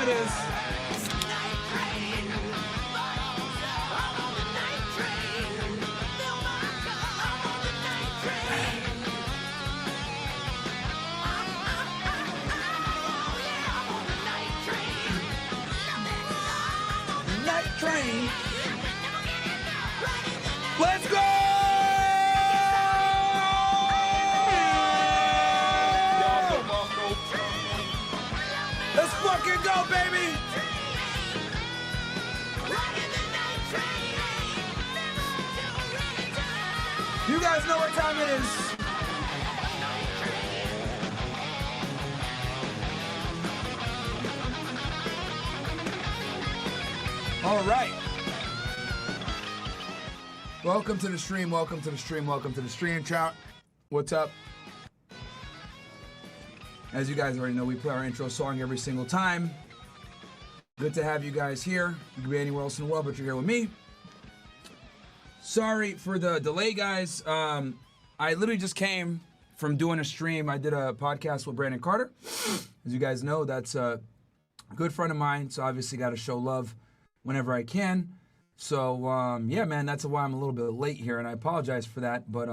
it is. Night train. Let's go! Let's fucking go, baby! You guys know what time it is. All right. Welcome to the stream, welcome to the stream, welcome to the stream, chat. What's up? As you guys already know, we play our intro song every single time. Good to have you guys here. You could be anywhere else in the world, but you're here with me. Sorry for the delay, guys. I literally just came from doing a stream. I did a podcast with Brandon Carter. As you guys know, that's a good friend of mine, so obviously got to show love whenever I can. So, yeah, man, that's why I'm a little bit late here, and I apologize for that. But,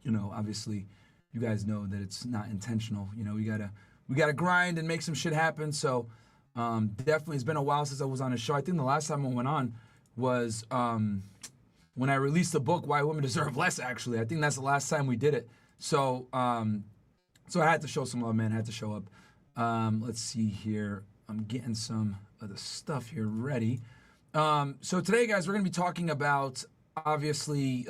you know, obviously, you guys know that it's not intentional. You know, we gotta grind and make some shit happen. So, definitely, it's been a while since I was on a show. I think the last time I went on was when I released the book, Why Women Deserve Less, actually. I think that's the last time we did it. So, so I had to show some love, man. I had to show up. Let's see here. I'm getting some of the stuff here ready. So today, guys, we're going to be talking about, obviously,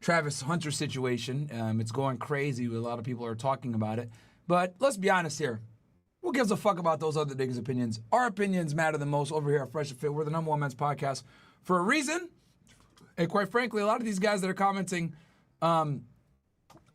Travis Hunter situation. It's going crazy. A lot of people are talking about it. But let's be honest here. Who gives a fuck about those other niggas' opinions? Our opinions matter the most over here at Fresh and Fit. We're the #1 men's podcast for a reason. And quite frankly, a lot of these guys that are commenting, a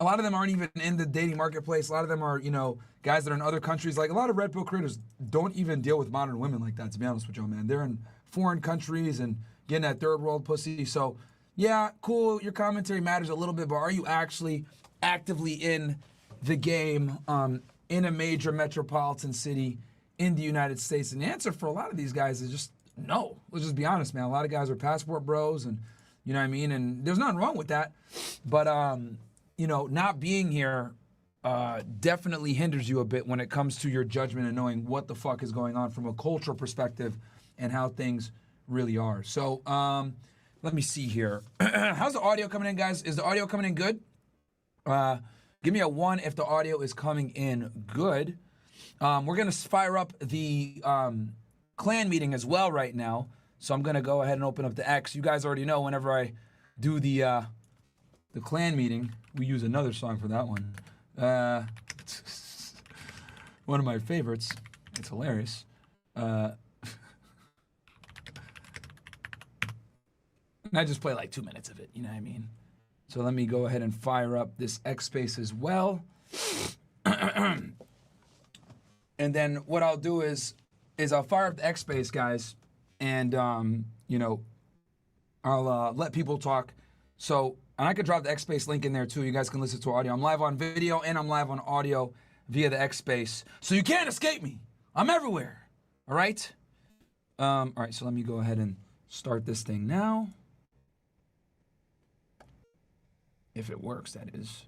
lot of them aren't even in the dating marketplace. A lot of them are, you know, guys that are in other countries. Like, a lot of Red Pill creators don't even deal with modern women like that, to be honest with you, man. They're in foreign countries and getting that third world pussy. So, yeah, cool, your commentary matters a little bit, but are you actually actively in the game in a major metropolitan city in the United States? And the answer for a lot of these guys is just no. Let's just be honest, man. A lot of guys are passport bros, and you know what I mean? And there's nothing wrong with that. But, you know, not being here definitely hinders you a bit when it comes to your judgment and knowing what the fuck is going on from a cultural perspective and how things really are. So let me see here. How's the audio coming in, guys? Is the audio coming in good? Give me a 1 if the audio is coming in good. We're going to fire up the clan meeting as well right now. So I'm going to go ahead and open up the X. You guys already know whenever I do the clan meeting, we use another song for that one. One of my favorites. It's hilarious. And I just play like 2 minutes of it, you know what I mean? So let me go ahead and fire up this X space as well. And then what I'll do is I'll fire up the X space, guys, and you know, I'll let people talk. So, and I could drop the X space link in there too. You guys can listen to audio. I'm live on video and I'm live on audio via the X space. So you can't escape me. I'm everywhere. All right? All right, so let me go ahead and start this thing now. If it works, that is.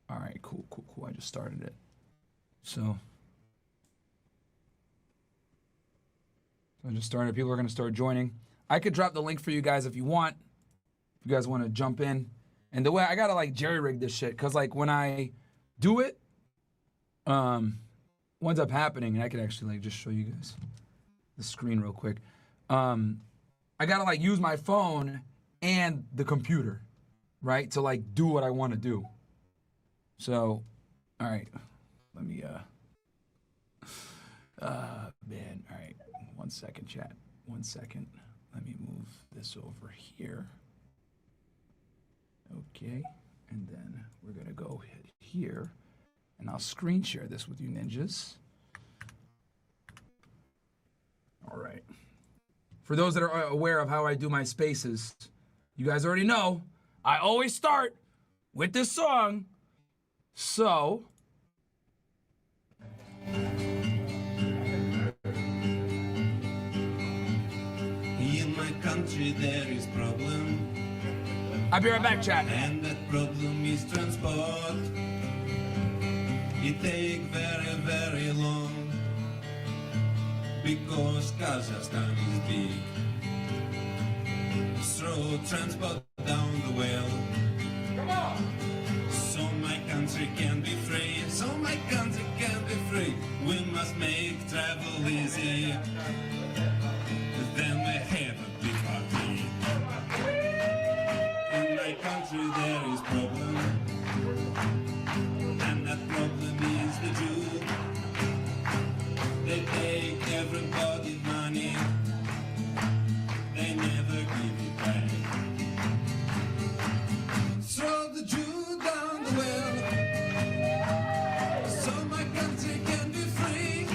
All right, cool. I just started it. So I just started. People are going to start joining. I could drop the link for you guys if you want. If you guys want to jump in. And the way I got to like jerry rig this shit. Because like when I do it, what ends up happening, and I could actually like just show you guys the screen real quick. I got to like use my phone and the computer, right? To like do what I want to do. So, all right. Let me, man, all right. 1 second, chat. 1 second. Let me move this over here. Okay. And then we're going to go here. And I'll screen share this with you ninjas. All right. For those that are aware of how I do my spaces, you guys already know I always start with this song. So, country there is problem. I'll be right back, chat. And that problem is transport. It take very, very long. Because Kazakhstan is big. Throw transport down the well. Come on. So my country can be free. So my country can be free. We must make travel easy. Then we have a big party. In my country there is problem. And that problem is the Jew. They take everybody's money. They never give it back. Throw the Jew down the well. So my country can be free.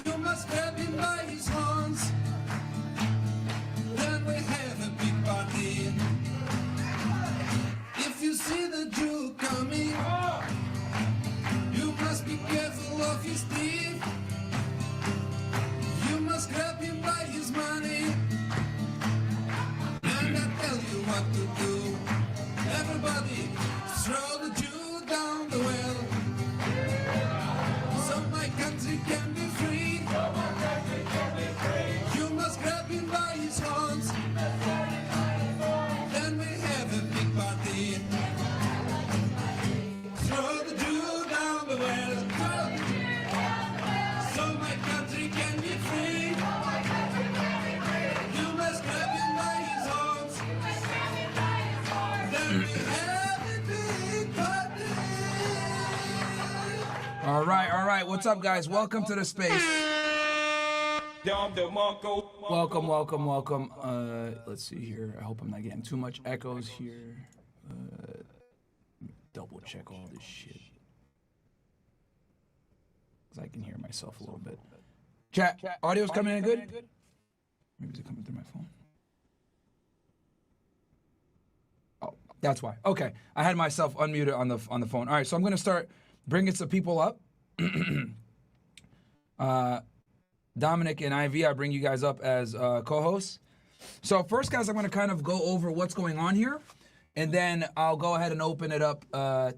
You must grab him by his horns. Then we have a big party. If you see the Jew coming, you must be careful of his teeth. You must grab him by his money. And I tell you what to do. Everybody, throw the Jew down the well. So my country can be free. You must grab him by his horns. Then we have a big party. Throw the Jew down the well. So my country can be free. You must grab him by his horns. Then we have a big party. All right. What's up, guys? Welcome to the space. Welcome. Let's see here. I hope I'm not getting too much echoes here. Double check all this shit. Because I can hear myself a little bit. Chat, audio's coming in good? Maybe it's coming through my phone. Oh, that's why. Okay, I had myself unmuted on the phone. All right, so I'm going to start bringing some people up. Dominic and Ivy, I bring you guys up as co-hosts. So first, guys, I'm going to kind of go over what's going on here, and then I'll go ahead and open it up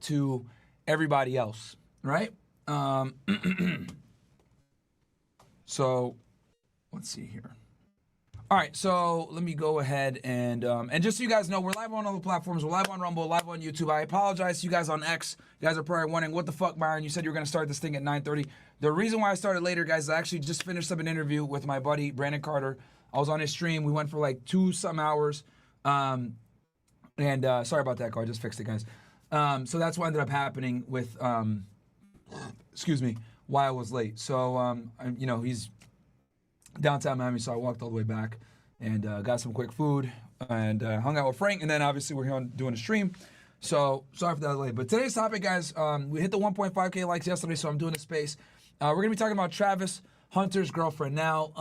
to everybody else, right? So let's see here. All right, so let me go ahead and just so you guys know, we're live on all the platforms. We're live on Rumble, live on YouTube. I apologize to you guys on X. You guys are probably wondering, what the fuck, Myron? You said you were going to start this thing at 9:30. The reason why I started later, guys, is I actually just finished up an interview with my buddy, Brandon Carter. I was on his stream. We went for like 2-some hours. Sorry about that, I just fixed it, guys. So that's what ended up happening with, excuse me, why I was late. So, he's downtown Miami, so I walked all the way back and got some quick food and hung out with Frank. And then obviously we're here doing a stream. So sorry for that delay. But today's topic, guys, we hit the 1.5K likes yesterday, so I'm doing a space. We're going to be talking about Travis Hunter's girlfriend. Now,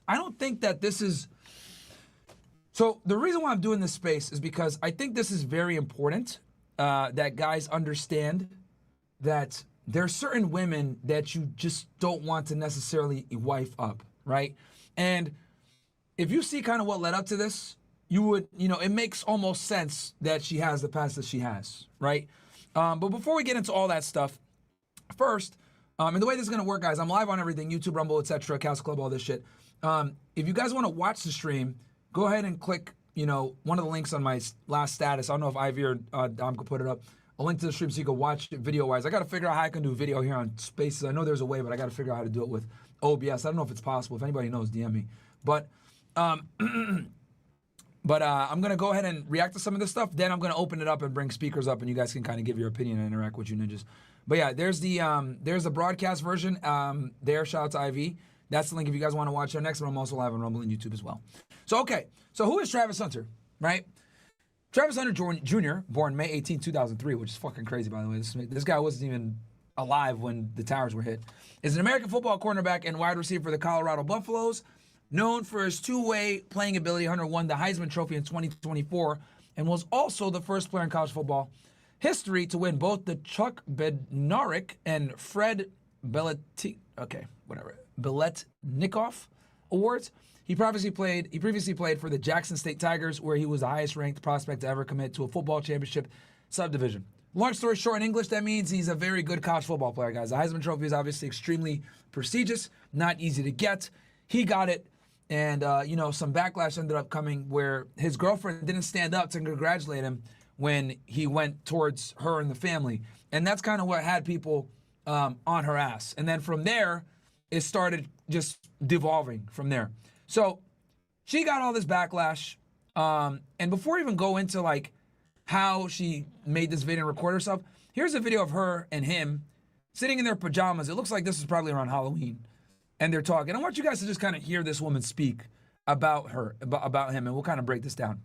I don't think that this is... So the reason why I'm doing this space is because I think this is very important that guys understand that there are certain women that you just don't want to necessarily wife up, right? And if you see kind of what led up to this, you would, it makes almost sense that she has the past that she has, right? But before we get into all that stuff, first, and the way this is going to work, guys, I'm live on everything, YouTube, Rumble, etc., Castle Club, all this shit. If you guys want to watch the stream, go ahead and click, one of the links on my last status. I don't know if Ivy or Dom could put it up. A link to the stream so you can watch it video-wise. I got to figure out how I can do video here on Spaces. I know there's a way, but I got to figure out how to do it with OBS. I don't know if it's possible. If anybody knows, DM me. But I'm going to go ahead and react to some of this stuff. Then I'm going to open it up and bring speakers up, and you guys can kind of give your opinion and interact with you ninjas. But yeah, there's the broadcast version. There, shout out to Ivy. That's the link if you guys want to watch our next one. I'm also live on Rumble and YouTube as well. So, okay. So who is Travis Hunter, right? Travis Hunter Jr., born May 18, 2003, which is fucking crazy, by the way. This guy wasn't even alive when the towers were hit, is an American football cornerback and wide receiver for the Colorado Buffaloes. Known for his two-way playing ability, Hunter won the Heisman Trophy in 2024 and was also the first player in college football history to win both the Chuck Bednarik and Fred Beletnikoff awards. He previously played for the Jackson State Tigers, where he was the highest ranked prospect to ever commit to a football championship subdivision. Long story short, in English, that means he's a very good college football player, guys. The Heisman Trophy is obviously extremely prestigious, not easy to get. He got it, and some backlash ended up coming where his girlfriend didn't stand up to congratulate him when he went towards her and the family. And that's kind of what had people on her ass. And then from there, it started just devolving from there. So she got all this backlash. And before I even go into like how she made this video and record herself, here's a video of her and him sitting in their pajamas. It looks like this is probably around Halloween. And they're talking. I want you guys to just kind of hear this woman speak about about him, and we'll kind of break this down.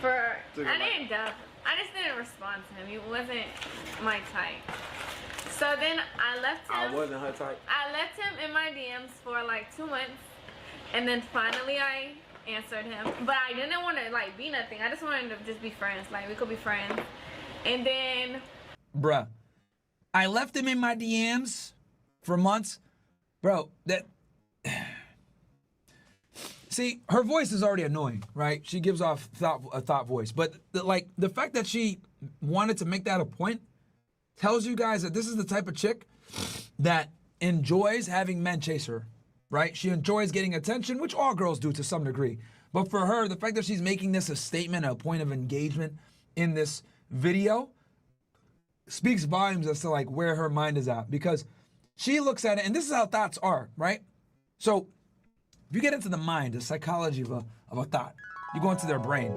I didn't dub. I just didn't respond to him. He wasn't my type. So then I left him. I wasn't her type. I left him in my DMs for like 2 months, and then finally I answered him. But I didn't want to like be nothing. I just wanted to just be friends. Like we could be friends. And then, bruh, I left him in my DMs for months, bro. See, her voice is already annoying, right? She gives off a thought voice, but the fact that she wanted to make that a point tells you guys that this is the type of chick that enjoys having men chase her, right? She enjoys getting attention, which all girls do to some degree. But for her, the fact that she's making this a statement, a point of engagement in this video speaks volumes as to like where her mind is at, because she looks at it, and this is how thoughts are, right? So if you get into the mind, the psychology of a thought, you go into their brain.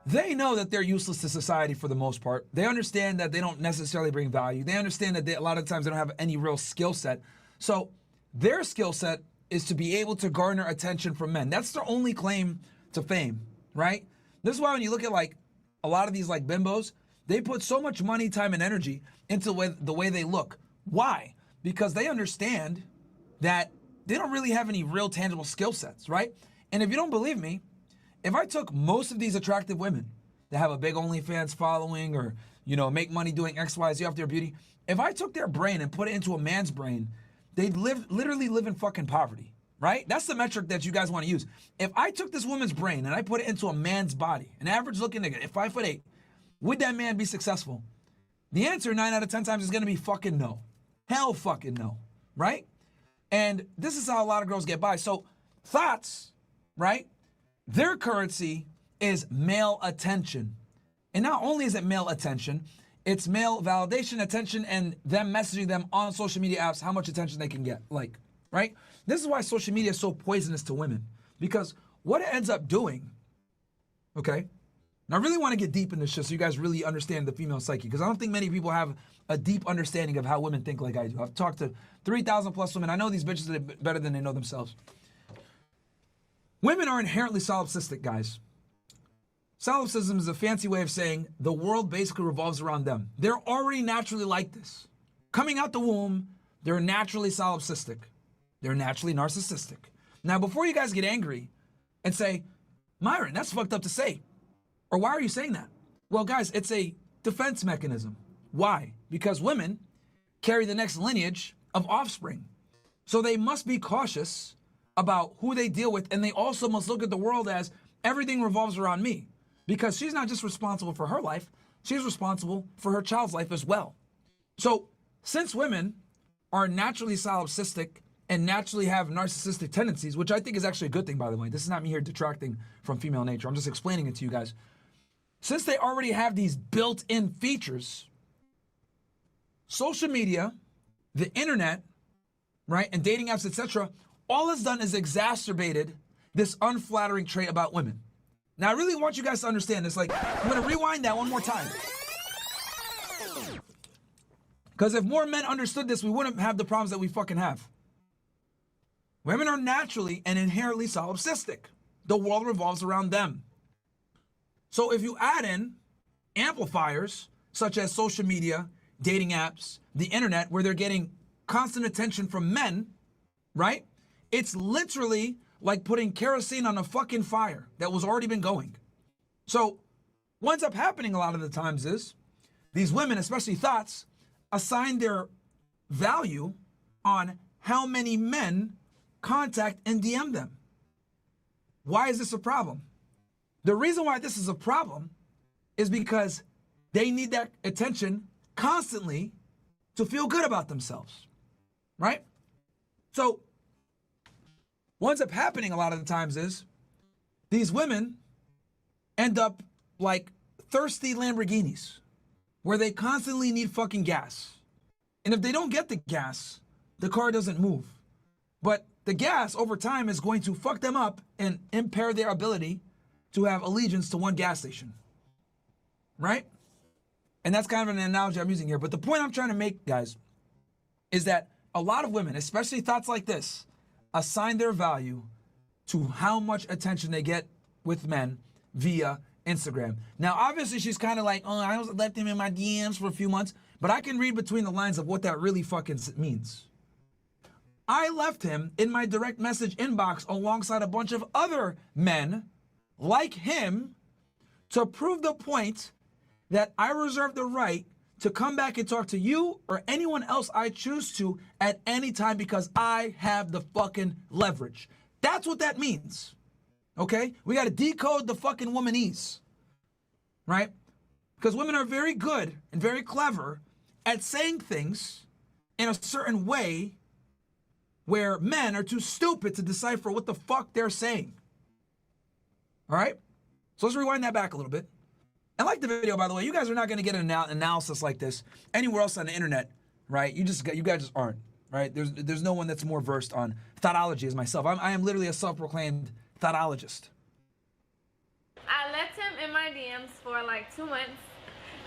They know that they're useless to society for the most part. They understand that they don't necessarily bring value. They understand that a lot of times they don't have any real skill set. So their skill set is to be able to garner attention from men. That's their only claim to fame, right? This is why when you look at like a lot of these like bimbos, they put so much money, time, and energy into the way they look. Why? Because they understand that they don't really have any real tangible skill sets, right? And if you don't believe me, if I took most of these attractive women that have a big OnlyFans following or, make money doing X, Y, Z off their beauty, if I took their brain and put it into a man's brain, they'd literally live in fucking poverty, right? That's the metric that you guys want to use. If I took this woman's brain and I put it into a man's body, an average looking nigga, at 5'8", would that man be successful? The answer 9 out of 10 times is going to be fucking no. Hell fucking no, right? And this is how a lot of girls get by. So thoughts, right? Their currency is male attention. And not only is it male attention, it's male validation, attention, and them messaging them on social media apps how much attention they can get, right? This is why social media is so poisonous to women. Because what it ends up doing, okay? And I really want to get deep in this shit so you guys really understand the female psyche, because I don't think many people have a deep understanding of how women think like I do. I've talked to 3,000 plus women. I know these bitches better than they know themselves. Women are inherently solipsistic, guys. Solipsism is a fancy way of saying the world basically revolves around them. They're already naturally like this. Coming out the womb, they're naturally solipsistic. They're naturally narcissistic. Now, before you guys get angry and say, Myron, that's fucked up to say, or why are you saying that? Well, guys, it's a defense mechanism. Why? Because women carry the next lineage of offspring. So they must be cautious about who they deal with, and they also must look at the world as everything revolves around me. Because she's not just responsible for her life, she's responsible for her child's life as well. So since women are naturally solipsistic and naturally have narcissistic tendencies, which I think is actually a good thing, by the way. This is not me here detracting from female nature. I'm just explaining it to you guys. Since they already have these built-in features, social media, the internet, right, and dating apps, etc., all it's done is exacerbated this unflattering trait about women. Now, I really want you guys to understand this. Like, I'm going to rewind that one more time. Because if more men understood this, we wouldn't have the problems that we fucking have. Women are naturally and inherently solipsistic. The world revolves around them. So if you add in amplifiers, such as social media, dating apps, the internet, where they're getting constant attention from men, right? It's literally like putting kerosene on a fucking fire that was already been going. So what ends up happening a lot of the times is these women, especially thoughts, assign their value on how many men contact and DM them. Why is this a problem? The reason why this is a problem is because they need that attention constantly to feel good about themselves, right? So what ends up happening a lot of the times is these women end up like thirsty Lamborghinis where they constantly need fucking gas. And if they don't get the gas, the car doesn't move. But the gas over time is going to fuck them up and impair their ability to have allegiance to one gas station, right? And that's kind of an analogy I'm using here. But the point I'm trying to make, guys, is that a lot of women, especially thoughts like this, assign their value to how much attention they get with men via Instagram. Now, obviously, she's kind of like, oh, I left him in my DMs for a few months, but I can read between the lines of what that really fucking means. I left him in my direct message inbox alongside a bunch of other men like him to prove the point that I reserve the right to come back and talk to you or anyone else I choose to at any time because I have the fucking leverage. That's what that means. Okay? We got to decode the fucking womanese. Right? Because women are very good and very clever at saying things in a certain way where men are too stupid to decipher what the fuck they're saying. All right? So let's rewind that back a little bit. I like the video, by the way. You guys are not going to get an analysis like this anywhere else on the internet, right? You guys just aren't, right? There's no one that's more versed on thoughtology as myself. I am literally a self-proclaimed thoughtologist. I left him in my DMs for like 2 months,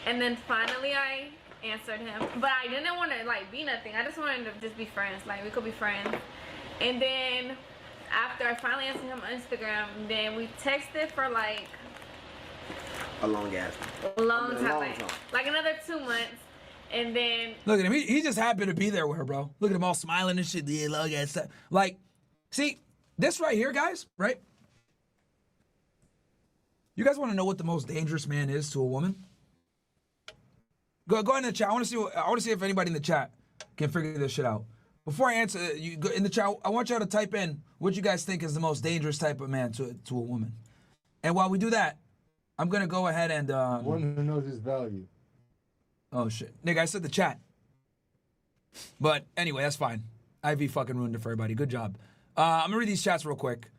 and then finally I answered him. But I didn't want to like be nothing. I just wanted to just be friends. Like we could be friends. And then after I finally answered him on Instagram, then we texted for like a long ass. Long time. Like another 2 months. And then look at him. He just happy to be there with her, bro. Look at him all smiling and shit. Yeah, long ass stuff. Like, see, this right here, guys, right? You guys want to know what the most dangerous man is to a woman? Go in the chat. I want to see if anybody in the chat can figure this shit out. Before I answer, you go in the chat. I want y'all to type in what you guys think is the most dangerous type of man to a woman. And while we do that, I'm gonna go ahead and one who knows his value. Oh shit, nigga, I said the chat. But anyway, that's fine. Ivy fucking ruined it for everybody. Good job. I'm gonna read these chats real quick.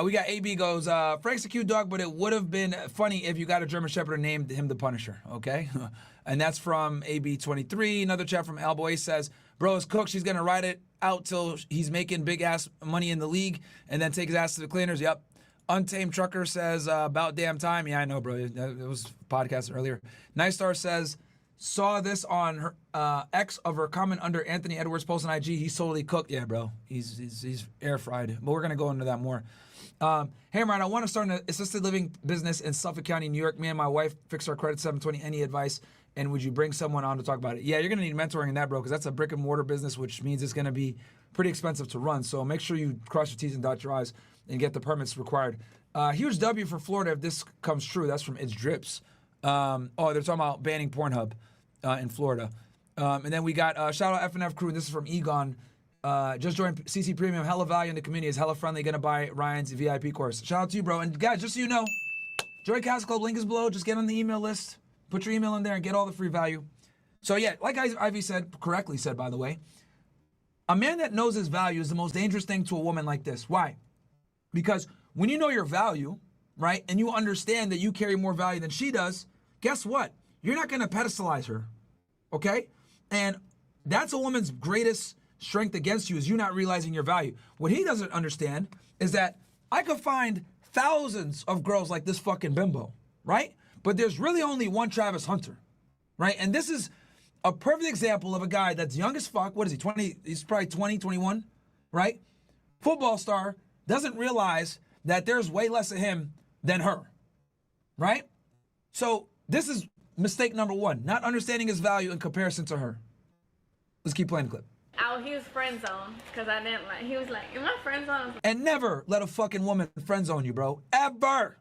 We got AB goes, Frank's a cute dog, but it would have been funny if you got a German Shepherd and named him the Punisher, okay? And that's from AB23. Another chat from Alboy says, bro is cooked. She's going to ride it out till he's making big-ass money in the league and then take his ass to the cleaners. Yep. Untamed Trucker says, about damn time. Yeah, I know, bro. It was podcasting earlier. Nice Star says, saw this on her X of her comment under Anthony Edwards' post on IG. He's totally cooked. Yeah, bro. He's air fried. But we're going to go into that more. Hey, Myron, I want to start an assisted living business in Suffolk County, New York. Me and my wife fixed our credit 720. Any advice? And would you bring someone on to talk about it? Yeah, you're going to need mentoring in that, bro, because that's a brick and mortar business, which means it's going to be pretty expensive to run. So make sure you cross your T's and dot your I's and get the permits required. Huge W for Florida if this comes true. That's from It's Drips. They're talking about banning Pornhub in Florida. And then we got shout out F&F crew. This is from Egon. Just joined CC Premium. Hella value in the community. Is hella friendly. Gonna buy Ryan's VIP course. Shout out to you, bro. And guys, just so you know, Joy Castle Club link is below. Just get on the email list. Put your email in there and get all the free value. So yeah, like Ivy said, correctly said, by the way, a man that knows his value is the most dangerous thing to a woman like this. Why? Because when you know your value, right, and you understand that you carry more value than she does, guess what? You're not gonna pedestalize her, okay? And that's a woman's greatest strength against you is you not realizing your value. What he doesn't understand is that I could find thousands of girls like this fucking bimbo, right? But there's really only one Travis Hunter, right? And this is a perfect example of a guy that's young as fuck. What is he, 20? He's probably 20, 21, right? Football star, doesn't realize that there's way less of him than her, right? So this is mistake number one, not understanding his value in comparison to her. Let's keep playing the clip. he was friend zoned because I didn't like. He was like, "Am I friend zoned?" And never let a fucking woman friend zone you, bro. Ever.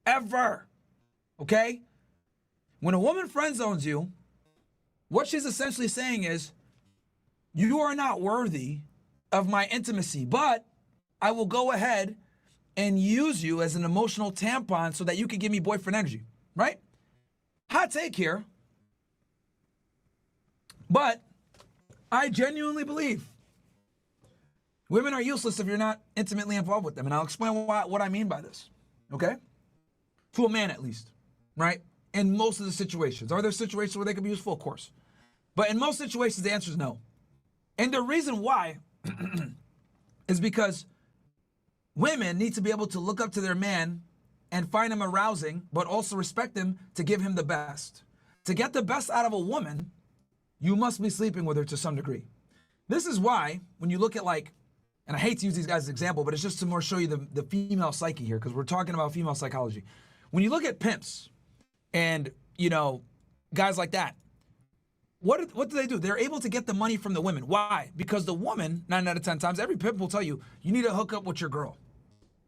Ever. Okay? When a woman friend zones you, what she's essentially saying is, you are not worthy of my intimacy, but I will go ahead and use you as an emotional tampon so that you can give me boyfriend energy, right? Hot take here, but I genuinely believe women are useless if you're not intimately involved with them, and I'll explain what I mean by this, okay? To a man at least, right? In most of the situations. Are there situations where they can be useful? Of course. But in most situations, the answer is no. And the reason why is because women need to be able to look up to their man and find him arousing, but also respect him to give him the best. To get the best out of a woman, you must be sleeping with her to some degree. This is why, when you look at like, and I hate to use these guys as an example, but it's just to more show you the female psyche here, because we're talking about female psychology. When you look at pimps and, you know, guys like that, what do they do? They're able to get the money from the women. Why? Because the woman, 9 out of 10 times, every pimp will tell you, you need to hook up with your girl,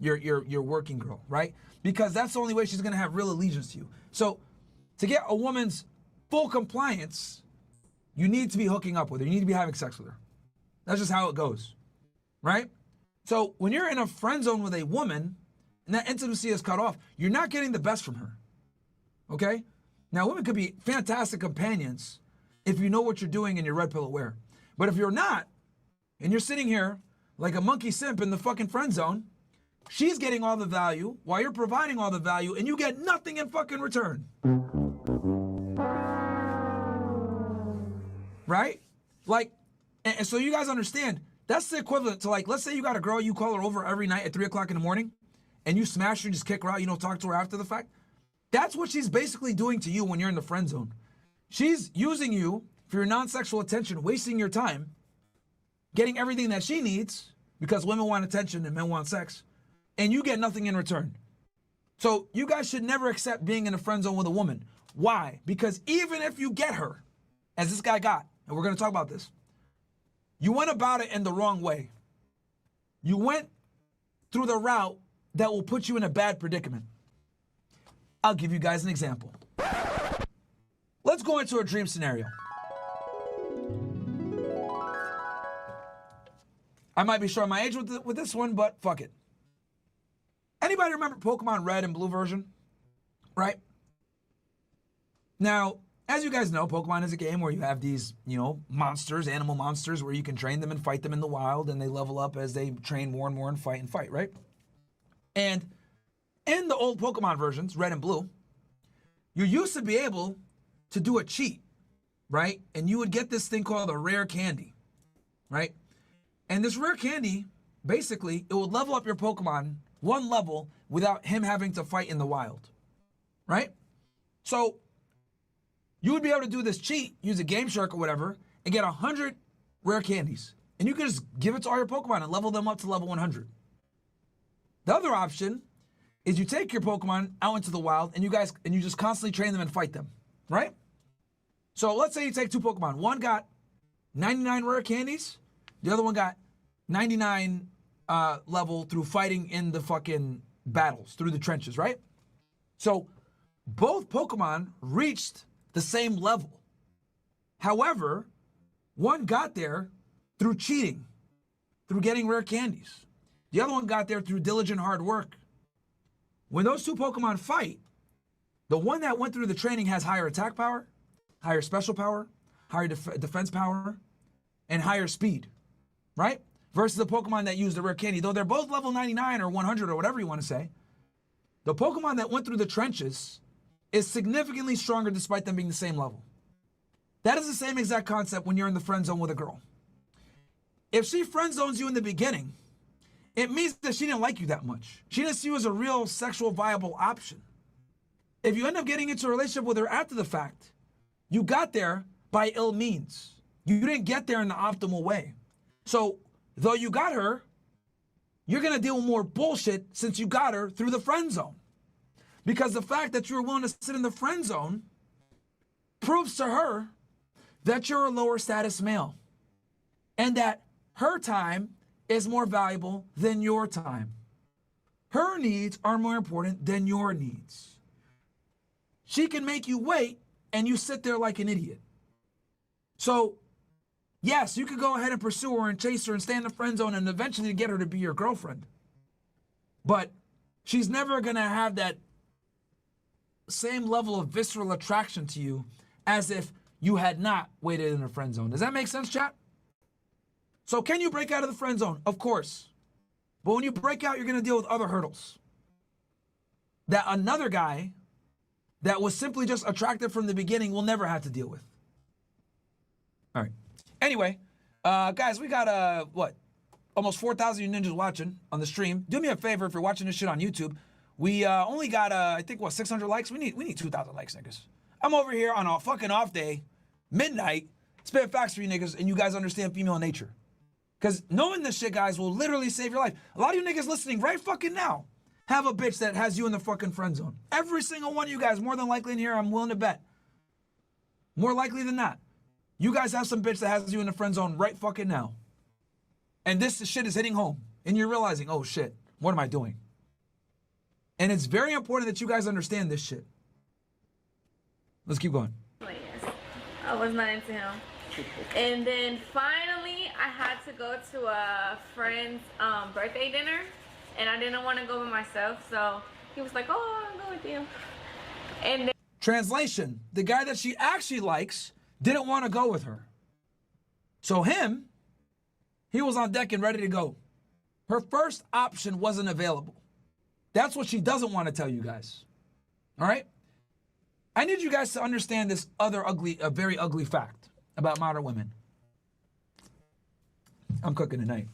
your working girl, right? Because that's the only way she's going to have real allegiance to you. So to get a woman's full compliance, you need to be hooking up with her. You need to be having sex with her. That's just how it goes, right? So when you're in a friend zone with a woman and that intimacy is cut off, you're not getting the best from her, okay? Now, women could be fantastic companions if you know what you're doing and you're red pill aware. But if you're not, and you're sitting here like a monkey simp in the fucking friend zone, she's getting all the value while you're providing all the value and you get nothing in fucking return. Right? Like, and so you guys understand, that's the equivalent to like, let's say you got a girl, you call her over every night at 3 o'clock in the morning and you smash her, just kick her out, you don't talk to her after the fact. That's what she's basically doing to you when you're in the friend zone. She's using you for your non-sexual attention, wasting your time, getting everything that she needs, because women want attention and men want sex, and you get nothing in return. So you guys should never accept being in a friend zone with a woman. Why? Because even if you get her, as this guy got, and we're going to talk about this, you went about it in the wrong way. You went through the route that will put you in a bad predicament. I'll give you guys an example. Let's go into a dream scenario. I might be showing my age with this one, but fuck it. Anybody remember Pokemon Red and Blue version? Right? Now, as you guys know, Pokemon is a game where you have these, you know, monsters, animal monsters, where you can train them and fight them in the wild, and they level up as they train more and more and fight, right? And in the old Pokemon versions, Red and Blue, you used to be able to do a cheat, right? And you would get this thing called a rare candy, right? And this rare candy, basically, it would level up your Pokemon one level without him having to fight in the wild, right? So you would be able to do this cheat, use a Game Shark or whatever, and get 100 rare candies. And you could just give it to all your Pokemon and level them up to level 100. The other option is you take your Pokemon out into the wild and you just constantly train them and fight them, right? So let's say you take two Pokemon. One got 99 rare candies. The other one got 99 level through fighting in the fucking battles, through the trenches, right? So both Pokemon reached the same level. However, one got there through cheating, through getting rare candies. The other one got there through diligent hard work. When those two Pokemon fight, the one that went through the training has higher attack power, higher special power, higher defense power, and higher speed, right? Versus the Pokemon that used the rare candy. Though they're both level 99 or 100 or whatever you want to say, the Pokemon that went through the trenches is significantly stronger despite them being the same level. That is the same exact concept when you're in the friend zone with a girl. If she friend zones you in the beginning, it means that she didn't like you that much. She didn't see you as a real sexual viable option. If you end up getting into a relationship with her after the fact, you got there by ill means. You didn't get there in the optimal way. So, though you got her, you're going to deal with more bullshit since you got her through the friend zone. Because the fact that you're willing to sit in the friend zone proves to her that you're a lower status male. And that her time is more valuable than your time. Her needs are more important than your needs. She can make you wait and you sit there like an idiot. So Yes, you could go ahead and pursue her and chase her and stay in the friend zone and eventually get her to be your girlfriend. But she's never going to have that same level of visceral attraction to you as if you had not waited in a friend zone. Does that make sense, chat? So can you break out of the friend zone? Of course. But when you break out, you're going to deal with other hurdles that another guy that was simply just attractive from the beginning will never have to deal with. All right. Anyway, guys, we got, almost 4,000 ninjas watching on the stream. Do me a favor if you're watching this shit on YouTube. We only got, I think, 600 likes? We need 2,000 likes, niggas. I'm over here on a fucking off day, midnight, spitting facts for you niggas, and you guys understand female nature. Because knowing this shit, guys, will literally save your life. A lot of you niggas listening right fucking now have a bitch that has you in the fucking friend zone. Every single one of you guys, more than likely in here, I'm willing to bet. More likely than not. You guys have some bitch that has you in the friend zone right fucking now. And this shit is hitting home. And you're realizing, oh shit, what am I doing? And it's very important that you guys understand this shit. Let's keep going. Oh, yes. I was not into him. And then finally, I had to go to a friend's birthday dinner. And I didn't want to go by myself. So he was like, oh, I'll go with you. And then Translation, the guy that she actually likes didn't want to go with her. So he was on deck and ready to go. Her first option wasn't available. That's what she doesn't want to tell you guys. All right? I need you guys to understand this very ugly fact about modern women. I'm cooking tonight.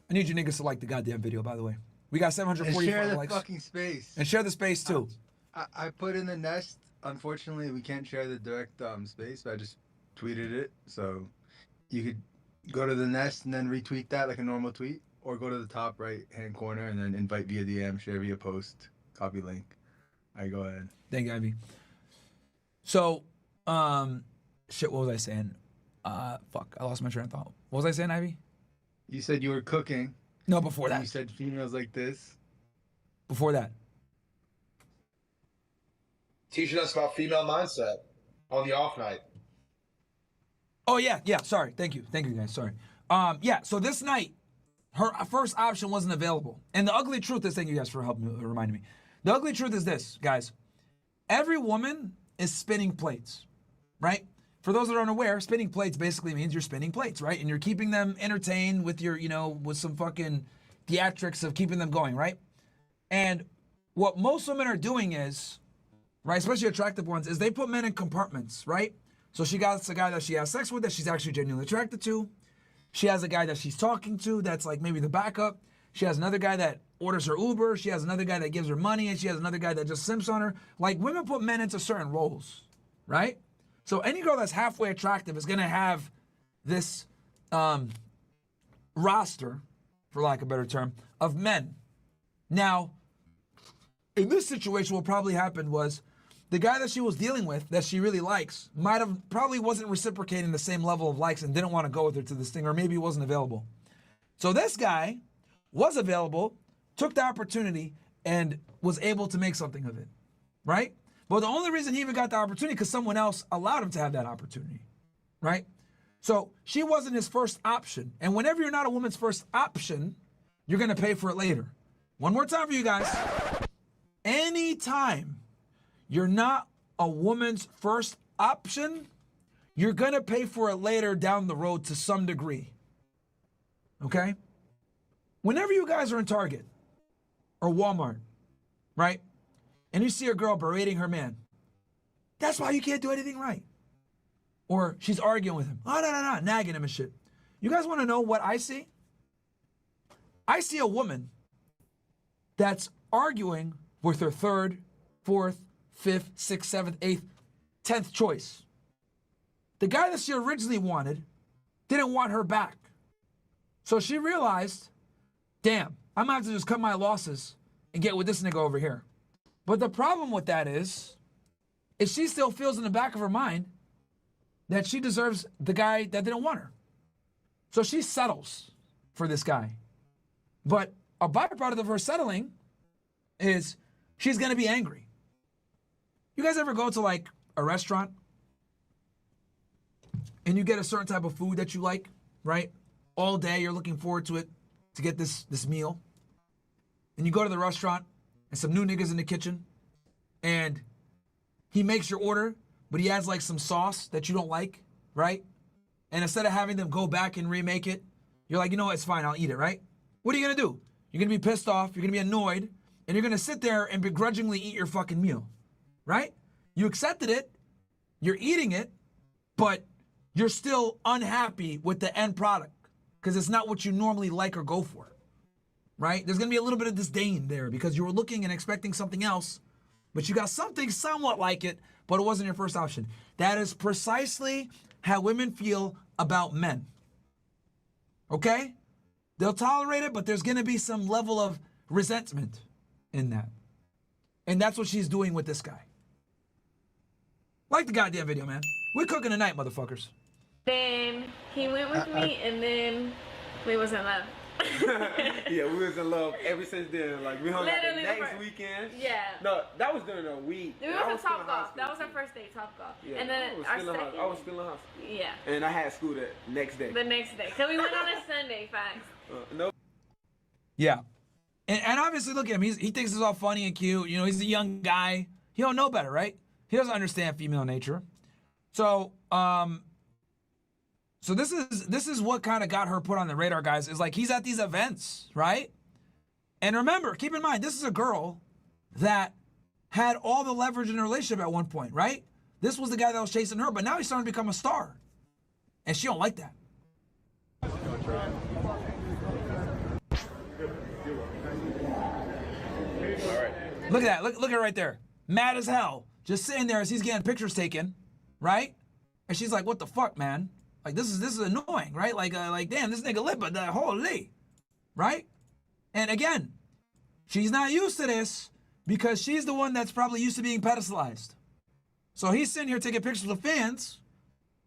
I need you niggas to like the goddamn video, by the way. We got 745 likes. And share the fucking space. And share the space, too. I put in the nest. Unfortunately, we can't share the direct space, but I just tweeted it. So you could go to the nest and then retweet that like a normal tweet, or go to the top right-hand corner and then invite via DM, share via post, copy link. All right, go ahead. Thank you, Ivy. So, shit, what was I saying? Fuck, I lost my train of thought. What was I saying, Ivy? You said you were cooking. No, before and that. You said females like this. Before that. Teaching us about female mindset on the off night. Oh, yeah, sorry. Thank you, guys, sorry. Yeah, so this night, her first option wasn't available. And the ugly truth is, thank you guys for helping me, reminding me. The ugly truth is this, guys. Every woman is spinning plates, right? For those that are unaware, spinning plates basically means you're spinning plates, right? And you're keeping them entertained with your, with some fucking theatrics of keeping them going, right? And what most women are doing is, right, especially attractive ones, is they put men in compartments, right? So she got a guy that she has sex with that she's actually genuinely attracted to. She has a guy that she's talking to that's like maybe the backup. She has another guy that orders her Uber. She has another guy that gives her money. And she has another guy that just simps on her. Like, women put men into certain roles, right? So any girl that's halfway attractive is going to have this roster, for lack of a better term, of men. Now, in this situation, what probably happened was the guy that she was dealing with, that she really likes, probably wasn't reciprocating the same level of likes and didn't want to go with her to this thing, or maybe he wasn't available. So this guy was available, took the opportunity, and was able to make something of it, right? But the only reason he even got the opportunity because someone else allowed him to have that opportunity, right? So she wasn't his first option. And whenever you're not a woman's first option, you're going to pay for it later. One more time for you guys. Anytime you're not a woman's first option, you're going to pay for it later down the road to some degree. Okay? Whenever you guys are in Target or Walmart, right? And you see a girl berating her man, that's why you can't do anything right. Or she's arguing with him. Oh, no, nagging him and shit. You guys want to know what I see? I see a woman that's arguing with her third, fourth, fifth, sixth, seventh, eighth, 10th choice. The guy that she originally wanted didn't want her back. So she realized, damn, I'm going to have to just cut my losses and get with this nigga over here. But the problem with that is she still feels in the back of her mind that she deserves the guy that didn't want her. So she settles for this guy. But a byproduct of her settling is she's going to be angry. You guys ever go to like a restaurant and you get a certain type of food that you like, right? All day you're looking forward to it, to get this meal. And you go to the restaurant and some new niggas in the kitchen and he makes your order, but he adds like some sauce that you don't like, right? And instead of having them go back and remake it, you're like, you know what, it's fine, I'll eat it, right? What are you gonna do? You're gonna be pissed off, you're gonna be annoyed, and you're gonna sit there and begrudgingly eat your fucking meal, right? You accepted it, you're eating it, but you're still unhappy with the end product because it's not what you normally like or go for, right? There's gonna be a little bit of disdain there because you were looking and expecting something else, but you got something somewhat like it, but it wasn't your first option. That is precisely how women feel about men, okay? They'll tolerate it, but there's gonna be some level of resentment in that. And that's what she's doing with this guy. Like the goddamn video, man. We're cooking tonight, motherfuckers. Then he went with me, and then we was in love. Yeah, we was in love ever since then. Like, we hung out the Literally the next first- weekend. Yeah. No, that was during a week. We went to Top Golf. That was our first date, Top Golf. Yeah, and then I our was second. still in high school. Yeah. And I had school the next day. The next day, cause we went on a Sunday, facts. No. Yeah. And obviously, look at him. He thinks it's all funny and cute. You know, he's a young guy. He don't know better, right? He doesn't understand female nature. So, so this is what kind of got her put on the radar, guys. Is like he's at these events, right? And remember, keep in mind, this is a girl that had all the leverage in a relationship at one point, right? This was the guy that was chasing her, but now he's starting to become a star, and she don't like that. Look at that. Look at her right there. Mad as hell. Just sitting there as he's getting pictures taken, right? And she's like, what the fuck, man? Like, this is annoying, right? Like, damn, this nigga lit, but holy, right? And again, she's not used to this because she's the one that's probably used to being pedestalized. So he's sitting here taking pictures with fans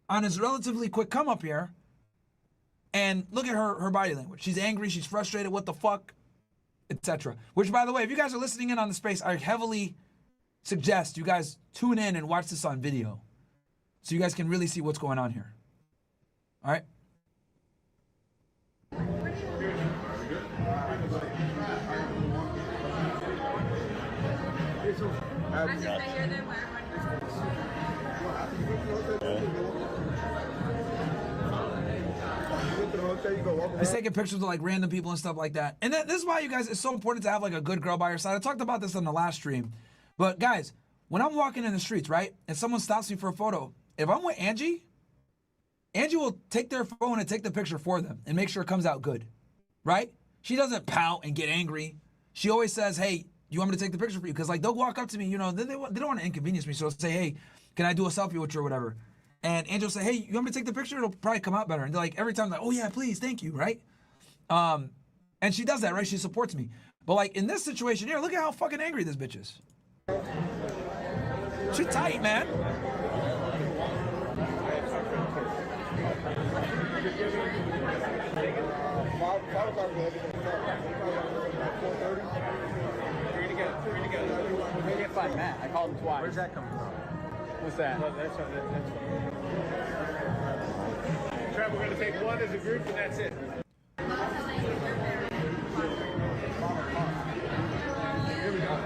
on his relatively quick come up here. And look at her body language. She's angry, she's frustrated, what the fuck, etc. Which, by the way, if you guys are listening in on the space, I heavily suggest you guys tune in and watch this on video so you guys can really see what's going on here. All right? He's taking pictures of like random people and stuff like that. And this is why, you guys, it's so important to have like a good girl by your side. I talked about this on the last stream. But guys, when I'm walking in the streets, right, and someone stops me for a photo, if I'm with Angie will take their phone and take the picture for them and make sure it comes out good, right? She doesn't pout and get angry. She always says, hey, you want me to take the picture for you? Because like they'll walk up to me, you know, they don't want to inconvenience me. So they'll say, hey, can I do a selfie with you or whatever? And Angie will say, hey, you want me to take the picture? It'll probably come out better. And they're like, every time, like, oh yeah, please, thank you, right? And she does that, right? She supports me. But like in this situation here, look at how fucking angry this bitch is. She's tight, man. Matt. I called him twice. Where's that coming from? What's that? Well, that's Trev, we're going to take one as a group, and that's it. Here we go.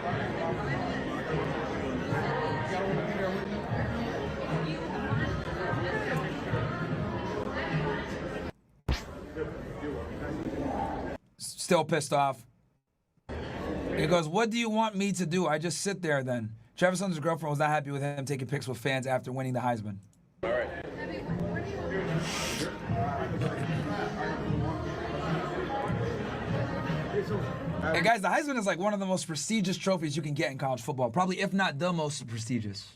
Still pissed off. He goes, what do you want me to do? I just sit there then. Travis Hunter's girlfriend was not happy with him taking pics with fans after winning the Heisman. All right. Hey guys, the Heisman is like one of the most prestigious trophies you can get in college football. Probably, if not the most prestigious.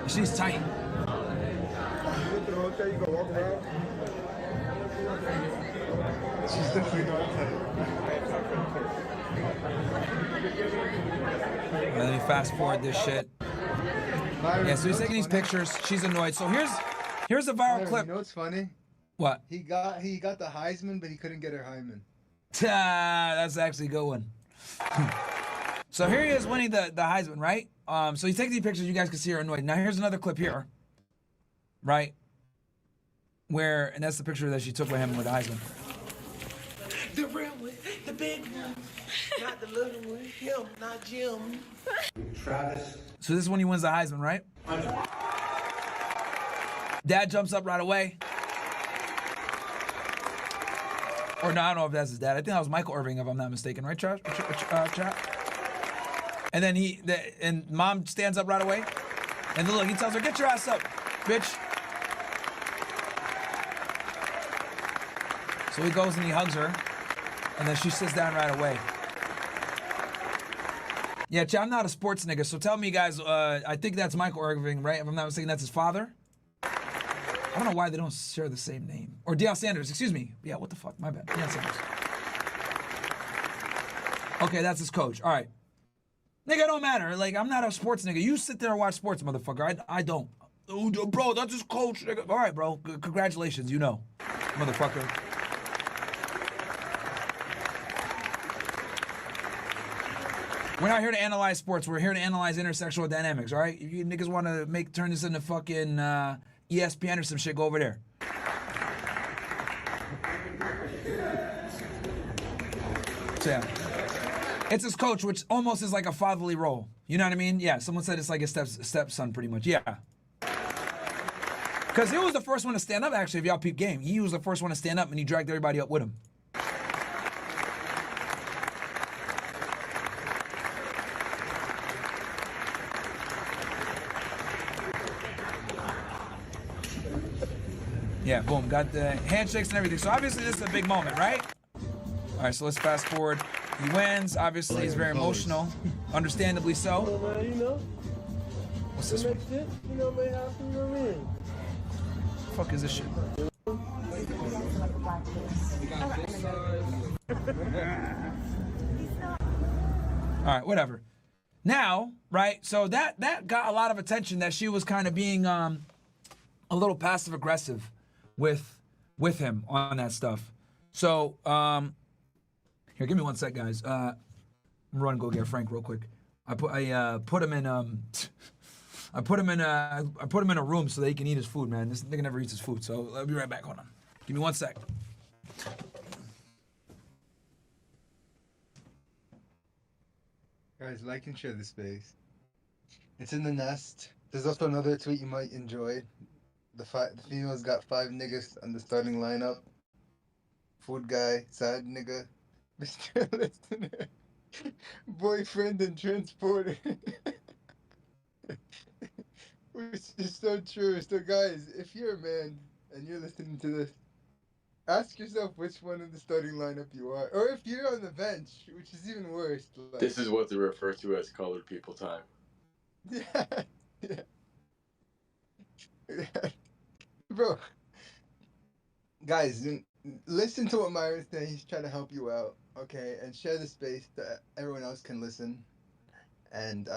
She's tight. She's definitely not tight. Let me fast forward this shit. Yeah, so he's taking these pictures. She's annoyed. So here's a viral Myron, clip. You know what's funny? What? He got the Heisman, but he couldn't get her hymen. That's actually a good one. So here he is winning the Heisman, right? So he's taking these pictures. You guys can see her annoyed. Now here's another clip here, right? Where, and that's the picture that she took with him with the Heisman. The real one, the big one, not the little one, him, not Jim. Travis. So this is when he wins the Heisman, right? Dad jumps up right away. Or no, I don't know if that's his dad. I think that was Michael Irving, if I'm not mistaken, right, Chat? And then and mom stands up right away. And look, he tells her, "Get your ass up, bitch." So he goes and he hugs her, and then she sits down right away. Yeah, Chat, I'm not a sports nigga, so tell me, guys. I think that's Michael Irving, right? If I'm not mistaken, that's his father. I don't know why they don't share the same name. Or Deion Sanders, excuse me. Yeah, what the fuck? My bad. Deion Sanders. Okay, that's his coach. All right. Nigga, it don't matter. Like, I'm not a sports nigga. You sit there and watch sports, motherfucker. I don't. Oh, bro, that's his coach, nigga. All right, bro. Congratulations, you know. Motherfucker. We're not here to analyze sports. We're here to analyze intersexual dynamics, all right? If you niggas want to turn this into fucking ESPN or some shit, go over there. So, yeah. It's his coach, which almost is like a fatherly role. You know what I mean? Yeah, someone said it's like a stepson, pretty much. Yeah. Because he was the first one to stand up, actually, if y'all peep game. He was the first one to stand up, and he dragged everybody up with him. Yeah, boom, got the handshakes and everything. So obviously this is a big moment, right? All right, so let's fast forward. He wins. Obviously, he's very emotional. Understandably so. You know, what's this one? Shit, you know, may happen, you know what I mean? The fuck is this shit? All right, whatever. Now, right, so that got a lot of attention, that she was kind of being a little passive aggressive with him on that stuff. So here, give me one sec, guys. I'm running go get Frank real quick. I put him in I put him in a room so that he can eat his food, man. This nigga never eats his food, so I'll be right back. Hold on. Give me one sec. Guys, like and share the space. It's in the nest. There's also another tweet you might enjoy. The female's got 5 niggas on the starting lineup. Food guy, side nigga, Mr. Listener, boyfriend and transporter. Which is so true. So guys, if you're a man and you're listening to this, ask yourself which one in the starting lineup you are. Or if you're on the bench, which is even worse. Like, this is what they refer to as colored people time. Yeah. Yeah. Bro. Guys, listen to what Myron's saying. He's trying to help you out, okay? And share the space that everyone else can listen. And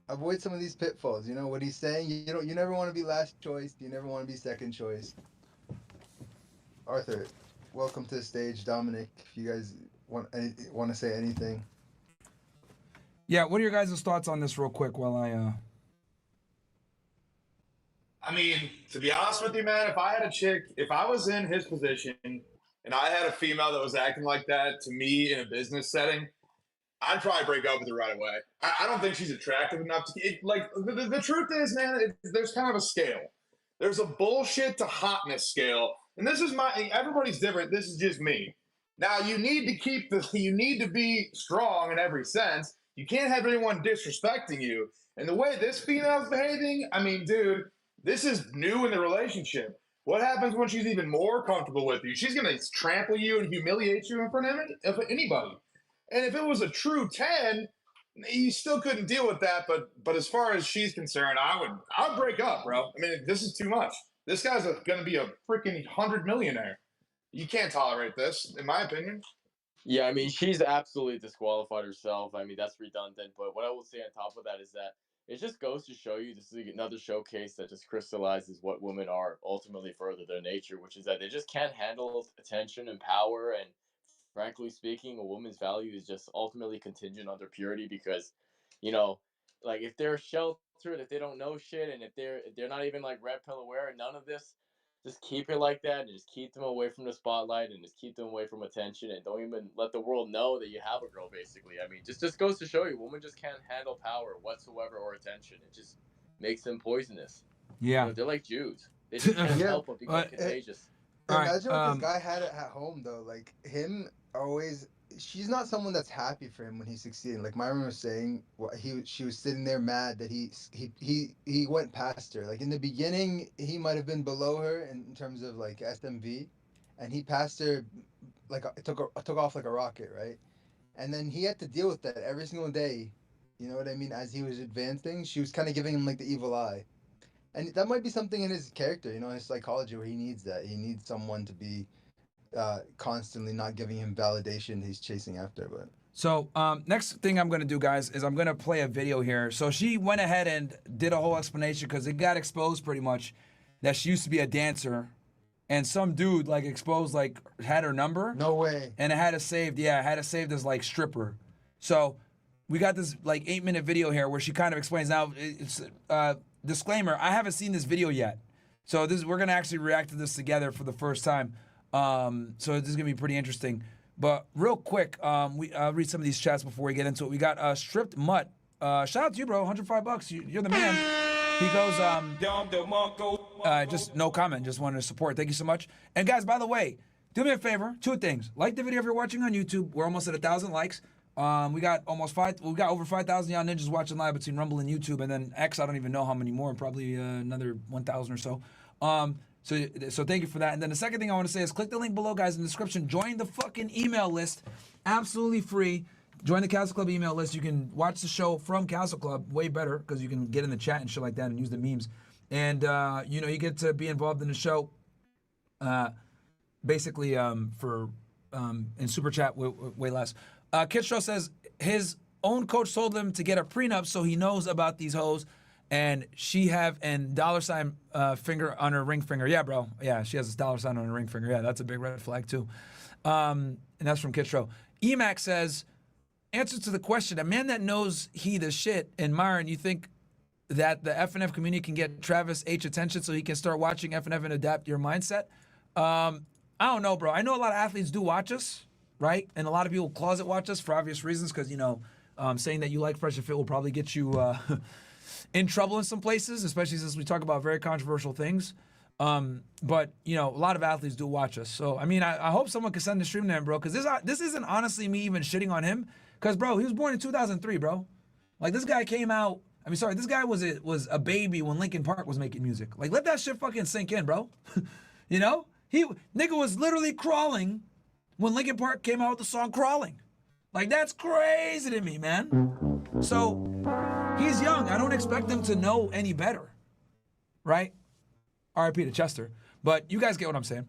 avoid some of these pitfalls. You know what he's saying? You never want to be last choice. You never want to be second choice. Arthur, welcome to the stage. Dominic, if you guys want to say anything. Yeah, what are your guys' thoughts on this real quick while I mean, to be honest with you, man, if I was in his position and I had a female that was acting like that to me in a business setting, I'd probably break up with her right away. I don't think she's attractive enough to the truth is, man, there's kind of a scale. There's a bullshit to hotness scale. And this is everybody's different. This is just me. Now you need to be strong in every sense. You can't have anyone disrespecting you. And the way this female's behaving, I mean, dude, this is new in the relationship. What happens when she's even more comfortable with you? She's going to trample you and humiliate you in front of anybody. And if it was a true 10, you still couldn't deal with that. But as far as she's concerned, I'd break up, bro. I mean, this is too much. This guy's going to be a freaking 100 millionaire. You can't tolerate this, in my opinion. Yeah, I mean, she's absolutely disqualified herself. I mean, that's redundant. But what I will say on top of that is that it just goes to show you, this is another showcase that just crystallizes what women are ultimately further their nature, which is that they just can't handle attention and power and frankly speaking, a woman's value is just ultimately contingent on their purity because, you know, like if they're sheltered, if they don't know shit, and if they're not even like red pill aware, none of this, just keep it like that and just keep them away from the spotlight and just keep them away from attention and don't even let the world know that you have a girl. Basically, I mean, just goes to show you, women just can't handle power whatsoever or attention. It just makes them poisonous. Yeah, you know, they're like Jews. They just can't help but become contagious. Imagine what this guy had at home though. Like him always, she's not someone that's happy for him when he's succeeding. Like Myron was saying, she was sitting there mad that he went past her. Like in the beginning, he might have been below her in terms of like SMV, and he passed her like took off like a rocket, right? And then he had to deal with that every single day. You know what I mean? As he was advancing, she was kind of giving him like the evil eye. And that might be something in his character, you know, his psychology, where he needs that. He needs someone to be constantly not giving him validation he's chasing after. But so next thing I'm going to do, guys, is I'm going to play a video here. So she went ahead and did a whole explanation because it got exposed pretty much that she used to be a dancer. And some dude, like, exposed, like, had her number. No way. And it had it saved. Yeah, it had it saved as, like, stripper. So we got this, like, 8-minute video here where she kind of explains. Now, it's... disclaimer, I haven't seen this video yet. So we're going to actually react to this together for the first time. So this is going to be pretty interesting. But real quick, I'll read some of these chats before we get into it. We got Stripped Mutt. Shout out to you, bro. $105. You're the man. He goes, just no comment. Just wanted to support. Thank you so much. And guys, by the way, do me a favor. 2 things. Like the video if you're watching on YouTube. We're almost at 1,000 likes. We got over 5,000 Young Ninjas watching live between Rumble and YouTube, and then X, I don't even know how many more, probably another 1,000 or so. So thank you for that. And then the second thing I want to say is click the link below, guys, in the description. Join the fucking email list. Absolutely free. Join the Castle Club email list. You can watch the show from Castle Club, way better, because you can get in the chat and shit like that and use the memes. And, you know, you get to be involved in the show, basically in Super Chat, way less. Kitstro says his own coach told him to get a prenup so he knows about these hoes, and she have an $ finger on her ring finger. Yeah, bro. Yeah, she has a $ on her ring finger. Yeah, that's a big red flag too. And that's from Kitstro. Emac says, answer to the question, a man that knows he the shit, and Myron, you think that the FNF community can get Travis H attention so he can start watching FNF and adapt your mindset? I don't know, bro. I know a lot of athletes do watch us. Right? And a lot of people closet watch us for obvious reasons because, you know, saying that you like Fresh and Fit will probably get you in trouble in some places, especially since we talk about very controversial things. But, you know, a lot of athletes do watch us. So, I mean, I hope someone can send the stream to him, bro, because this isn't honestly me even shitting on him because, bro, he was born in 2003, bro. Like, this guy came out, this guy was a baby when Linkin Park was making music. Like, let that shit fucking sink in, bro. You know? Nigga was literally crawling when Linkin Park came out with the song Crawling. Like, that's crazy to me, man. So, he's young. I don't expect him to know any better. Right? R.I.P. to Chester. But you guys get what I'm saying.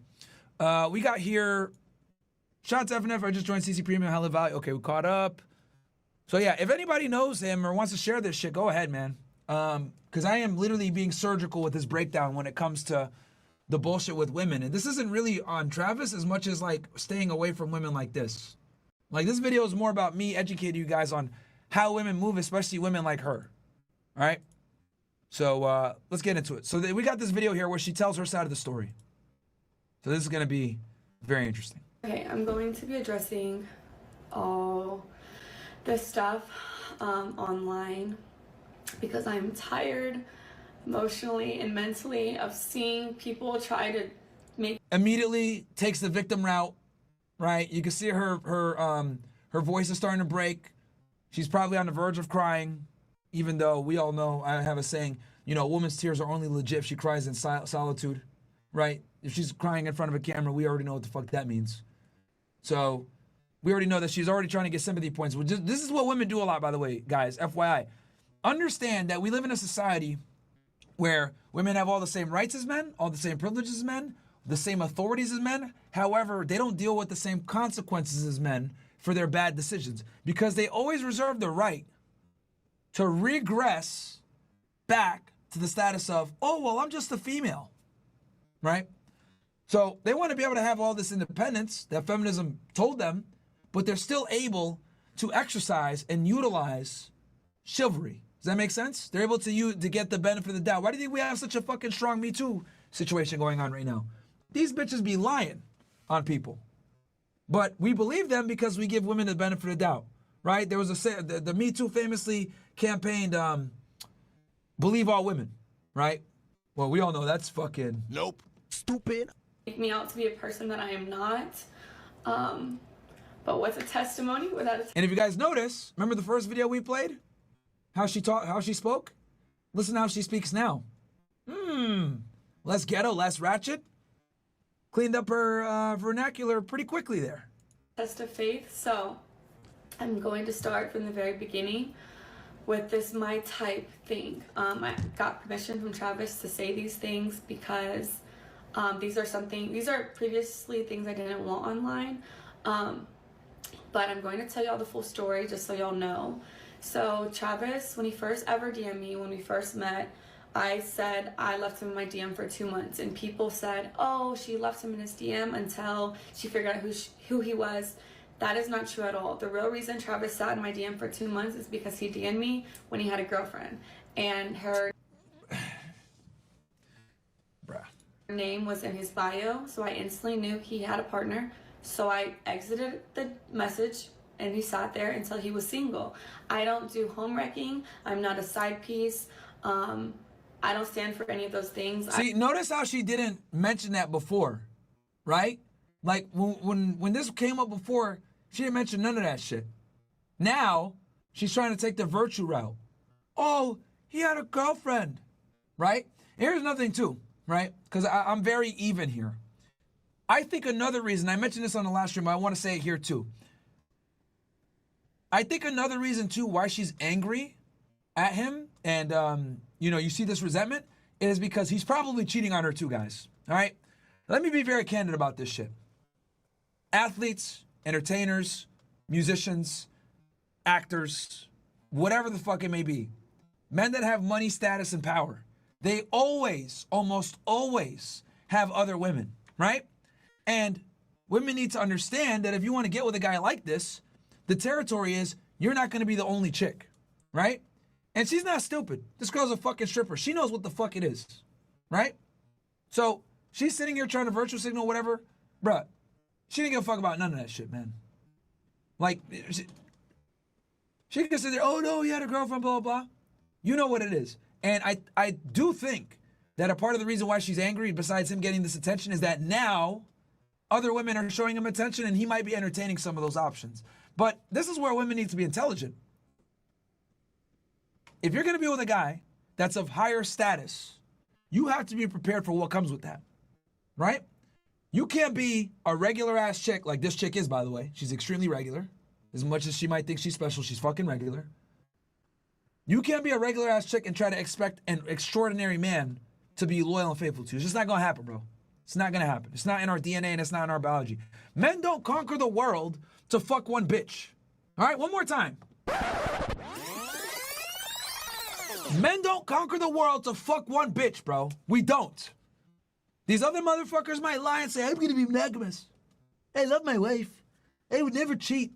We got here, shout out to FNF, I just joined CC Premium, Hella Value. Okay, we caught up. So, yeah, if anybody knows him or wants to share this shit, go ahead, man. Because I am literally being surgical with this breakdown when it comes to the bullshit with women. And this isn't really on Travis as much as like staying away from women like this. Like this video is more about me educating you guys on how women move, especially women like her. All right. So let's get into it. So we got this video here where she tells her side of the story. So this is going to be very interesting. Okay, I'm going to be addressing all this stuff online because I'm tired emotionally and mentally of seeing people try to make immediately takes the victim route, right? You can see her voice is starting to break. She's probably on the verge of crying, even though we all know, I have a saying, you know, a woman's tears are only legit if she cries in solitude, right? If she's crying in front of a camera, we already know what the fuck that means. So we already know that she's already trying to get sympathy points. This is what women do a lot, by the way, guys, FYI. Understand that we live in a society where women have all the same rights as men, all the same privileges as men, the same authorities as men. However, they don't deal with the same consequences as men for their bad decisions because they always reserve the right to regress back to the status of, oh, well, I'm just a female, right? So they want to be able to have all this independence that feminism told them, but they're still able to exercise and utilize chivalry. Does that make sense? They're able to get the benefit of the doubt. Why do you think we have such a fucking strong Me Too situation going on right now? These bitches be lying on people. But we believe them because we give women the benefit of the doubt, right? There was the Me Too famously campaigned, believe all women, right? Well, we all know that's fucking... Nope. Stupid. Make me out to be a person that I am not. But what's a testimony without a... And if you guys notice, remember the first video we played? How she spoke? Listen how she speaks now. Less ghetto, less ratchet. Cleaned up her vernacular pretty quickly there. Test of faith. So I'm going to start from the very beginning with this my type thing. I got permission from Travis to say these things because these are previously things I didn't want online. But I'm going to tell y'all the full story just so y'all know. So Travis, when he first ever DM'd me, when we first met, I said I left him in my DM for 2 months, and people said, oh, she left him in his DM until she figured out who he was. That is not true at all. The real reason Travis sat in my DM for 2 months is because he DM'd me when he had a girlfriend, and her name was in his bio, so I instantly knew he had a partner. So I exited the message, and he sat there until he was single. I don't do home wrecking. I'm not a side piece. I don't stand for any of those things. See, notice how she didn't mention that before, right? Like when this came up before, she didn't mention none of that shit. Now she's trying to take the virtue route. Oh, he had a girlfriend, right? Here's another thing too, right? Because I'm very even here. I think another reason, I mentioned this on the last stream, but I want to say it here too. I think another reason too why she's angry at him and you see this resentment is because he's probably cheating on her too, guys. All right? Let me be very candid about this shit. Athletes, entertainers, musicians, actors, whatever the fuck it may be, men that have money, status, and power, they always, almost always have other women, right? And women need to understand that if you want to get with a guy like this, the territory is you're not going to be the only chick, right? And she's not stupid. This girl's a fucking stripper. She knows what the fuck it is, right? So she's sitting here trying to virtue signal whatever. Bruh, she didn't give a fuck about none of that shit, man. Like, she can sit there, oh no, he had a girlfriend, blah, blah, blah. You know what it is. And I do think that a part of the reason why she's angry, besides him getting this attention, is that now other women are showing him attention and he might be entertaining some of those options. But this is where women need to be intelligent. If you're going to be with a guy that's of higher status, you have to be prepared for what comes with that, right? You can't be a regular ass chick like this chick is, by the way. She's extremely regular. As much as she might think she's special, she's fucking regular. You can't be a regular ass chick and try to expect an extraordinary man to be loyal and faithful to you. It's just not going to happen, bro. It's not going to happen. It's not in our DNA and it's not in our biology. Men don't conquer the world to fuck one bitch. All right, one more time. Men don't conquer the world to fuck one bitch, bro. We don't. These other motherfuckers might lie and say, I'm gonna be monogamous. I love my wife. I would never cheat.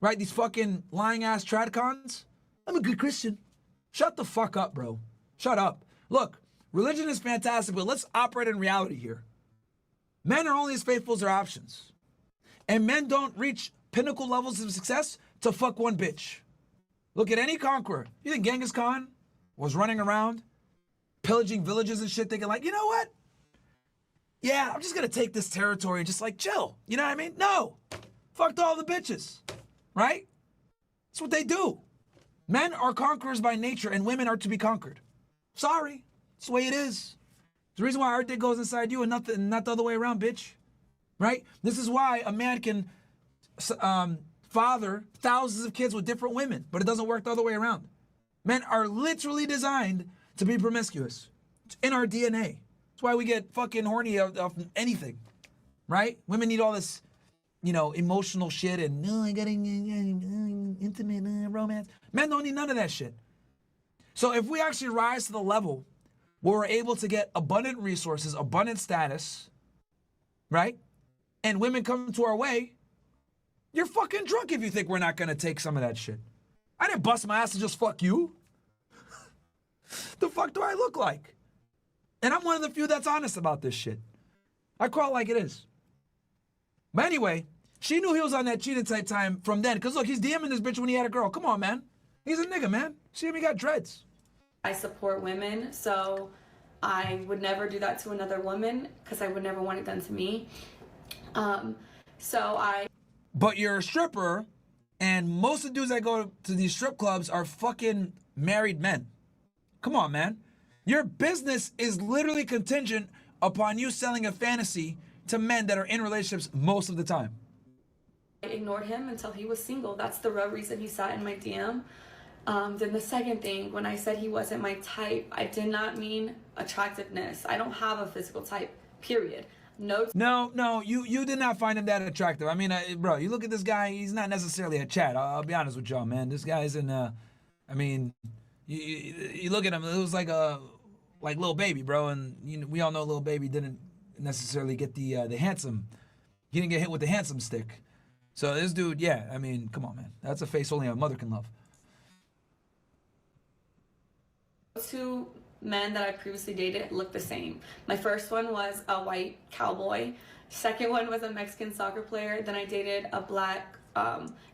Right? These fucking lying ass tradcons. I'm a good Christian. Shut the fuck up, bro. Shut up. Look, religion is fantastic, but let's operate in reality here. Men are only as faithful as their options. And men don't reach pinnacle levels of success to fuck one bitch. Look at any conqueror. You think Genghis Khan was running around pillaging villages and shit thinking like, you know what? Yeah, I'm just going to take this territory and just like chill. You know what I mean? No. Fucked all the bitches. Right? That's what they do. Men are conquerors by nature and women are to be conquered. Sorry. It's the way it is. The reason why our dick goes inside you and not the other way around, bitch. Right? This is why a man can father thousands of kids with different women, but it doesn't work the other way around. Men are literally designed to be promiscuous. It's in our DNA. That's why we get fucking horny off anything, right? Women need all this, emotional shit and, no, I got intimate romance. Men don't need none of that shit. So if we actually rise to the level where we're able to get abundant resources, abundant status, right? And women come to our way, you're fucking drunk if you think we're not gonna take some of that shit. I didn't bust my ass to just fuck you. The fuck do I look like? And I'm one of the few that's honest about this shit. I call it like it is. But anyway, she knew he was on that cheating type time from then. Because look, he's DMing this bitch when he had a girl. Come on, man. He's a nigga, man. See him, he got dreads. I support women, so I would never do that to another woman because I would never want it done to me. But you're a stripper, and most of the dudes that go to these strip clubs are fucking married men. Come on, man. Your business is literally contingent upon you selling a fantasy to men that are in relationships most of the time. I ignored him until he was single. That's the real reason he sat in my DM. Then the second thing, when I said he wasn't my type, I did not mean attractiveness. I don't have a physical type, period. No, you did not find him that attractive. I mean, bro, you look at this guy, he's not necessarily a Chad. I'll be honest with y'all, man. This guy's in, I mean, you look at him, it was like Lil Baby, bro. And we all know Lil Baby didn't necessarily get the handsome, he didn't get hit with the handsome stick. So this dude, yeah, I mean, come on, man. That's a face only a mother can love. Two men that I previously dated looked the same. My first one was a white cowboy. Second one was a Mexican soccer player. Then I dated a black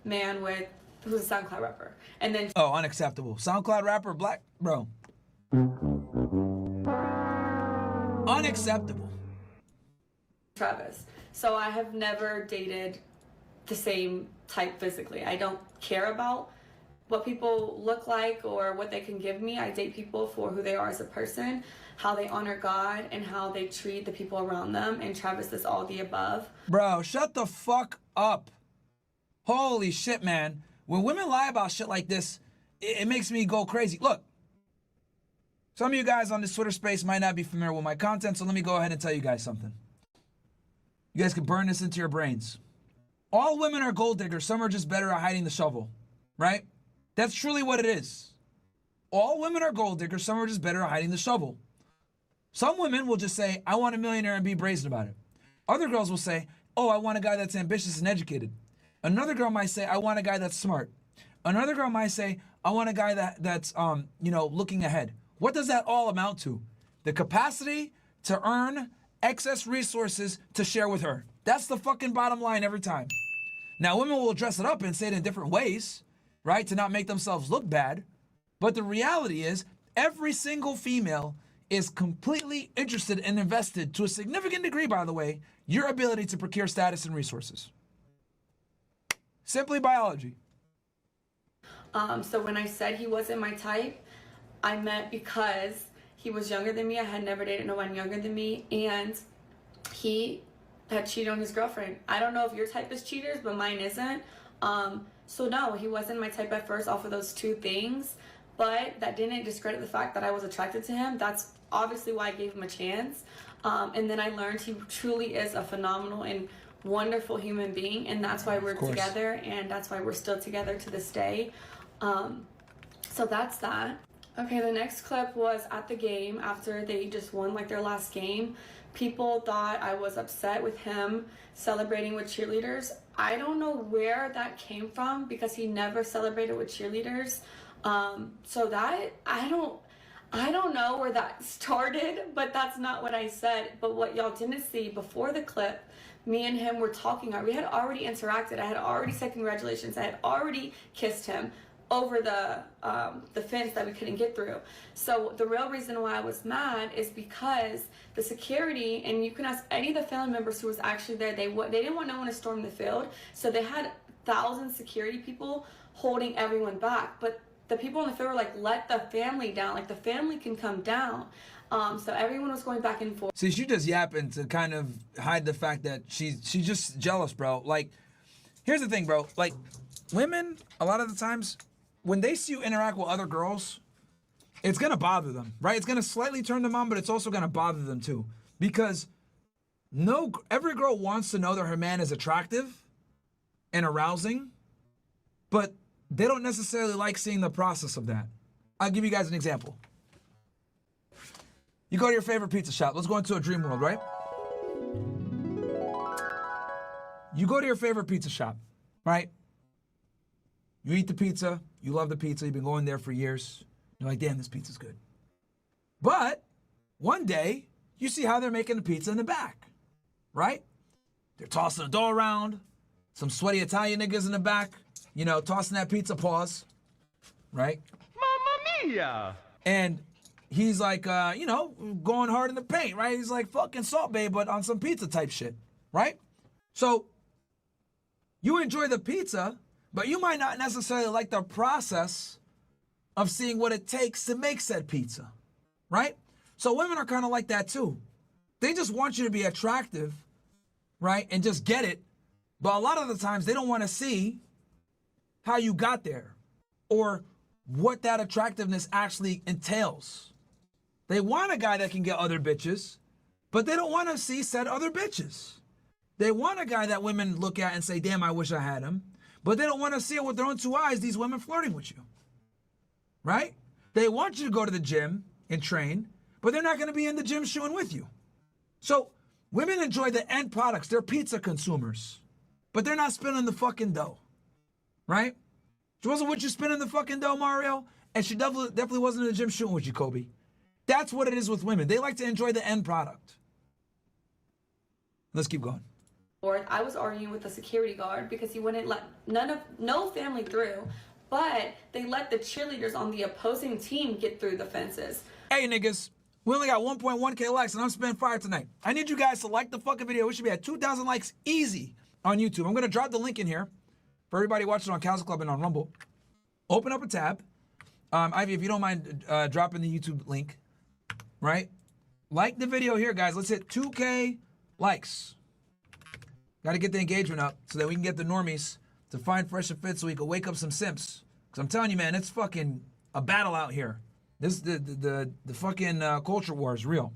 man who's a SoundCloud rapper. And then unacceptable. SoundCloud rapper, black, bro. Unacceptable. Travis. So I have never dated the same type physically. I don't care about what people look like or what they can give me. I date people for who they are as a person, how they honor God, and how they treat the people around them. And Travis is all the above. Bro, shut the fuck up. Holy shit, man. When women lie about shit like this, it makes me go crazy. Look, some of you guys on this Twitter space might not be familiar with my content, so let me go ahead and tell you guys something. You guys can burn this into your brains. All women are gold diggers. Some are just better at hiding the shovel, right? That's truly what it is. All women are gold diggers. Some are just better at hiding the shovel. Some women will just say, I want a millionaire, and be brazen about it. Other girls will say, oh, I want a guy that's ambitious and educated. Another girl might say, I want a guy that's smart. Another girl might say, I want a guy that's looking ahead. What does that all amount to? The capacity to earn excess resources to share with her. That's the fucking bottom line every time. Now, women will dress it up and say it in different ways, right, to not make themselves look bad. But the reality is, every single female is completely interested and invested, to a significant degree, by the way, your ability to procure status and resources. Simply biology. So when I said he wasn't my type, I meant because he was younger than me. I had never dated no one younger than me, and he had cheated on his girlfriend. I don't know if your type is cheaters, but mine isn't. So no, he wasn't my type at first off of those two things, but that didn't discredit the fact that I was attracted to him. That's obviously why I gave him a chance. And then I learned he truly is a phenomenal and wonderful human being, and that's why we're together, and that's why we're still together to this day. So that's that. Okay, the next clip was at the game after they just won like their last game. People thought I was upset with him celebrating with cheerleaders. I don't know where that came from because he never celebrated with cheerleaders. So that, I don't know where that started, but that's not what I said. But what y'all didn't see before the clip, me and him were talking. We had already interacted. I had already said congratulations. I had already kissed him over the fence that we couldn't get through. So the real reason why I was mad is because the security, and you can ask any of the family members who was actually there, they didn't want no one to storm the field. So they had 1,000 security people holding everyone back. But the people on the field were like, let the family down. Like, the family can come down. So everyone was going back and forth. See, she just yapping to kind of hide the fact that she's just jealous, bro. Like, here's the thing, bro. Like, women, a lot of the times, when they see you interact with other girls, it's going to bother them, right? It's going to slightly turn them on, but it's also going to bother them too. Because every girl wants to know that her man is attractive and arousing, but they don't necessarily like seeing the process of that. I'll give you guys an example. You go to your favorite pizza shop. Let's go into a dream world, right? You go to your favorite pizza shop, right? You eat the pizza. You love the pizza. You've been going there for years. You're like, damn, this pizza's good. But one day, you see how they're making the pizza in the back, right? They're tossing the dough around. Some sweaty Italian niggas in the back, you know, tossing that pizza paws, right? Mamma mia! And he's like, you know, going hard in the paint, right? He's like fucking Salt Bae, but on some pizza type shit, right? So you enjoy the pizza, but you might not necessarily like the process of seeing what it takes to make said pizza, right? So women are kind of like that too. They just want you to be attractive, right? And just get it. But a lot of the times they don't want to see how you got there or what that attractiveness actually entails. They want a guy that can get other bitches, but they don't want to see said other bitches. They want a guy that women look at and say, damn, I wish I had him. But they don't want to see it with their own two eyes, these women flirting with you. Right? They want you to go to the gym and train, but they're not going to be in the gym shoeing with you. So women enjoy the end products. They're pizza consumers, but they're not spinning the fucking dough. Right? She wasn't with you spinning the fucking dough, Mario, and she definitely wasn't in the gym shooting with you, Kobe. That's what it is with women. They like to enjoy the end product. Let's keep going. I was arguing with the security guard because he wouldn't let no family through, but they let the cheerleaders on the opposing team get through the fences. Hey niggas, we only got 1.1K likes and I'm spending fire tonight. I need you guys to like the fucking video. We should be at 2,000 likes easy on YouTube. I'm gonna drop the link in here for everybody watching on Council Club and on Rumble. Open up a tab. Ivy, if you don't mind dropping the YouTube link, right? Like the video here, guys. Let's hit 2K likes. Got to get the engagement up so that we can get the normies to find Fresh and Fit so we can wake up some simps. Because I'm telling you, man, it's fucking a battle out here. This the fucking culture war is real.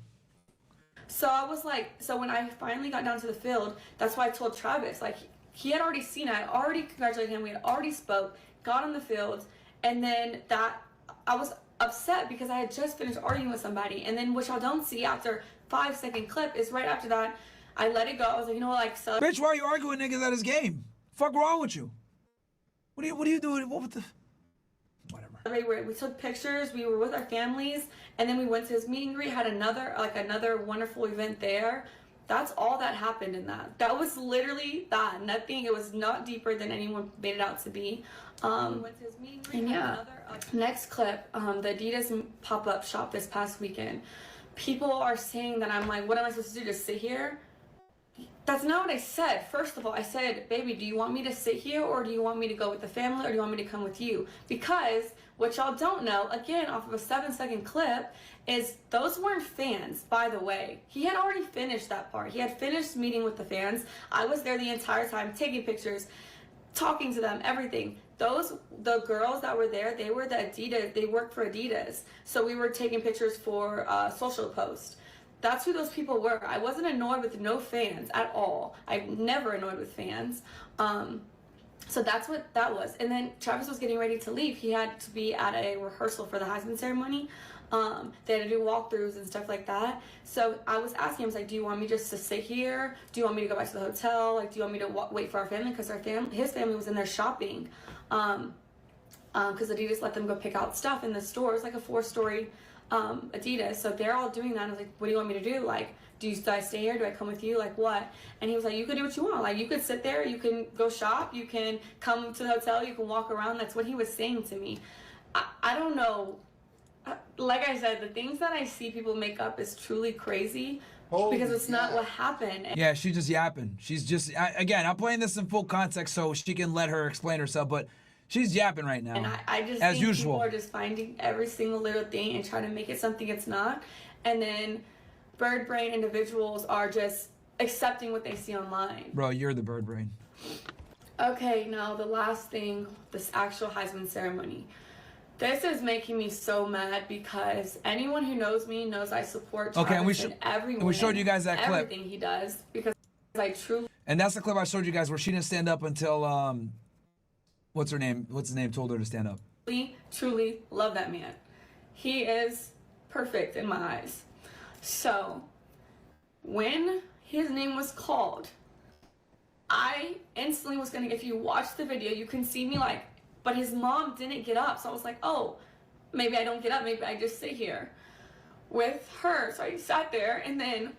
So I was like, so when I finally got down to the field, that's why I told Travis, like, he had already seen it. I already congratulated him. We had already spoke, got on the field, and then I was upset because I had just finished arguing with somebody. And then what y'all don't see after 5-second clip is right after that, I let it go. I was like, you know what, like, so. Bitch, why are you arguing with niggas at his game? Fuck wrong with you? What are you doing? What the? Whatever. We took pictures. We were with our families, and then we went to his meet and greet. Had another wonderful event there. That's all that happened in that. That was literally that. Nothing. It was not deeper than anyone made it out to be. We went to his meet and greet. And yeah. Next clip. The Adidas pop-up shop this past weekend. People are saying that I'm like, what am I supposed to do? Just sit here? That's not what I said. First of all, I said, baby, do you want me to sit here or do you want me to go with the family or do you want me to come with you? Because what y'all don't know, again, off of a 7-second clip, is those weren't fans, by the way. He had already finished that part. He had finished meeting with the fans. I was there the entire time, taking pictures, talking to them, everything. The girls that were there, they were the Adidas, they worked for Adidas. So we were taking pictures for social posts. That's who those people were. I wasn't annoyed with no fans at all. I'm never annoyed with fans. So that's what that was. And then Travis was getting ready to leave. He had to be at a rehearsal for the Heisman ceremony. They had to do walkthroughs and stuff like that. So I was asking him, I was like, do you want me just to sit here? Do you want me to go back to the hotel? Like, do you want me to wait for our family? Because his family was in there shopping. Because Adidas let them go pick out stuff in the store. It's like a 4-story Adidas, so they're all doing that. And I was like, what do you want me to do? Like, do I stay here? Do I come with you? Like, what? And he was like, you can do what you want. Like, you could sit there, you can go shop, you can come to the hotel, you can walk around. That's what he was saying to me. I don't know. Like I said, the things that I see people make up is truly crazy. Because it's not what happened. Yeah, she's just yapping. She's just, again, I'm playing this in full context so she can let her explain herself, but she's yapping right now. And I just as think usual. People are just finding every single little thing and trying to make it something it's not. And then bird brain individuals are just accepting what they see online. Bro, you're the bird brain. Okay, now the last thing, this actual Heisman ceremony. This is making me so mad because anyone who knows me knows I support Travis in every we showed you guys that clip. Everything he does because I truly. And that's the clip I showed you guys where she didn't stand up until what's her name? What's his name? Told her to stand up. Truly love that man. He is perfect in my eyes. So when his name was called, I instantly was gonna, if you watch the video, you can see me like, but his mom didn't get up. So I was like, oh, maybe I don't get up. Maybe I just sit here with her. So I sat there, and then.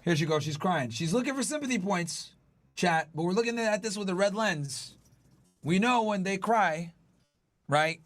Here she goes. She's crying. She's looking for sympathy points, chat. But we're looking at this with a red lens. We know when they cry, right?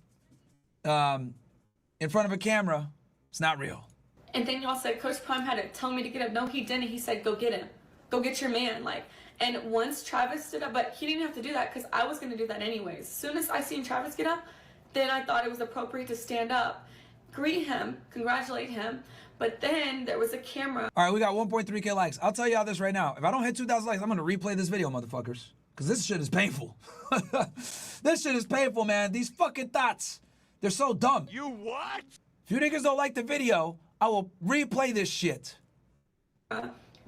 In front of a camera, it's not real. And then y'all said Coach Prime had to tell me to get up. No, he didn't. He said, go get him. Go get your man. Like, and once Travis stood up, but he didn't have to do that because I was going to do that anyways. As soon as I seen Travis get up, then I thought it was appropriate to stand up, greet him, congratulate him. But then there was a camera. All right, we got 1.3K likes. I'll tell y'all this right now. If I don't hit 2,000 likes, I'm going to replay this video, motherfuckers. Because this shit is painful. This shit is painful, man. These fucking thoughts, they're so dumb. You what? If you niggas don't like the video, I will replay this shit.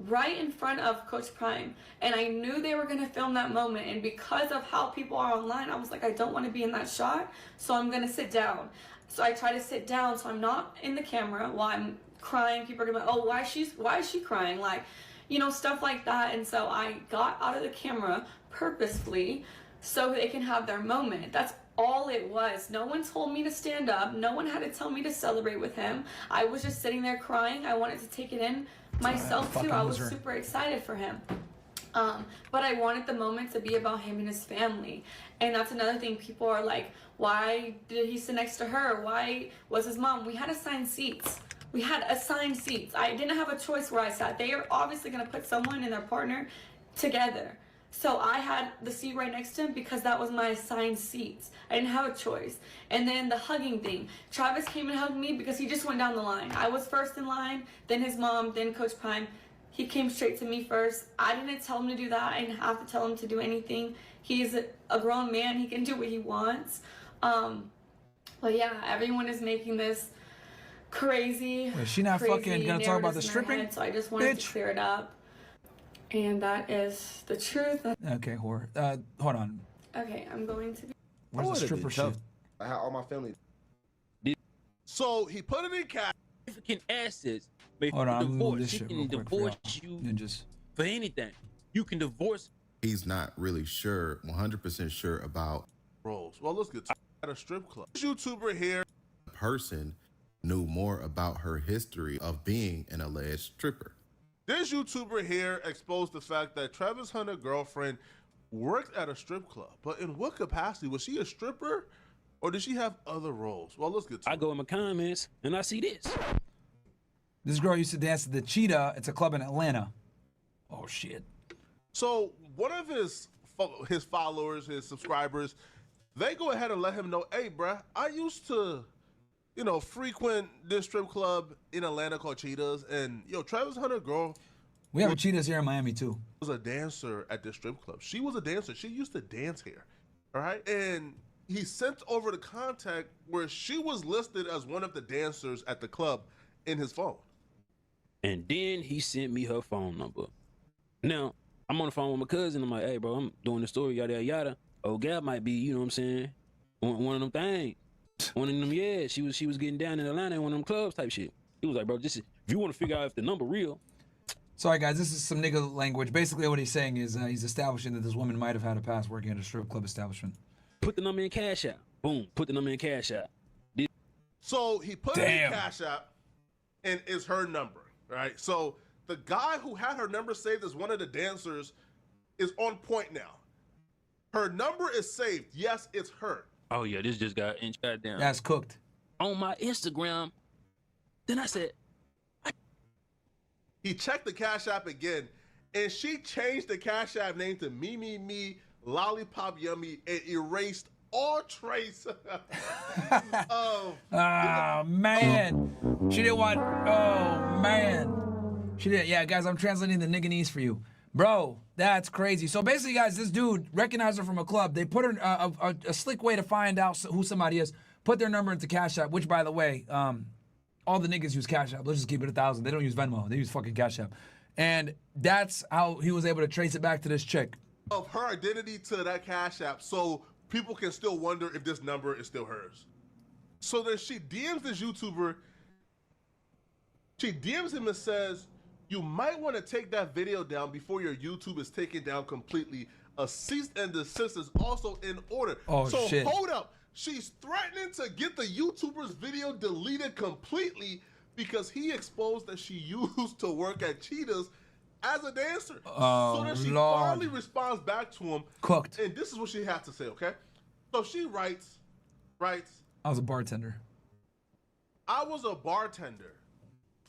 Right in front of Coach Prime, and I knew they were going to film that moment, and because of how people are online, I was like, I don't want to be in that shot, so I'm going to sit down. So I try to sit down so I'm not in the camera while I'm crying. People are going to be like, oh, why is she crying? Like, you know, stuff like that. And so I got out of the camera purposefully so they can have their moment. That's all it was. No one told me to stand up. No one had to tell me to celebrate with him. I was just sitting there crying. I wanted to take it in myself too. I was super excited for him. But I wanted the moment to be about him and his family. And that's another thing. People are like, why did he sit next to her? Why was his mom? We had assigned seats. We had assigned seats. I didn't have a choice where I sat. They are obviously going to put someone and their partner together. So I had the seat right next to him because that was my assigned seats. I didn't have a choice. And then the hugging thing. Travis came and hugged me because he just went down the line. I was first in line, then his mom, then Coach Prime. He came straight to me first. I didn't tell him to do that. I didn't have to tell him to do anything. He's a grown man. He can do what he wants. But yeah, everyone is making this crazy. Is she not fucking gonna talk about the stripping? Head, so I just wanted to clear it up. And that is the truth. Okay, whore. Hold on. Okay, I'm going to. Where's the stripper shit? I had all my family. So he put it in cash. Significant assets. Hold on, I'm gonna move this She shit can real quick divorce for y'all. you for anything. You can divorce. He's not really sure, 100% sure about roles. Well, let's get at a strip club. This YouTuber here. The person knew more about her history of being an alleged stripper. This YouTuber here exposed the fact that Travis Hunter's girlfriend worked at a strip club. But in what capacity? Was she a stripper or did she have other roles? Well, let's get to it. I go in my comments and I see this. This girl used to dance at the Cheetah. It's a club in Atlanta. Oh, shit. So one of his followers, his subscribers, they go ahead and let him know, hey, bruh, I used to, you know, frequent this strip club in Atlanta called Cheetahs. And, yo, Travis Hunter's girl. We have a Cheetahs here in Miami, too. Was a dancer at this strip club. She was a dancer. She used to dance here. All right. And he sent over the contact where she was listed as one of the dancers at the club in his phone. And then he sent me her phone number. Now, I'm on the phone with my cousin. I'm like, hey, bro, I'm doing the story, yada, yada. Oh, Gab might be, you know what I'm saying? One of them things. One of them, yeah, she was getting down in Atlanta in one of them clubs type shit. He was like, bro, this is, if you want to figure out if the number real. Sorry, guys, this is some nigga language. Basically, what he's saying is he's establishing that this woman might have had a past working at a strip club establishment. Put the number in Cash App. Boom, put the number in Cash App. So he put it in Cash App, and it's her number, right? So the guy who had her number saved as one of the dancers is on point now. Her number is saved. Yes, it's her. Oh, yeah, this just got inch down. That's cooked. On my Instagram, then I said, he checked the Cash App again, and she changed the Cash App name to Me, Lollipop Yummy, and erased all trace of... Oh, man. She didn't want... Oh, man. She did. Yeah, guys, I'm translating the nigganese for you. Bro, that's crazy. So basically, guys, this dude recognized her from a club. They put her a slick way to find out who somebody is. Put their number into Cash App, which, by the way, all the niggas use Cash App. Let's just keep it 1,000. They don't use Venmo. They use fucking Cash App. And that's how he was able to trace it back to this chick. Of her identity to that Cash App, so people can still wonder if this number is still hers. So then she DMs this YouTuber. She DMs him and says, you might want to take that video down before your YouTube is taken down completely. A cease and desist is also in order. Oh, so shit. hold up. She's threatening to get the YouTuber's video deleted completely because he exposed that she used to work at Cheetah's as a dancer. Oh, so then she Lord. finally responds back to him. Cooked. And this is what she had to say, okay? So she writes, I was a bartender. I was a bartender.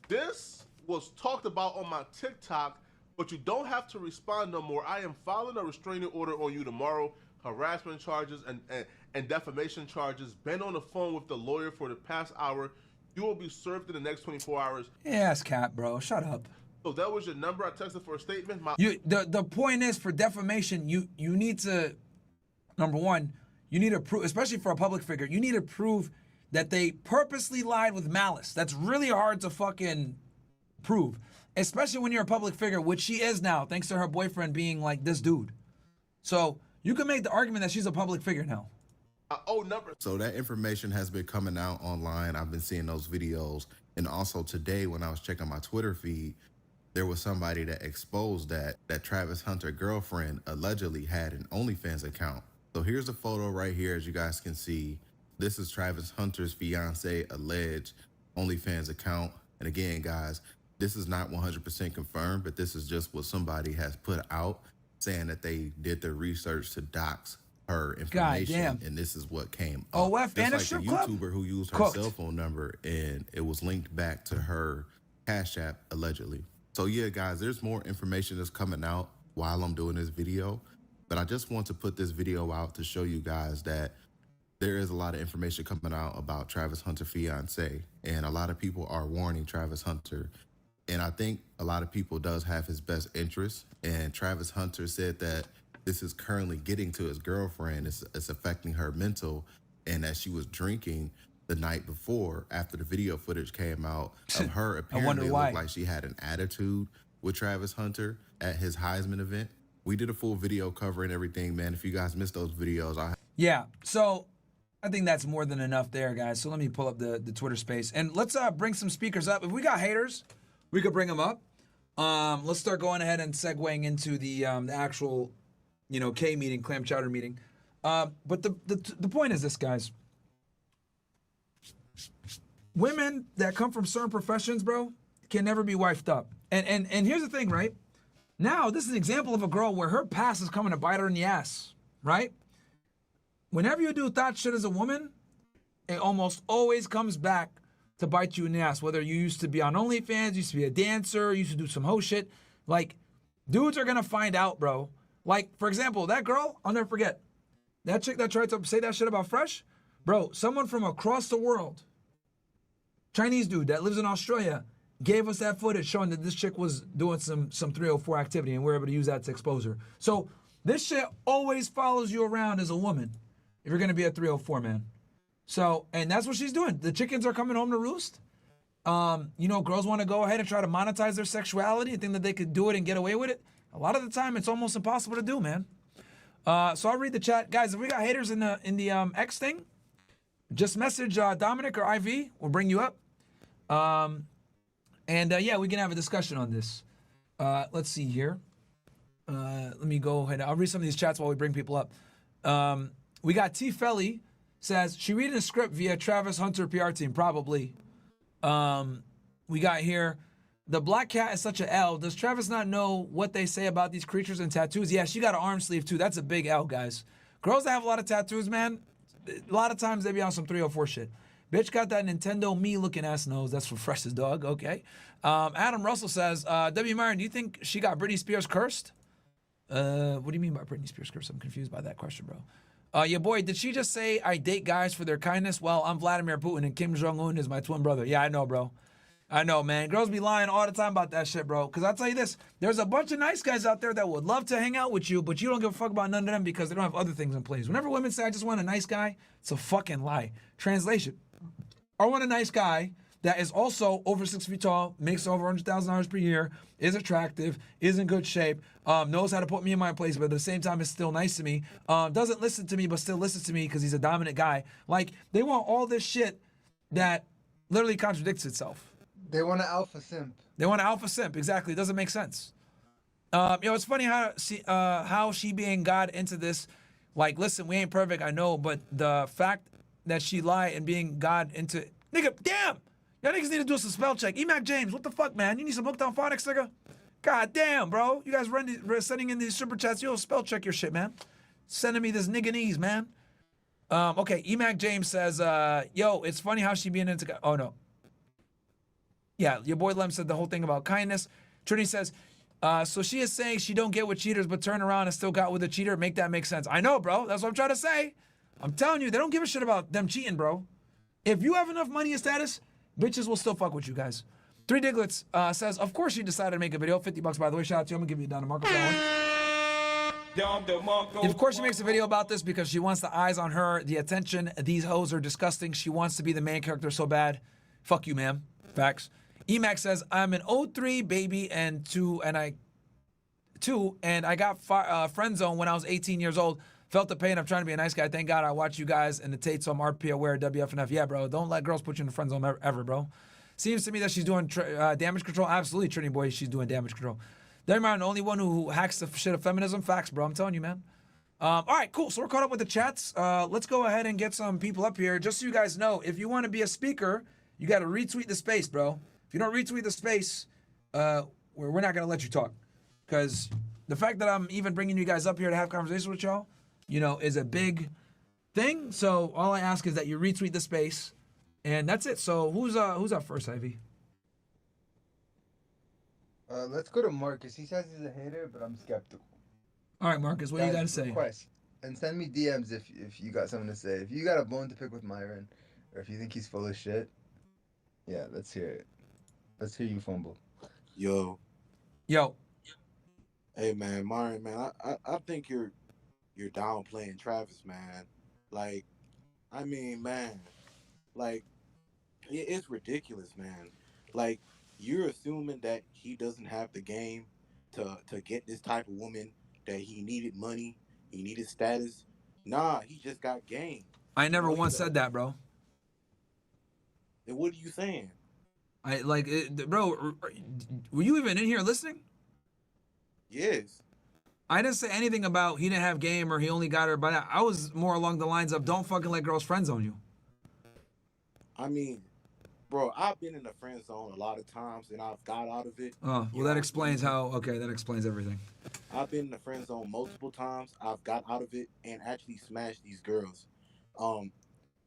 This was talked about on my TikTok, but you don't have to respond no more. I am filing a restraining order on you tomorrow. Harassment charges and defamation charges. Been on the phone with the lawyer for the past hour. You will be served in the next 24 hours. Yeah, it's cat, bro. Shut up. So that was your number. I texted for a statement. The point is, for defamation, you need to, number one, you need to prove, especially for a public figure, you need to prove that they purposely lied with malice. That's really hard to fucking prove, especially when you're a public figure, which she is now, thanks to her boyfriend being like this dude. So you can make the argument that she's a public figure now. Number. So that information has been coming out online. I've been seeing those videos. And also today when I was checking my Twitter feed, there was somebody that exposed that Travis Hunter girlfriend allegedly had an OnlyFans account. So here's a photo right here, as you guys can see. This is Travis Hunter's fiance alleged OnlyFans account. And again, guys, this is not 100% confirmed, but this is just what somebody has put out, saying that they did their research to dox her information, and this is what came up. OF and a strip club? YouTuber who used her cell phone number, and it was linked back to her Cash App, allegedly. So yeah, guys, there's more information that's coming out while I'm doing this video, but I just want to put this video out to show you guys that there is a lot of information coming out about Travis Hunter's fiance, and a lot of people are warning Travis Hunter. And I think a lot of people does have his best interest. And Travis Hunter said that this is currently getting to his girlfriend. It's affecting her mental, and that she was drinking the night before after the video footage came out of her. Apparently it looked like she had an attitude with Travis Hunter at his Heisman event. We did a full video covering everything, man. If you guys missed those videos, Yeah, so I think that's more than enough there, guys. So let me pull up the Twitter space. And let's bring some speakers up. If we got haters, we could bring them up. Let's start going ahead and segueing into the actual, K meeting, clam chowder meeting. But the point is this, guys. Women that come from certain professions, bro, can never be wifed up. And here's the thing, right? Now, this is an example of a girl where her past is coming to bite her in the ass, right? Whenever you do thought shit as a woman, it almost always comes back to bite you in the ass. Whether you used to be on OnlyFans, used to be a dancer, used to do some hoe shit. Like, dudes are gonna find out, bro. Like, for example, that girl, I'll never forget. That chick that tried to say that shit about Fresh, bro, someone from across the world, Chinese dude that lives in Australia, gave us that footage showing that this chick was doing some 304 activity, and we're able to use that to expose her. So this shit always follows you around as a woman if you're gonna be a 304, man. So, and that's what she's doing. The chickens are coming home to roost. Girls want to go ahead and try to monetize their sexuality and think that they could do it and get away with it. A lot of the time, it's almost impossible to do, man. So I'll read the chat. Guys, if we got haters in the X thing, just message Dominic or IV. We'll bring you up. Yeah, we can have a discussion on this. Let's see here. Let me go ahead. I'll read some of these chats while we bring people up. We got T. Felly says, she reading a script via Travis Hunter PR team, probably. We got here, the black cat is such an L. Does Travis not know what they say about these creatures and tattoos? Yeah, she got an arm sleeve too. That's a big L, guys. Girls that have a lot of tattoos, man, a lot of times they be on some 304 shit. Bitch got that Nintendo Me looking ass nose. That's for Fresh's dog. Okay. Adam Russell says, W. Myron, do you think she got Britney Spears cursed? What do you mean by Britney Spears cursed? I'm confused by that question, bro. Yeah, boy, did she just say I date guys for their kindness? Well, I'm Vladimir Putin and Kim Jong-un is my twin brother. Yeah, I know, bro. I know, man. Girls be lying all the time about that shit, bro. Because I'll tell you this, there's a bunch of nice guys out there that would love to hang out with you, but you don't give a fuck about none of them because they don't have other things in place. Whenever women say, I just want a nice guy, it's a fucking lie. Translation, I want a nice guy that is also over 6 feet tall, makes over $100,000 per year, is attractive, is in good shape, knows how to put me in my place, but at the same time is still nice to me, doesn't listen to me, but still listens to me because he's a dominant guy. Like, they want all this shit that literally contradicts itself. They want an alpha simp. They want an alpha simp. Exactly. It doesn't make sense. It's funny how she being God into this. Like, listen, we ain't perfect, I know, but the fact that she lied and being God into, nigga, damn, y'all niggas need to do some spell check. Emac James, what the fuck, man? You need some hooked on phonics, nigga. God damn, bro. You guys sending in these super chats. Yo, spell check your shit, man. Sending me this nigganese, man. Okay, Emac James says, yo, it's funny how she being into, oh no. Yeah, your boy Lem said the whole thing about kindness. Trinity says, so she is saying she don't get with cheaters, but turn around and still got with a cheater. Make that make sense. I know, bro. That's what I'm trying to say. I'm telling you, they don't give a shit about them cheating, bro. If you have enough money and status, bitches will still fuck with you guys. 3 Diglets says, of course she decided to make a video. $50, by the way. Shout out to you. I'm going to give you a Don DeMarco one. Of course she makes a video about this because she wants the eyes on her, the attention. These hoes are disgusting. She wants to be the main character so bad. Fuck you, ma'am. Facts. Emac says, I'm an 03 baby and I got friend zone when I was 18 years old. Felt the pain of trying to be a nice guy. Thank God I watch you guys and the Tate, so I'm RP aware, WFNF. Yeah, bro. Don't let girls put you in the friend zone ever, bro. Seems to me that she's doing damage control. Absolutely, Trinity boy, she's doing damage control. They're the only one who hacks the shit of feminism. Facts, bro. I'm telling you, man. All right, cool. So we're caught up with the chats. Let's go ahead and get some people up here. Just so you guys know, if you want to be a speaker, you got to retweet the space, bro. If you don't retweet the space, we're not going to let you talk. Because the fact that I'm even bringing you guys up here to have conversations with y'all, you know, is a big thing. So all I ask is that you retweet the space. And that's it. So who's up first, Ivy? Let's go to Marcus. He says he's a hater, but I'm skeptical. All right, Marcus, what do you got to say? Request. And send me DMs if you got something to say. If you got a bone to pick with Myron, or if you think he's full of shit, yeah, let's hear it. Let's hear you fumble. Yo. Hey man, Myron, man, I think you're downplaying Travis, man. Like, I mean, man, like, it's ridiculous, man. Like, you're assuming that he doesn't have the game to get this type of woman, that he needed money, he needed status. Nah, he just got game. I never once said that, bro. And what are you saying? Bro, were you even in here listening? Yes. I didn't say anything about he didn't have game or he only got her, but I was more along the lines of don't fucking let girls friends on you. I mean, bro, I've been in the friend zone a lot of times and I've got out of it. Oh, well, that explains how, okay, that explains everything. I've been in the friend zone multiple times. I've got out of it and actually smashed these girls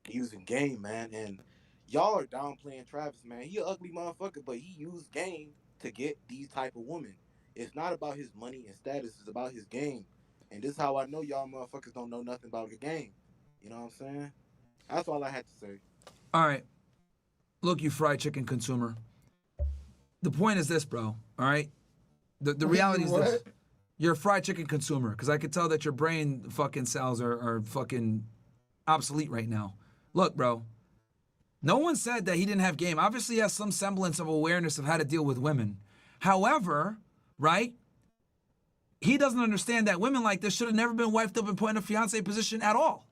using game, man. And y'all are downplaying Travis, man. He an ugly motherfucker, but he used game to get these type of women. It's not about his money and status. It's about his game. And this is how I know y'all motherfuckers don't know nothing about the game. You know what I'm saying? That's all I had to say. All right. Look, you fried chicken consumer. The point is this, bro. All right? The reality is this. You're a fried chicken consumer because I could tell that your brain fucking cells are fucking obsolete right now. Look, bro. No one said that he didn't have game. Obviously, he has some semblance of awareness of how to deal with women. However, right, he doesn't understand that women like this should have never been wifed up and put in a fiance position at all.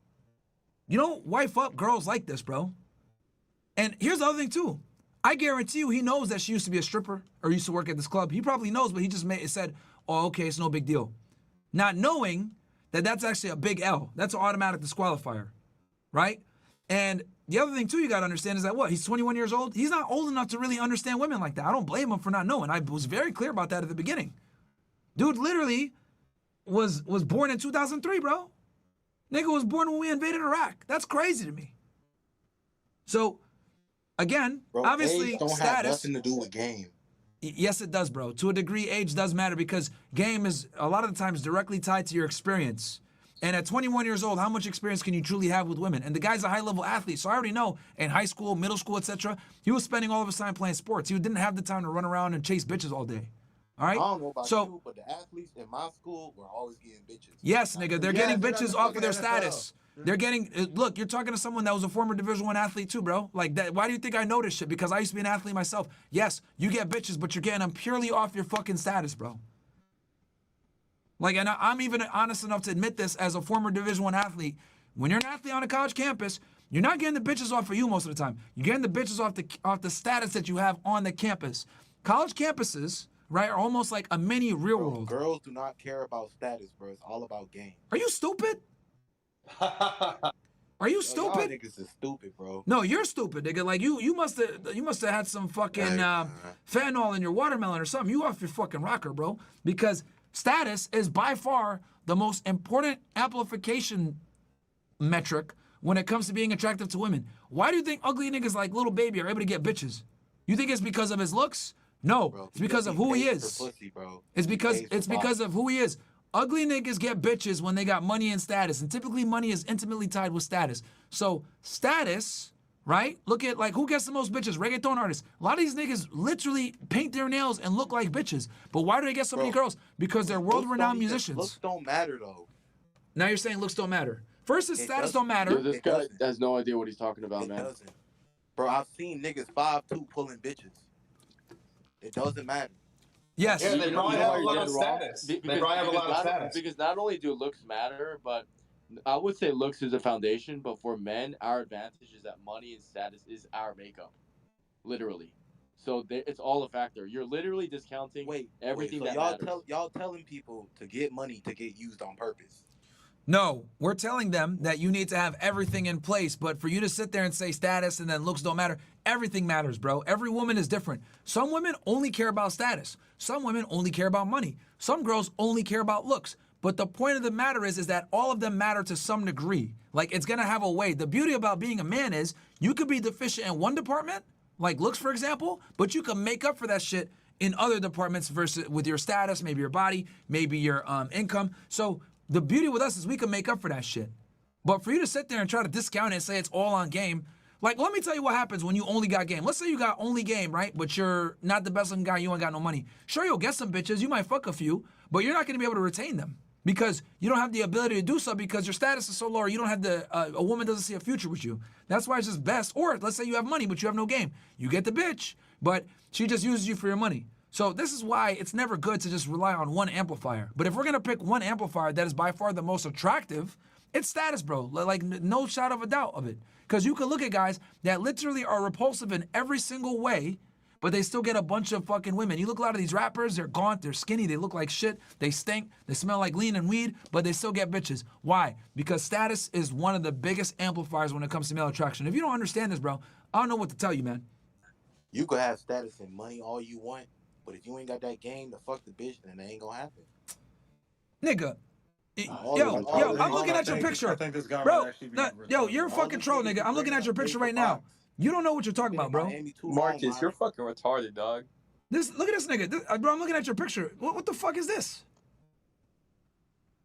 You don't wife up girls like this, bro. And here's the other thing, too. I guarantee you he knows that she used to be a stripper or used to work at this club. He probably knows, but he just said, oh, okay, it's no big deal. Not knowing that that's actually a big L. That's an automatic disqualifier, right? And the other thing, too, you got to understand is that what? He's 21 years old? He's not old enough to really understand women like that. I don't blame him for not knowing. I was very clear about that at the beginning. Dude literally was born in 2003, bro. Nigga was born when we invaded Iraq. That's crazy to me. So, again, bro, obviously, age don't status have nothing to do with game. Yes, it does, bro. To a degree, age does matter because game is a lot of the times directly tied to your experience. And at 21 years old, how much experience can you truly have with women? And the guy's a high-level athlete, so I already know in high school, middle school, etc., he was spending all of his time playing sports. He didn't have the time to run around and chase bitches all day. All right? I don't know about you, but the athletes in my school were always getting bitches. Yes, nigga, they're getting bitches off of their status. They're getting, look, you're talking to someone that was a former Division I athlete too, bro. Like, that. Why do you think I know this shit? Because I used to be an athlete myself. Yes, you get bitches, but you're getting them purely off your fucking status, bro. Like, and I'm even honest enough to admit this as a former Division I athlete. When you're an athlete on a college campus, You're not getting the bitches off of you most of the time. You're getting the bitches off the status that you have on the campus. College campuses, right, are almost like a mini real world. Girls do not care about status, bro. It's all about game. Are you stupid? Are you stupid? Y'all niggas is stupid, bro. No, you're stupid, nigga. Like you must have had some fucking fentanyl in your watermelon or something. You off your fucking rocker, bro. Because status is by far the most important amplification metric when it comes to being attractive to women. Why do you think ugly niggas like Little Baby are able to get bitches? You think it's because of his looks? No, bro, it's because of who he is. Pussy, bro. It's because of who he is. Ugly niggas get bitches when they got money and status, and typically money is intimately tied with status. So status, right? Look at like who gets the most bitches? Reggaeton artists. A lot of these niggas literally paint their nails and look like bitches. But why do they get so many girls? Because they're world-renowned musicians. Looks don't matter though. Now you're saying looks don't matter. First, is status don't matter. Dude, this guy has no idea what he's talking about, man. Doesn't. Bro, I've seen niggas 5'2" pulling bitches. It doesn't matter. Yes. Yeah, they probably have a lot of status. They probably have a lot of status. Because not only do looks matter, but I would say looks is a foundation, but for men, our advantage is that money and status is our makeup. Literally. So it's all a factor. You're literally discounting everything so that y'all matters. y'all telling people to get money to get used on purpose. No, we're telling them that you need to have everything in place, but for you to sit there and say status and then looks don't matter, everything matters, bro. Every woman is different. Some women only care about status. Some women only care about money. Some girls only care about looks. But the point of the matter is that all of them matter to some degree. Like, it's gonna have a way. The beauty about being a man is you could be deficient in one department, like looks, for example, but you can make up for that shit in other departments versus with your status, maybe your body, maybe your income. So the beauty with us is we can make up for that shit. But for you to sit there and try to discount it and say it's all on game, like, let me tell you what happens when you only got game. Let's say you got only game, right? But you're not the best looking guy, you ain't got no money. Sure, you'll get some bitches, you might fuck a few, but you're not gonna be able to retain them because you don't have the ability to do so because your status is so low or you don't have a woman doesn't see a future with you. That's why it's just best. Or let's say you have money, but you have no game. You get the bitch, but she just uses you for your money. So this is why it's never good to just rely on one amplifier. But if we're gonna pick one amplifier that is by far the most attractive, it's status, bro. Like no shot of a doubt of it. Because you can look at guys that literally are repulsive in every single way, but they still get a bunch of fucking women. You look at a lot of these rappers, they're gaunt, they're skinny, they look like shit, they stink, they smell like lean and weed, but they still get bitches. Why? Because status is one of the biggest amplifiers when it comes to male attraction. If you don't understand this, bro, I don't know what to tell you, man. You could have status and money all you want, but if you ain't got that game to fuck the bitch, then it ain't gonna happen. Nigga. Yo, I'm looking at your picture. I think this guy bro, might actually be you're a fucking troll, nigga. I'm looking at your picture right now. You don't know what you're talking about, bro. Marcus, you're fucking retarded, dog. Look at this nigga. Bro, I'm looking at your picture. What the fuck is this?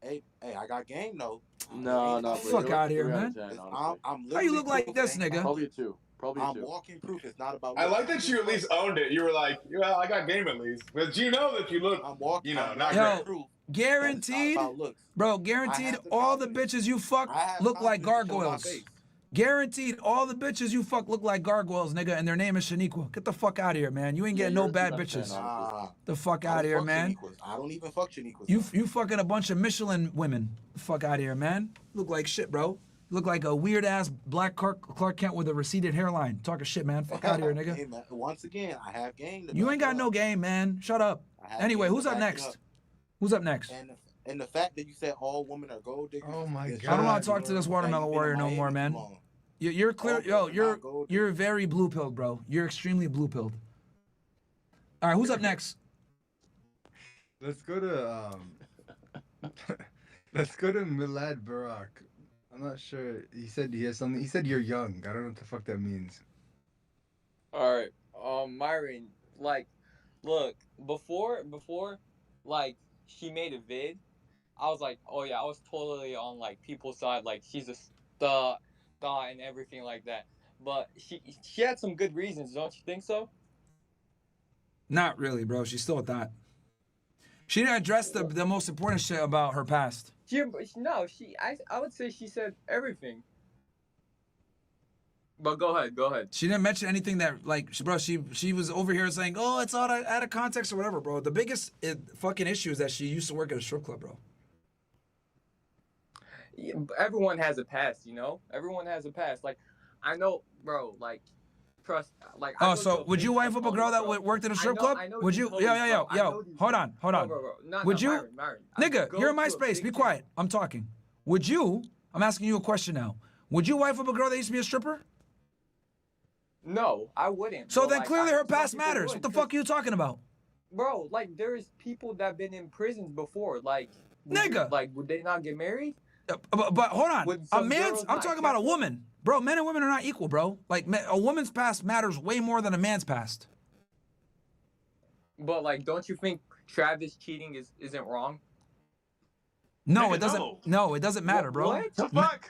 Hey, I got game though. No. Fuck out of here, man. How you look like this, nigga? Probably two. I'm walking proof. It's not about. I like that you at least owned it. You were like, well, I got game at least. But you know that you look, not great. Guaranteed, bro, guaranteed all the bitches you fuck look like gargoyles. Guaranteed all the bitches you fuck look like gargoyles, nigga, and their name is Shaniqua. Get the fuck out of here, man. You ain't getting no bad bitches. The fuck out of here, man. I don't even fuck Shaniqua. You fucking a bunch of Michelin women. The fuck out of here, man. Look like shit, bro. Look like a weird ass black Clark Kent with a receded hairline. Talking shit, man. Fuck out of here, nigga. Hey, man, once again, I have game. You ain't got no game, man. Shut up. Anyway, who's up next? Who's up next? And the fact that you said all women are gold diggers. Oh my god. I don't want to talk to this watermelon warrior no more, man. You're clear. You're very blue pilled, bro. You're extremely blue pilled. All right, who's up next? Let's go to let's go to Milad Barak. I'm not sure. He said he has something. He said you're young. I don't know what the fuck that means. All right, Myron. Like, look, before, like, she made a vid, I was like, oh yeah, I was totally on like people's side. Like, she's a thought and everything like that. But she had some good reasons, don't you think so? Not really, bro. She's still a thought. She didn't address the most important shit about her past. I would say she said everything. But go ahead. She didn't mention anything that, like, she was over here saying, oh, it's all out of context or whatever, bro. The biggest fucking issue is that she used to work at a strip club, bro. Yeah, everyone has a past, you know? Everyone has a past. Like, I know, bro. Like, trust. Like. I Oh, go to so a would you big wife up a girl that worked at a strip club? I know Would these you? hoes, Yo, bro. hold on. Bro. Would you? Myron. Nigga, Go you're in my to a space. big Be gym. quiet. I'm talking. Would you? I'm asking you a question now. Would you wife up a girl that used to be a stripper? No, I wouldn't. So bro. then Like, clearly some her past people matters. would, What the fuck are you talking about? Bro, like there's people that been in prisons before. Like, Nigga. would they not get married? But hold on. Would A some man's. girls I'm not talking about a cancel? woman, bro. Men and women are not equal, bro. Like a woman's past matters way more than a man's past. But like, don't you think Travis cheating isn't wrong? No, Nigga, it doesn't. no. No, it doesn't matter, bro. What the fuck?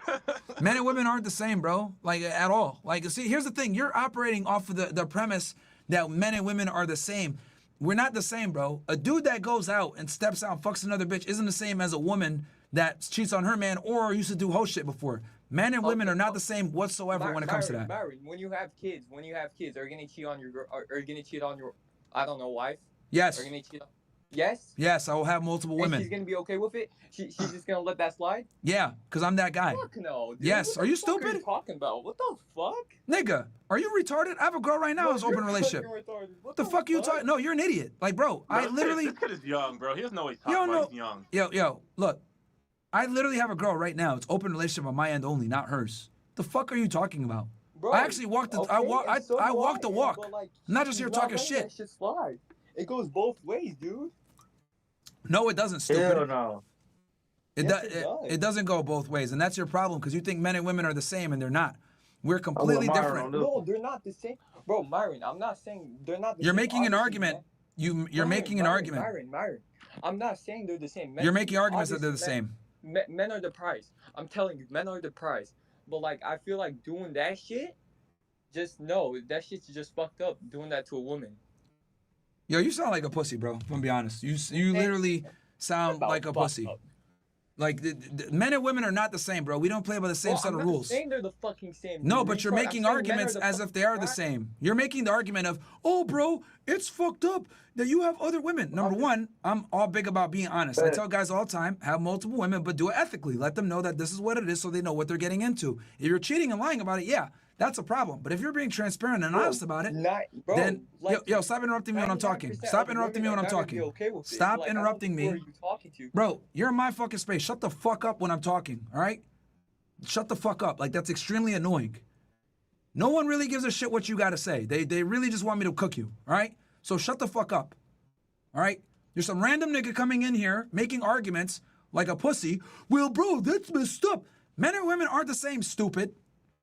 Men and women aren't the same, bro. Like at all. Like, see, here's the thing. You're operating off of the premise that men and women are the same. We're not the same, bro. A dude that goes out and steps out and fucks another bitch isn't the same as a woman that cheats on her man or used to do hoe shit before. Men and women are not the same whatsoever when it comes to that. Myron, when you have kids, are you gonna cheat on your girl? Are you gonna cheat on your, I don't know, wife? Yes. Are you gonna cheat on? Yes. Yes, I will have multiple And women. she's gonna be okay with it. She's just gonna let that slide. Yeah, because I'm that guy. Fuck no, dude. Yes. What Are you the fuck stupid? Are you talking about? What the fuck? Nigga, are you retarded? I have a girl right now who's You're open relationship. fucking retarded. What the fuck are you talking? No, you're an idiot. Like, bro, I literally. This kid is young, bro. He doesn't know what he's You talking don't about. know. He's young. Yo, look. I literally have a girl right now. It's open relationship on my end only, not hers. The fuck are you talking about? Bro, I actually walked the. I okay, walk. and so I do walked the and, walk. but, like, I'm not just she's here not talking letting shit. that shit slide. It goes both ways, dude. No, it doesn't. Stupid. Hell no. It, Yes, do- it it, does. it doesn't go both ways, and that's your problem because you think men and women are the same, and they're not. We're completely different. No, they're not the same. Bro, Myron, I'm not saying they're not the You're same. making an obviously, argument. man. You're making an argument. Myron. I'm not saying they're the same. You're making arguments that they're the obviously, same. Men are the prize. I'm telling you, men are the prize. But like, I feel like doing that shit, just no, that shit's just fucked up. Doing that to a woman. Yo, you sound like a pussy, bro. I'm gonna be honest. You literally sound like a pussy. Like the men and women are not the same, bro. We don't play by the same set I'm of not rules. saying they're the fucking same. No, you but you're retard. I'm making saying men arguments are the as if they are the prize. same. You're making the argument of, oh, bro, it's fucked up that you have other women. Number one, I'm all big about being honest. I tell guys all the time, have multiple women, but do it ethically. Let them know that this is what it is so they know what they're getting into. If you're cheating and lying about it, yeah, that's a problem. But if you're being transparent and honest about it, then, yo, stop interrupting me when I'm talking. Stop interrupting me when I'm talking. Stop interrupting me. Bro, you're in my fucking space. Shut the fuck up when I'm talking, all right? Shut the fuck up. Like, that's extremely annoying. No one really gives a shit what you got to say. They really just want me to cook you, all right? So shut the fuck up, all right? There's some random nigga coming in here making arguments like a pussy. Well, bro, that's messed up. Men and women aren't the same, stupid,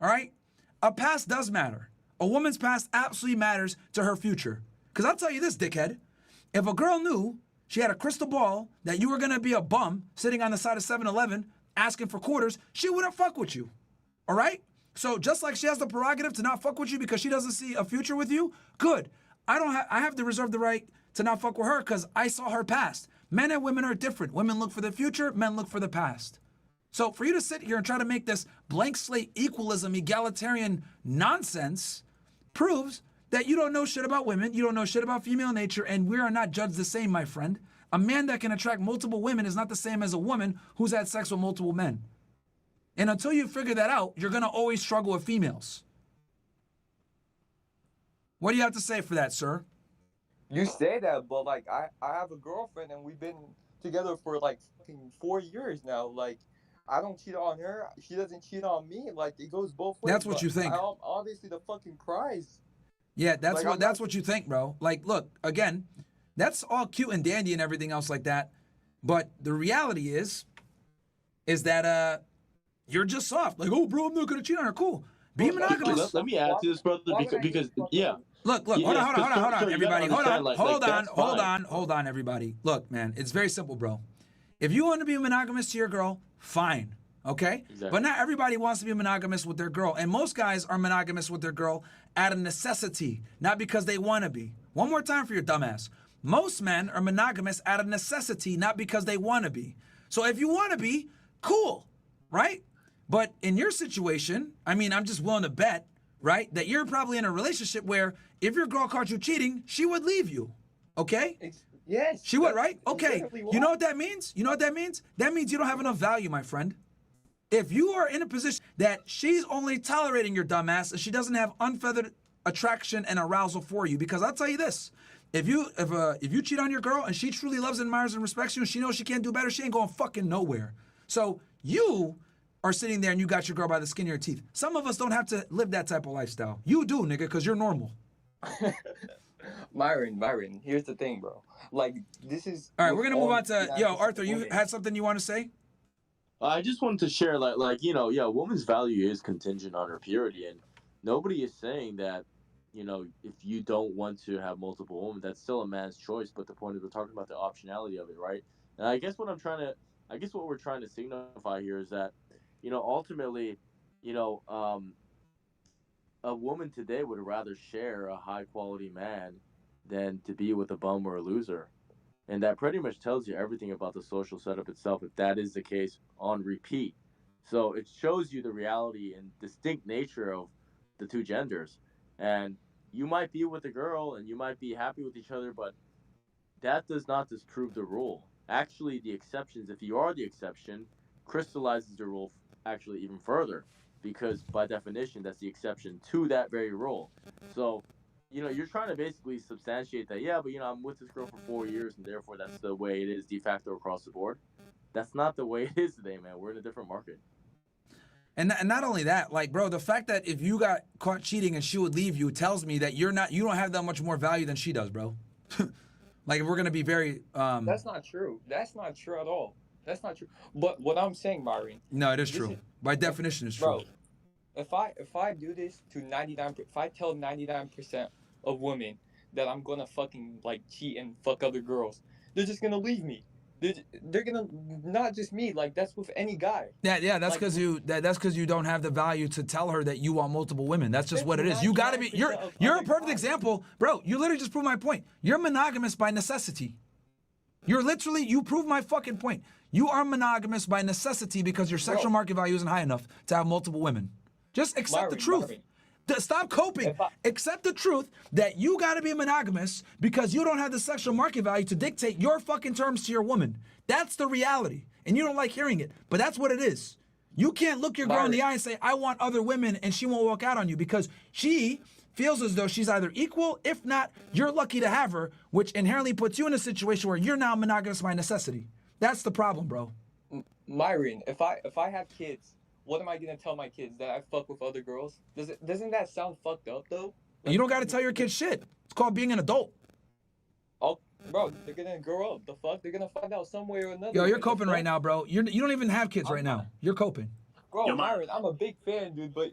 all right? A past does matter. A woman's past absolutely matters to her future. Because I'll tell you this, dickhead. If a girl knew she had a crystal ball that you were going to be a bum sitting on the side of 7-Eleven asking for quarters, she wouldn't fuck with you. All right? So just like she has the prerogative to not fuck with you because she doesn't see a future with you, good. I have to reserve the right to not fuck with her because I saw her past. Men and women are different. Women look for the future, men look for the past. So for you to sit here and try to make this blank slate equalism, egalitarian nonsense proves that you don't know shit about women, you don't know shit about female nature, and we are not judged the same, my friend. A man that can attract multiple women is not the same as a woman who's had sex with multiple men. And until you figure that out, you're gonna always struggle with females. What do you have to say for that, sir? You say that, but like, I have a girlfriend and we've been together for like fucking 4 years now. Like, I don't cheat on her. She doesn't cheat on me. Like, it goes both ways. That's what but you think. I'm obviously the fucking prize. Yeah, that's Like, what you think, bro. Like, look, again, that's all cute and dandy and everything else like that. But the reality is that you're just soft. Like, oh, bro, I'm not gonna cheat on her. Cool. Be monogamous. Let me add to this, brother, because yeah. Look, Yeah, hold on, so you everybody. gotta Hold understand, on, hold on, everybody. Look, man, it's very simple, bro. If you want to be monogamous to your girl, fine, okay? Exactly. But not everybody wants to be monogamous with their girl. And most guys are monogamous with their girl out of necessity, not because they want to be. One more time for your dumbass. Most men are monogamous out of necessity, not because they want to be. So if you want to be, cool, right? But in your situation, I mean, I'm just willing to bet, right, that you're probably in a relationship where if your girl caught you cheating, she would leave you, okay? Yes. She would, right? Okay. exactly You know what that means? You know what that means? That means you don't have enough value, my friend. If you are in a position that she's only tolerating your dumbass and she doesn't have unfeathered attraction and arousal for you, because I'll tell you this, if you cheat on your girl and she truly loves, admires, and respects you and she knows she can't do better, she ain't going fucking nowhere. So you are sitting there and you got your girl by the skin of your teeth. Some of us don't have to live that type of lifestyle. You do, nigga, because you're normal. Myron, here's the thing, bro. Like, this is... All right, we're going to move on to... Yo, Arthur, you had something you want to say? I just wanted to share, a woman's value is contingent on her purity, and nobody is saying that, if you don't want to have multiple women, that's still a man's choice. But the point is, we're talking about the optionality of it, right? And I guess what we're trying to signify here is that, ultimately, a woman today would rather share a high quality man than to be with a bum or a loser. And that pretty much tells you everything about the social setup itself, if that is the case on repeat. So it shows you the reality and distinct nature of the two genders. And you might be with a girl and you might be happy with each other, but that does not disprove the rule. Actually, the exceptions, if you are the exception, crystallizes the rule actually even further, because by definition, that's the exception to that very rule. So, you're trying to basically substantiate that, yeah, but, I'm with this girl for 4 years, and therefore that's the way it is de facto across the board. That's not the way it is today, man. We're in a different market. And not only that, like, bro, the fact that if you got caught cheating and she would leave you tells me that you don't have that much more value than she does, bro. Like, if we're going to be very... That's not true. That's not true at all. That's not true. But what I'm saying, Myron... No, it is true. By definition, it's true. Bro, if I do this to 99%, if I tell 99% of women that I'm going to fucking, like, cheat and fuck other girls, they're just going to leave me. They're gonna, not just me, like, that's with any guy. Yeah, that's because you don't have the value to tell her that you want multiple women. That's just what it is. You gotta be. You're a perfect example, bro. You literally just proved my point. You're monogamous by necessity. You proved my fucking point. You are monogamous by necessity because your sexual market value isn't high enough to have multiple women. Just accept the truth. Stop coping. Accept the truth that you got to be monogamous because you don't have the sexual market value to dictate your fucking terms to your woman. That's the reality. And you don't like hearing it, but that's what it is. You can't look your girl in the eye and say, I want other women, and she won't walk out on you because she feels as though she's either equal, if not, you're lucky to have her, which inherently puts you in a situation where you're now monogamous by necessity. That's the problem, bro. Myron, if I have kids, what am I gonna tell my kids, that I fuck with other girls? Doesn't that sound fucked up though? Like, you don't gotta tell your kids shit. It's called being an adult. Oh, bro, they're gonna grow up. The fuck, they're gonna find out some way or another. Yo, you're coping right now, bro. You don't even have kids right now. You're coping. Bro, Myron, I'm a big fan, dude, but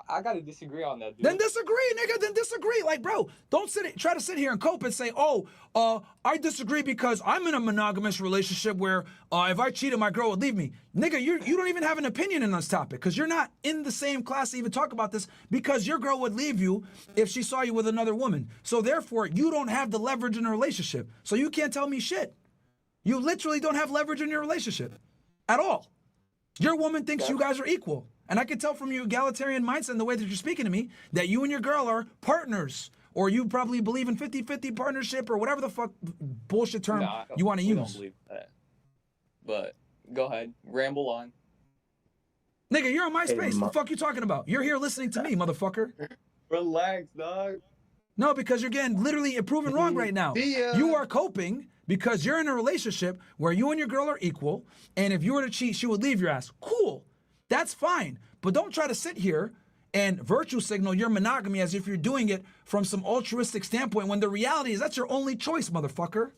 I gotta disagree on that, dude. Then disagree, nigga. Then disagree. Like, bro, don't try to sit here and cope and say, I disagree because I'm in a monogamous relationship where if I cheated, my girl would leave me. Nigga, you don't even have an opinion in this topic because you're not in the same class to even talk about this because your girl would leave you if she saw you with another woman. So therefore, you don't have the leverage in a relationship. So you can't tell me shit. You literally don't have leverage in your relationship at all. Your woman thinks you guys are equal. And I can tell from your egalitarian mindset and the way that you're speaking to me that you and your girl are partners. Or you probably believe in 50-50 partnership or whatever the fuck bullshit term you want to use. I don't believe that. But go ahead. Ramble on. Nigga, you're on MySpace. What the fuck you talking about? You're here listening to me, motherfucker. Relax, dog. No, because you're getting literally proven wrong right now. You are coping because you're in a relationship where you and your girl are equal. And if you were to cheat, she would leave your ass. Cool. That's fine, but don't try to sit here and virtue signal your monogamy as if you're doing it from some altruistic standpoint when the reality is that's your only choice, motherfucker.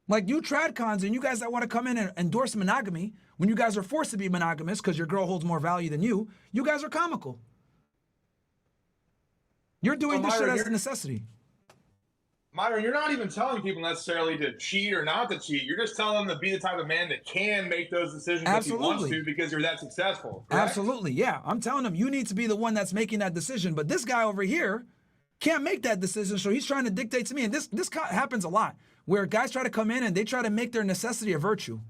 Like you tradcons and you guys that want to come in and endorse monogamy when you guys are forced to be monogamous because your girl holds more value than you guys are comical. You're doing this shit as a necessity. Myron, you're not even telling people necessarily to cheat or not to cheat. You're just telling them to be the type of man that can make those decisions if he wants to because you're that successful. Correct? Absolutely, yeah. I'm telling them you need to be the one that's making that decision. But this guy over here can't make that decision, so he's trying to dictate to me. And this happens a lot, where guys try to come in and they try to make their necessity a virtue.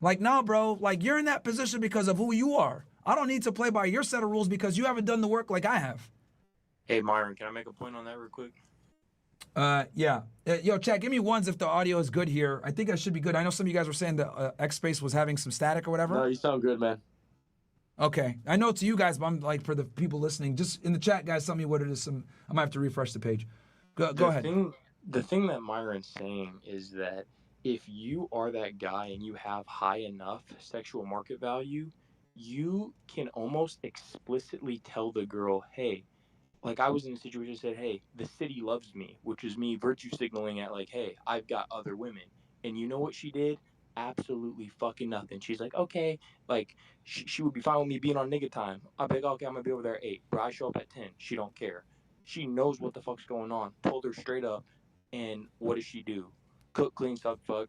Like, no, bro, like you're in that position because of who you are. I don't need to play by your set of rules because you haven't done the work like I have. Hey, Myron, can I make a point on that real quick? Yeah. Yo, chat, give me ones if the audio is good here. I think I should be good. I know some of you guys were saying the X Space was having some static or whatever. No, you sound good, man. Okay, I know to you guys, but I'm like for the people listening, just in the chat, guys, tell me what it is. I might have to refresh the page. Go ahead. The thing that Myron's saying is that if you are that guy and you have high enough sexual market value, you can almost explicitly tell the girl, hey, like I was in a situation that said, hey, the city loves me, which is me virtue signaling at like, hey, I've got other women. And you know what she did? Absolutely fucking nothing. She's like, okay, like she would be fine with me being on nigga time. I'd be like, okay, I'm gonna be over there at 8. Bro, I show up at 10. She don't care. She knows what the fuck's going on. Told her straight up. And what does she do? Cook, clean, suck, fuck,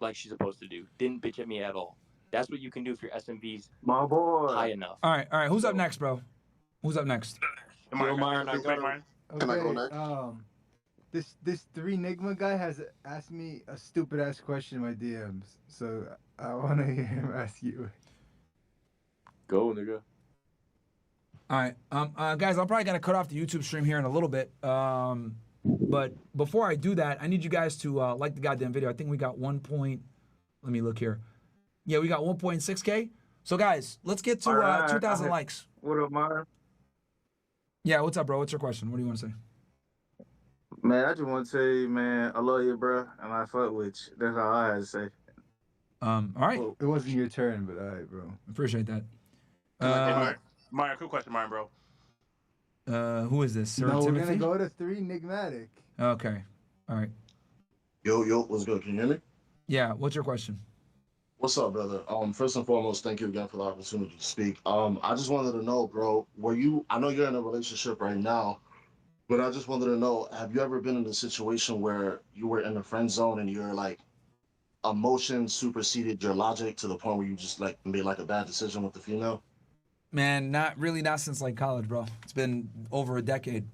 like she's supposed to do. Didn't bitch at me at all. That's what you can do if your SMV's my boy high enough. All right. Who's up next, bro? Who's up next? Myron, Okay, Can I go next? This 3nigma guy has asked me a stupid ass question in my DMs, so I want to hear him ask you. Go, nigga. All right, guys, I'm probably gonna cut off the YouTube stream here in a little bit. But before I do that, I need you guys to like the goddamn video. I think we got let me look here. Yeah, we got 1.6K. So guys, let's get to 2,000 likes. What up, Myron? Yeah, what's up, bro? What's your question? What do you want to say? Man, I just want to tell you, man, I love you, bro, and I fuck with you. That's all I had to say. All right. Well, it wasn't your turn, but all right, bro. Appreciate that. Hey, Myron, quick question, Myron, bro. Who is this? Sir No, Timothy? we're gonna go to 3nigmatic. Okay. All right. Yo, what's good? Can you hear me? Yeah. What's your question? What's up, brother? First and foremost, thank you again for the opportunity to speak. I just wanted to know, bro, I know you're in a relationship right now, but I just wanted to know, have you ever been in a situation where you were in the friend zone and your like emotion superseded your logic to the point where you just like made like a bad decision with the female? Man, not since like college, bro. It's been over a decade.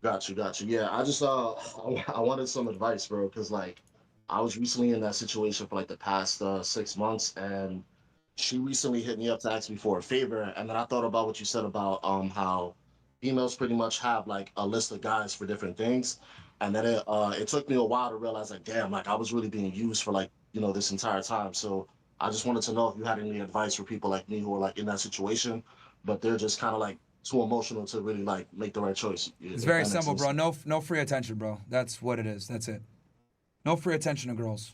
Got you. Yeah, I just I wanted some advice, bro, because like I was recently in that situation for like the past 6 months, and she recently hit me up to ask me for a favor, and then I thought about what you said about how females pretty much have like a list of guys for different things, and then it took me a while to realize like, damn, like I was really being used for like, you know, this entire time. So I just wanted to know if you had any advice for people like me who are like in that situation, but they're just kind of like too emotional to really like make the right choice. It's very simple, bro. No free attention, bro. That's what it is. That's it. No free attention to girls.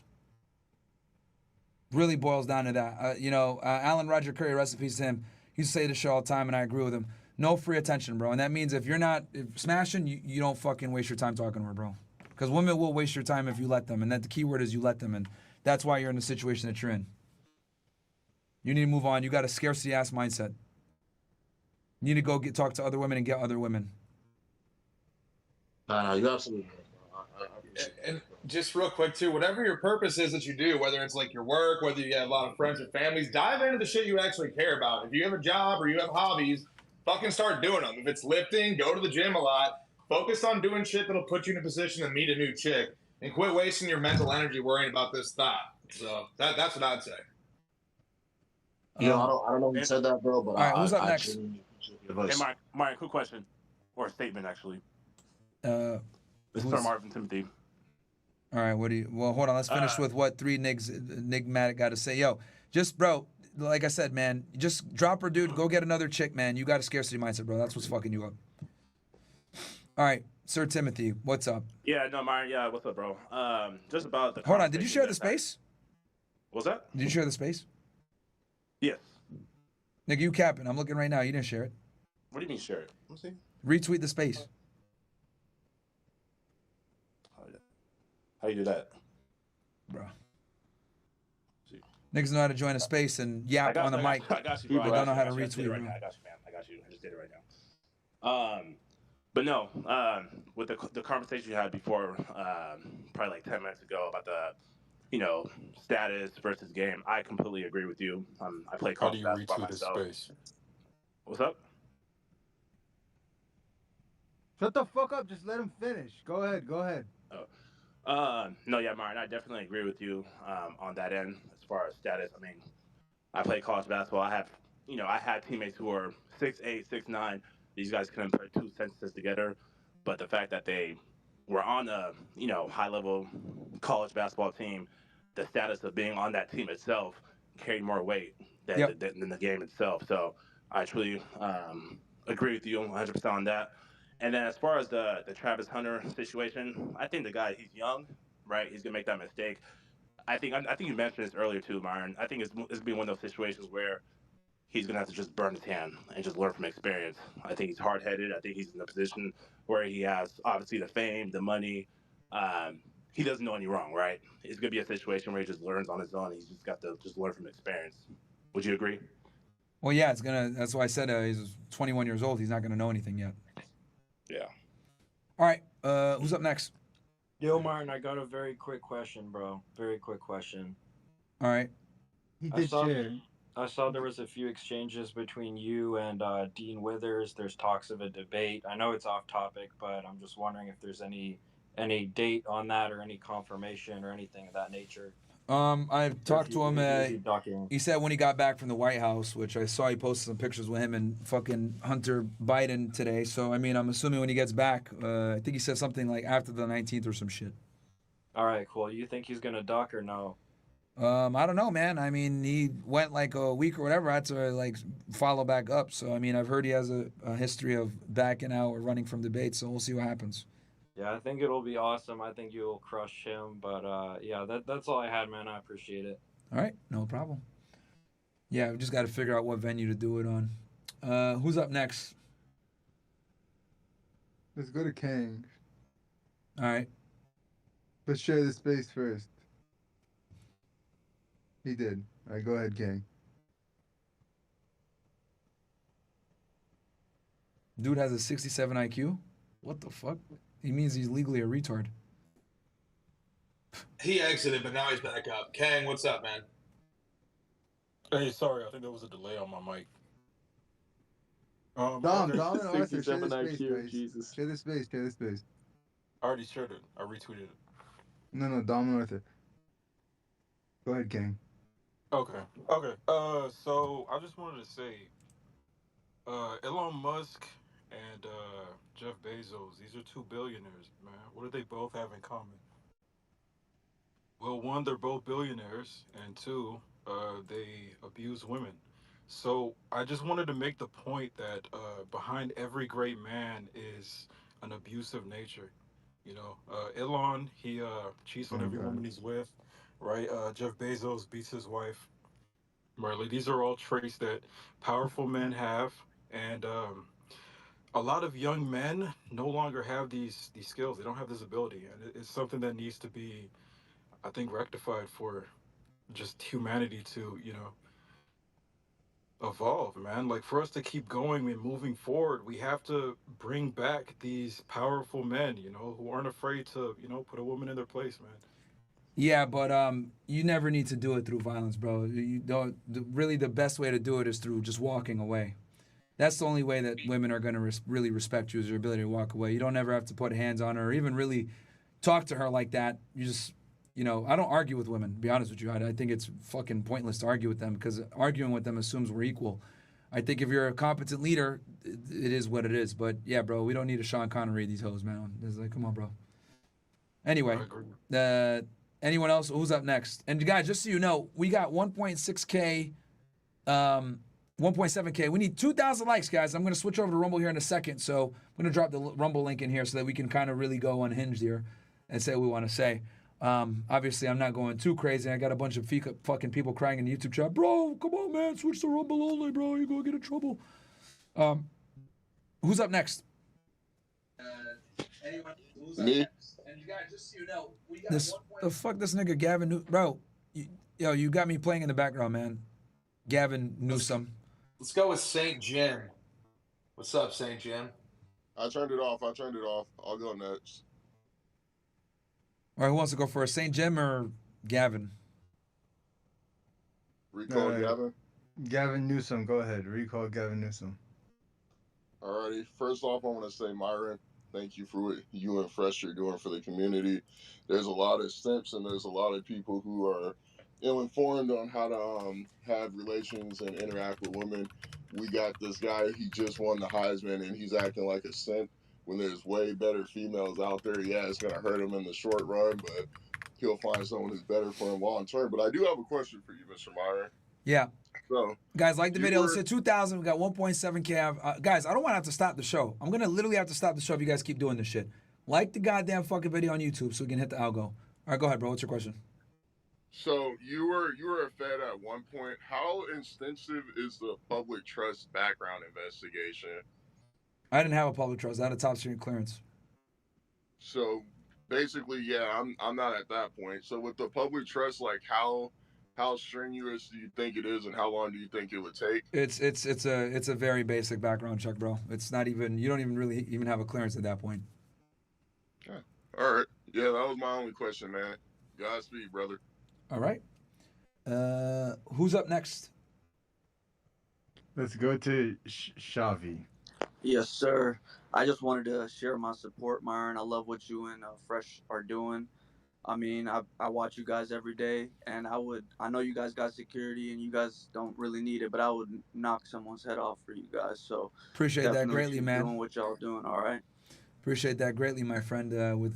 Really boils down to that. Alan Roger Curry, recipes to him. He used to say this shit all the time, and I agree with him. No free attention, bro. And that means if you're not smashing, you don't fucking waste your time talking to her, bro. Because women will waste your time if you let them. And that the key word is you let them. And that's why you're in the situation that you're in. You need to move on. You got a scarcity-ass mindset. You need to go talk to other women and get other women. Nah, you're absolutely right. And just real quick too, whatever your purpose is that you do, whether it's like your work, whether you have a lot of friends or families, dive into the shit you actually care about. If you have a job or you have hobbies, fucking start doing them. If it's lifting, go to the gym a lot. Focus on doing shit that'll put you in a position to meet a new chick, and quit wasting your mental energy worrying about this thought. So that's what I'd say. I don't know who said that, bro, but all right, who's up next? Hey, Myron, quick question or a statement actually. This is from Marvin Timothy. All right, well, hold on. Let's finish with what 3nigmatic got to say. Yo, just, bro, like I said, man, just drop her, dude. Go get another chick, man. You got a scarcity mindset, bro. That's what's fucking you up. All right, Sir Timothy, what's up? Yeah, no, Myron, yeah, what's up, bro? Just about the... Hold on, did you share the space? What's that? Did you share the space? Yes. Nigga, you capping. I'm looking right now. You didn't share it. What do you mean share it? Let's see. Retweet the space. How you do that? Bro. Niggas know how to join a space and yap on the mic. I got you, bro. But don't know how to retweet right now. I got you, man. I got you. I just did it right now. But no, with the conversation you had before, probably like 10 minutes ago about the, status versus game, I completely agree with you. I play college basketball myself. What's up? Shut the fuck up. Just let him finish. Go ahead. No, yeah, Myron, I definitely agree with you on that end as far as status. I mean, I play college basketball. I had teammates who were 6'8", 6'9". These guys couldn't put two sentences together, but the fact that they were on a high level college basketball team, the status of being on that team itself carried more weight than, Yep. than the game itself. So I truly agree with you 100% on that. And then as far as the Travis Hunter situation, I think the guy, he's young, right? He's gonna make that mistake. I think you mentioned this earlier too, Myron. I think it's gonna be one of those situations where he's gonna have to just burn his hand and just learn from experience. I think he's hard headed. I think he's in a position where he has obviously the fame, the money. He doesn't know any wrong, right? It's gonna be a situation where he just learns on his own. He's just got to just learn from experience. Would you agree? Well, yeah, that's why I said he's 21 years old. He's not gonna know anything yet. Yeah. All right. Who's up next? Yo, Myron, I got a very quick question, bro. Very quick question. All right. I saw there was a few exchanges between you and Dean Withers. There's talks of a debate. I know it's off topic, but I'm just wondering if there's any date on that or any confirmation or anything of that nature. I've talked to him. He said when he got back from the White House, which I saw he posted some pictures with him and fucking Hunter Biden today. So, I mean, I'm assuming when he gets back, I think he said something like after the 19th or some shit. All right, cool. You think he's going to duck or no? I don't know, man. I mean, he went like a week or whatever. I had to like follow back up. So, I mean, I've heard he has a history of backing out or running from debates. So we'll see what happens. Yeah, I think it'll be awesome. I think you'll crush him. But yeah, that's all I had, man. I appreciate it. All right, no problem. Yeah, we just got to figure out what venue to do it on. Who's up next? Let's go to Kang. All right. Let's share the space first. He did. All right, go ahead, Kang. Dude has a 67 IQ? What the fuck? He means he's legally a retard. He exited, but now he's back up. Kang, what's up, man? Hey, sorry, I think there was a delay on my mic. Dom and Arthur, share 67 the space, IQ, guys. Jesus. Share the space. I already shared it. I retweeted it. No, Dom and Arthur. Go ahead, Kang. Okay. So I just wanted to say, Elon Musk and Jeff Bezos, these are two billionaires, man. What do they both have in common? Well, one, they're both billionaires, and two, they abuse women. So I just wanted to make the point that behind every great man is an abusive nature. You know, Elon, he cheats on every woman he's with, right? Jeff Bezos beats his wife. Right, like, these are all traits that powerful men have, and a lot of young men no longer have these skills. They don't have this ability, and it's something that needs to be, I think, rectified for just humanity to, evolve, man. Like, for us to keep going and moving forward, we have to bring back these powerful men, who aren't afraid to, put a woman in their place, man. Yeah, but you never need to do it through violence, bro. You don't. Really, the best way to do it is through just walking away. That's the only way that women are going to really respect you, is your ability to walk away. You don't ever have to put hands on her or even really talk to her like that. You just, I don't argue with women, to be honest with you. I think it's fucking pointless to argue with them, because arguing with them assumes we're equal. I think if you're a competent leader, it is what it is. But yeah, bro, we don't need a Sean Connery these hoes, man. It's like, come on, bro. Anyway, anyone else? Who's up next? And guys, just so you know, we got 1.6K, 1.7K. We need 2,000 likes, guys. I'm going to switch over to Rumble here in a second. So I'm going to drop the Rumble link in here so that we can kind of really go unhinged here and say what we want to say. Obviously, I'm not going too crazy. I got a bunch of fucking people crying in the YouTube chat. Bro, come on, man. Switch to Rumble only, bro. You're going to get in trouble. Who's up next? Anyone? Who's up next? And you guys, just so you know, we got the fuck this nigga Gavin bro. You got me playing in the background, man. Gavin Newsom. Let's go with St. Jim. What's up, St. Jim? I turned it off. I'll go next. All right, who wants to go first? St. Jim or Gavin? Recall Gavin. Gavin Newsom, go ahead. Recall Gavin Newsom. Alrighty. First off, I want to say, Myron, thank you for what you and Fresh are doing for the community. There's a lot of simps and there's a lot of people who are ill-informed on how to have relations and interact with women. We got this guy, he just won the Heisman and he's acting like a simp when there's way better females out there. Yeah, it's going to hurt him in the short run, but he'll find someone who's better for him long term. But I do have a question for you, Mr. Myron. Yeah. So, guys, like the video. Let's hit 2,000. We got 1.7K. Guys, I don't want to have to stop the show. I'm going to literally have to stop the show if you guys keep doing this shit. Like the goddamn fucking video on YouTube so we can hit the algo. All right, go ahead, bro. What's your question? So you were a Fed at one point. How extensive is the public trust background investigation? I didn't have a public trust. I had a top secret clearance. So basically, yeah, I'm not at that point. So with the public trust, like how strenuous do you think it is, and how long do you think it would take? It's a very basic background check, bro. It's not even, you don't even really even have a clearance at that point. Yeah. All right. Yeah, that was my only question, man. Godspeed, brother. All right. Who's up next? Let's go to Shavi. Yes, sir. I just wanted to share my support, Myron. I love what you and Fresh are doing. I mean, I watch you guys every day, and I know you guys got security, and you guys don't really need it, but I would knock someone's head off for you guys. So Appreciate that greatly, man. Doing what y'all doing, all right? Appreciate that greatly, my friend.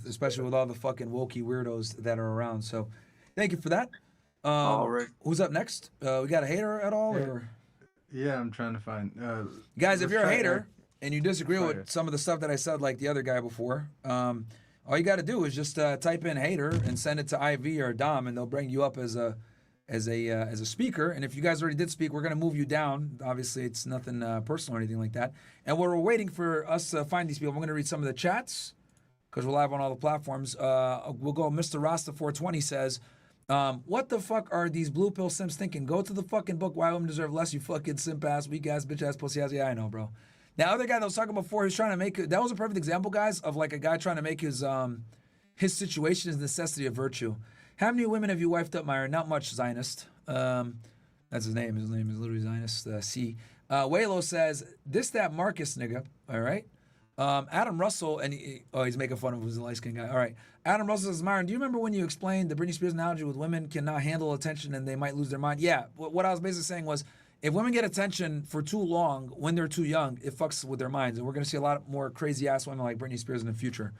Especially with all the fucking wokey weirdos that are around. So, thank you for that. All right. Who's up next? We got a hater at all, or? Yeah, I'm trying to find. Guys, if you're a hater and you disagree with some of the stuff that I said, like the other guy before, all you got to do is just type in hater and send it to IV or Dom, and they'll bring you up as a speaker. And if you guys already did speak, we're gonna move you down. Obviously, it's nothing personal or anything like that. And while we're waiting for us to find these people, I'm gonna read some of the chats because we're live on all the platforms. We'll go. Mr. Rasta 420 says, "What the fuck are these blue pill simps thinking? Go to the fucking book. Why women deserve less? You fucking simp ass, weak ass, bitch ass, pussy ass." Yeah, I know, bro. Now, other guy that was talking before, he's trying to make that was a perfect example, guys, of like a guy trying to make his situation his necessity of virtue. How many women have you wifed up, Myron? Not much, Zionist. That's his name. His name is literally Zionist. C. Waylo says, that Marcus nigga. All right. Adam Russell, and he's making fun of his light-skinned guy. All right. Adam Russell says, Myron, do you remember when you explained the Britney Spears analogy with women cannot handle attention and they might lose their mind? Yeah. What I was basically saying was, if women get attention for too long when they're too young, it fucks with their minds. And we're going to see a lot more crazy-ass women like Britney Spears in the future.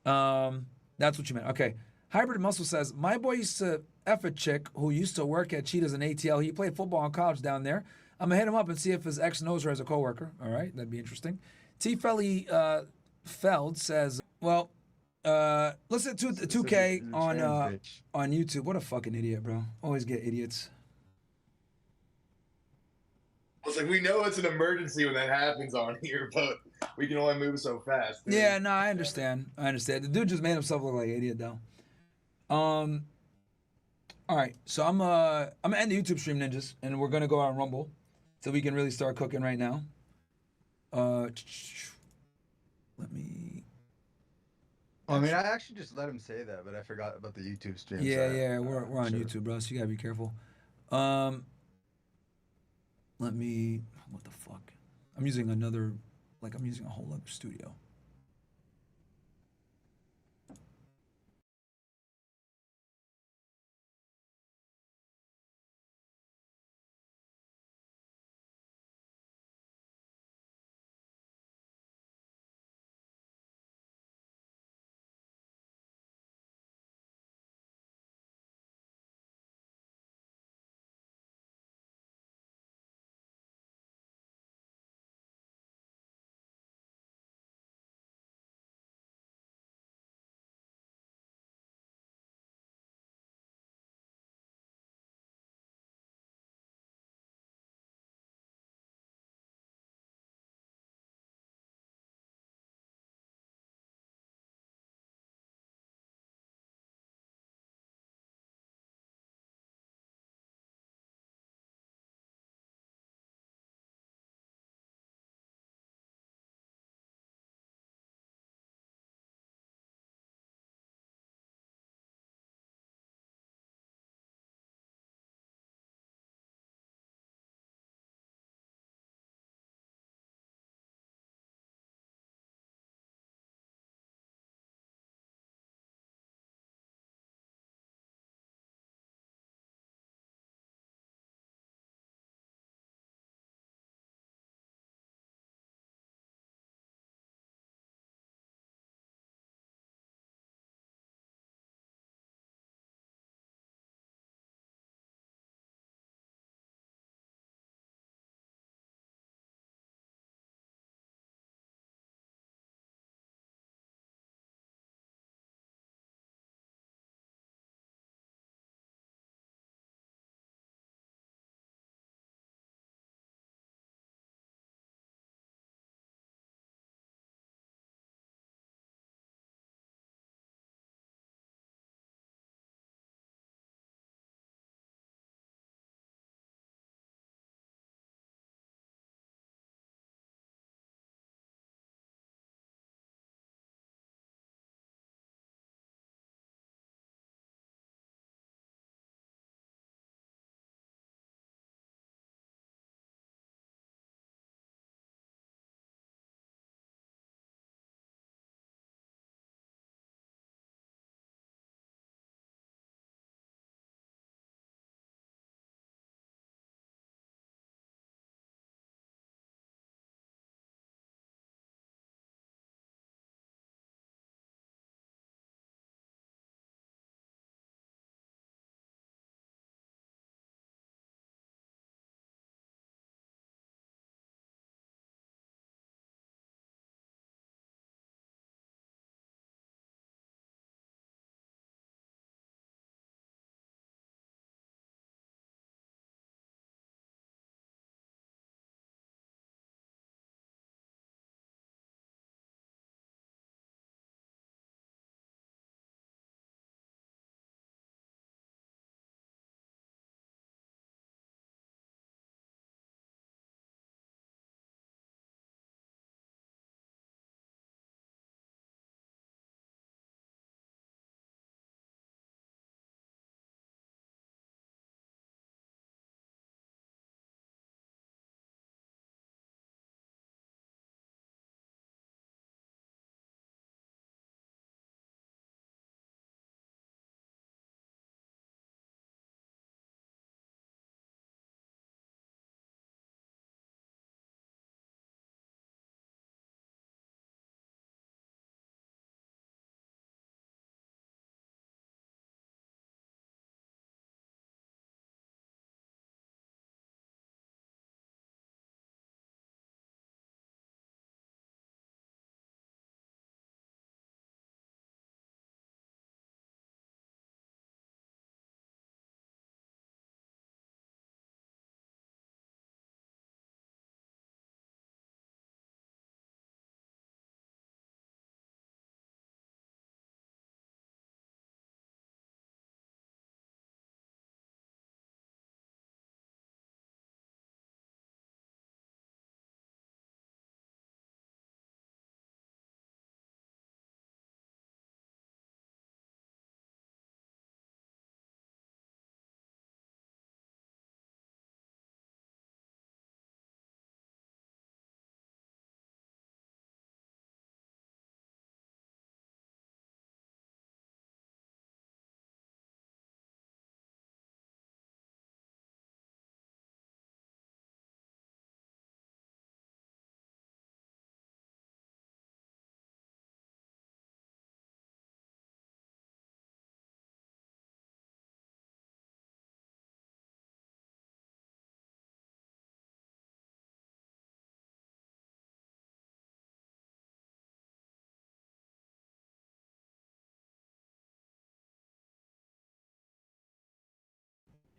That's what you meant. Okay. Hybrid Muscle says, my boy used to F a chick who used to work at Cheetahs in ATL. He played football in college down there. I'm going to hit him up and see if his ex knows her as a coworker. All right. That'd be interesting. T. Felly Feld says, well, listen to 2K on YouTube. What a fucking idiot, bro. Always get idiots. It's like, we know it's an emergency when that happens on here, but we can only move so fast. Dude. Yeah, no, I understand. The dude just made himself look like an idiot, though. All right, so I'm gonna end the YouTube stream, ninjas, and we're gonna go on Rumble, so we can really start cooking right now. Let me. I mean, I actually just let him say that, but I forgot about the YouTube stream. Yeah, we're on YouTube, bro. So you gotta be careful. Let me. What the fuck? I'm using a whole other studio.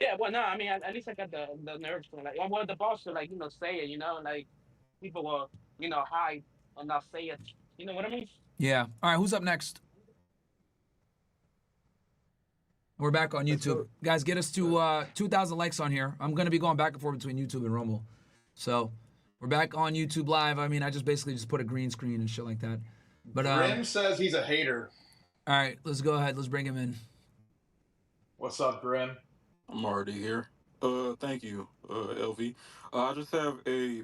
Yeah, well, no, I mean, at least I got the nerves to like, I wanted the boss to like, say it, like people will, hide and not say it. You know what I mean? Yeah. All right, who's up next? We're back on YouTube. Guys, get us to 2,000 likes on here. I'm going to be going back and forth between YouTube and Rumble. So we're back on YouTube Live. I mean, I just basically just put a green screen and shit like that. But Grim says he's a hater. All right, let's go ahead. Let's bring him in. What's up, Grim? I'm already here. Thank you, LV. I just have a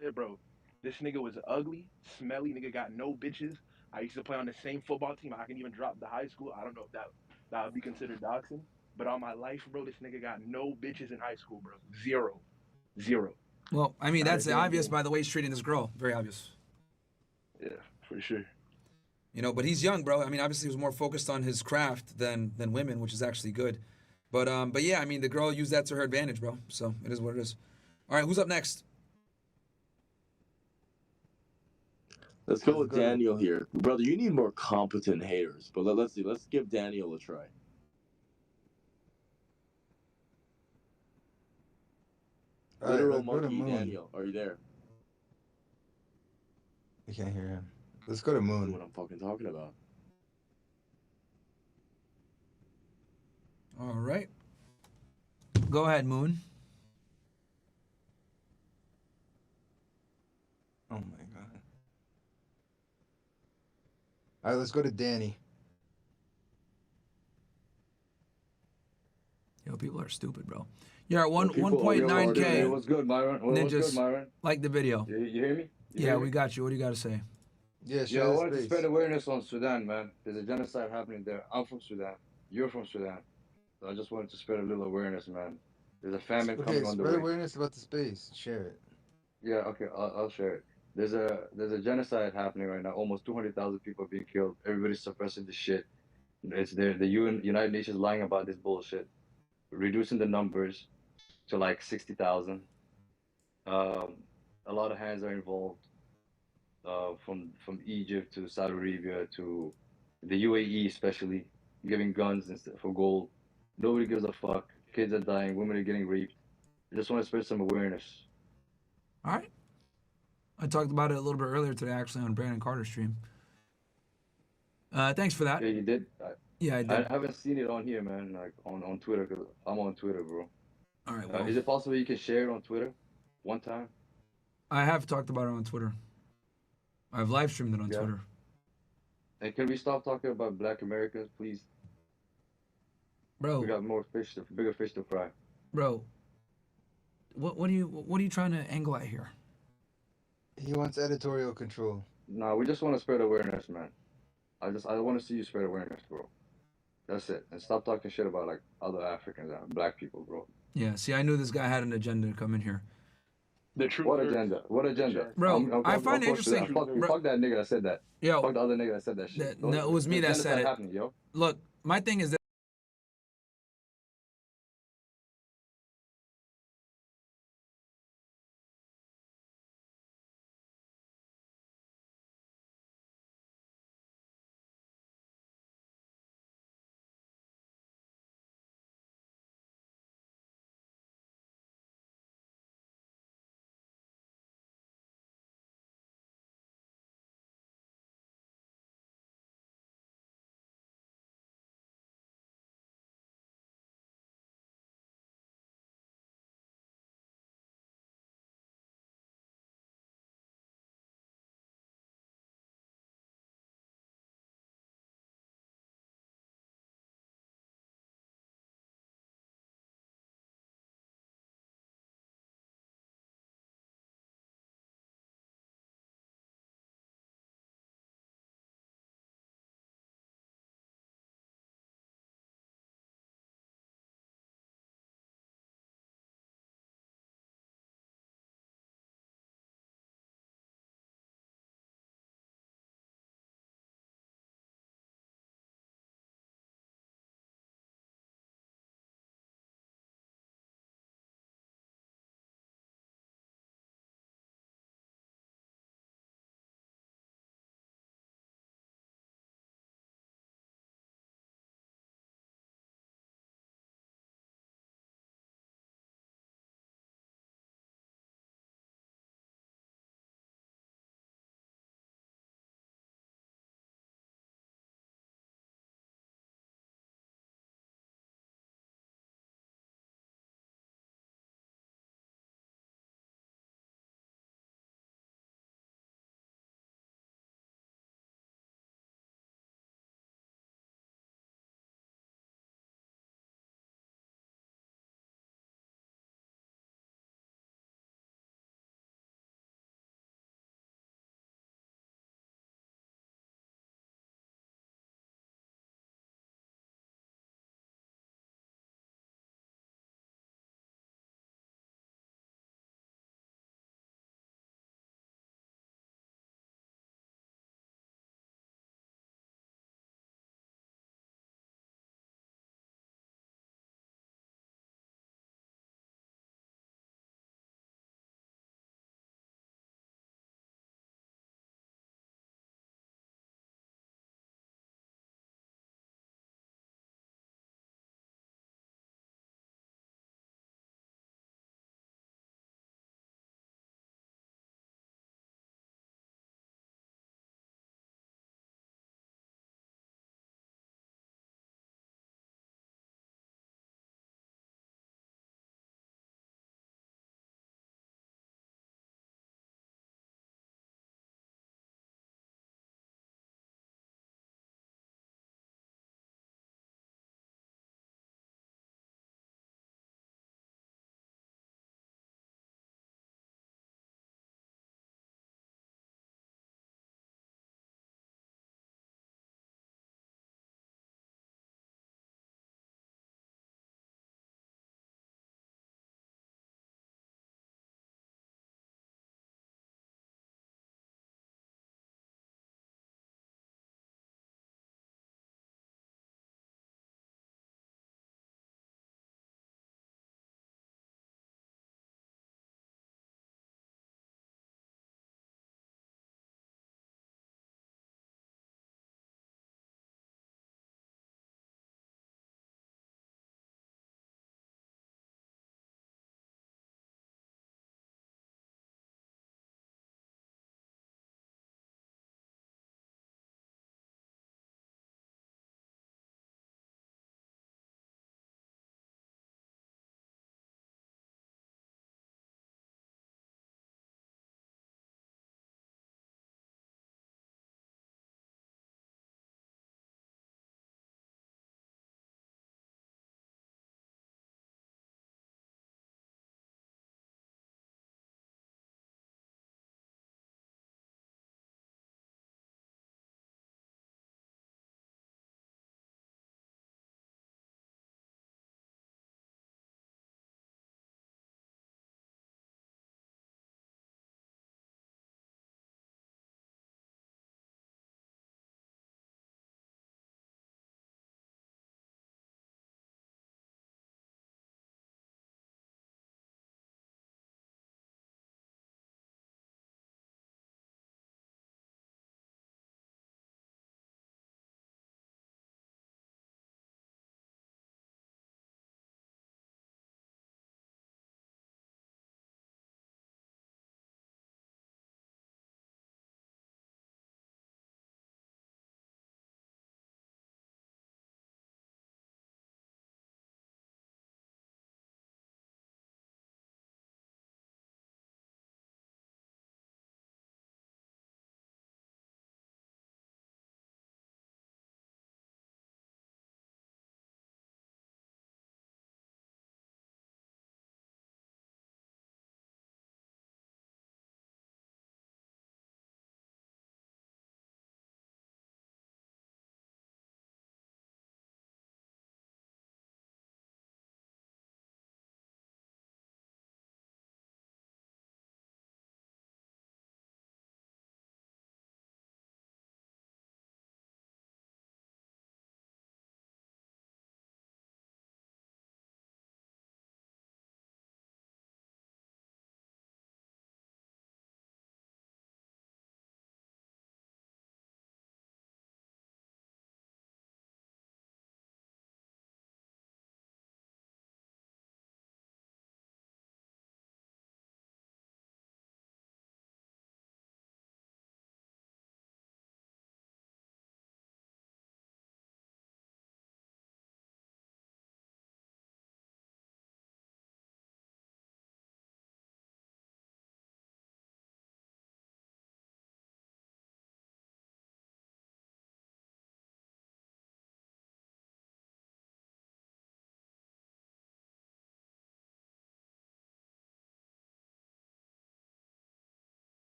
Yeah, bro. This nigga was ugly, smelly. Nigga got no bitches. I used to play on the same football team. I can even drop the high school. I don't know if that would be considered doxing. But all my life, bro, this nigga got no bitches in high school, bro. Zero. Zero. Well, I mean, that's obvious by the way he's treating this girl. Very obvious. Yeah, for sure. But he's young, bro. I mean, obviously he was more focused on his craft than women, which is actually good. But yeah, I mean, the girl used that to her advantage, bro. So it is what it is. All right, who's up next? Let's go with Daniel here, brother. You need more competent haters, but let's see. Let's give Daniel a try. Literal monkey, Daniel. Are you there? I can't hear him. Let's go to Moon. What I'm fucking talking about. All right. Go ahead, Moon. Oh my god. All right, let's go to Danny. Yo, people are stupid, bro. You're at 1.9K. What's good, Myron? What's good, Myron? Like the video. You hear me? We got you. What do you got to say? Yeah, I wanted to spread awareness on Sudan, man. There's a genocide happening there. I'm from Sudan. You're from Sudan. So I just wanted to spread a little awareness, man. There's a famine coming on the way. Spread awareness about the space. Share it. Yeah, okay, I'll share it. There's a genocide happening right now. Almost 200,000 people are being killed. Everybody's suppressing this shit. It's there. The United Nations lying about this bullshit, reducing the numbers to like 60,000. A lot of hands are involved. From Egypt to Saudi Arabia to the UAE, especially giving guns instead for gold. Nobody gives a fuck. Kids are dying. Women are getting raped. I just want to spread some awareness. All right. I talked about it a little bit earlier today, actually, on Brandon Carter's stream. Thanks for that. Yeah, you did. I did. I haven't seen it on here, man. Like on Twitter, cause I'm on Twitter, bro. All right. Well, is it possible you can share it on Twitter one time? I have talked about it on Twitter. I've live streamed it on Twitter. And can we stop talking about Black Americans, please? Bro, we got bigger fish to fry. Bro, what are you trying to angle at here? He wants editorial control. Nah, we just want to spread awareness, man. I want to see you spread awareness, bro. That's it. And stop talking shit about like other Africans and black people, bro. Yeah, see, I knew this guy had an agenda to come in here. The truth. What agenda? What agenda? Bro, I find it interesting. Fuck that nigga that said that. Yo, fuck the other nigga that said that shit. No, it was me that said it. Happening, yo. Look, my thing is that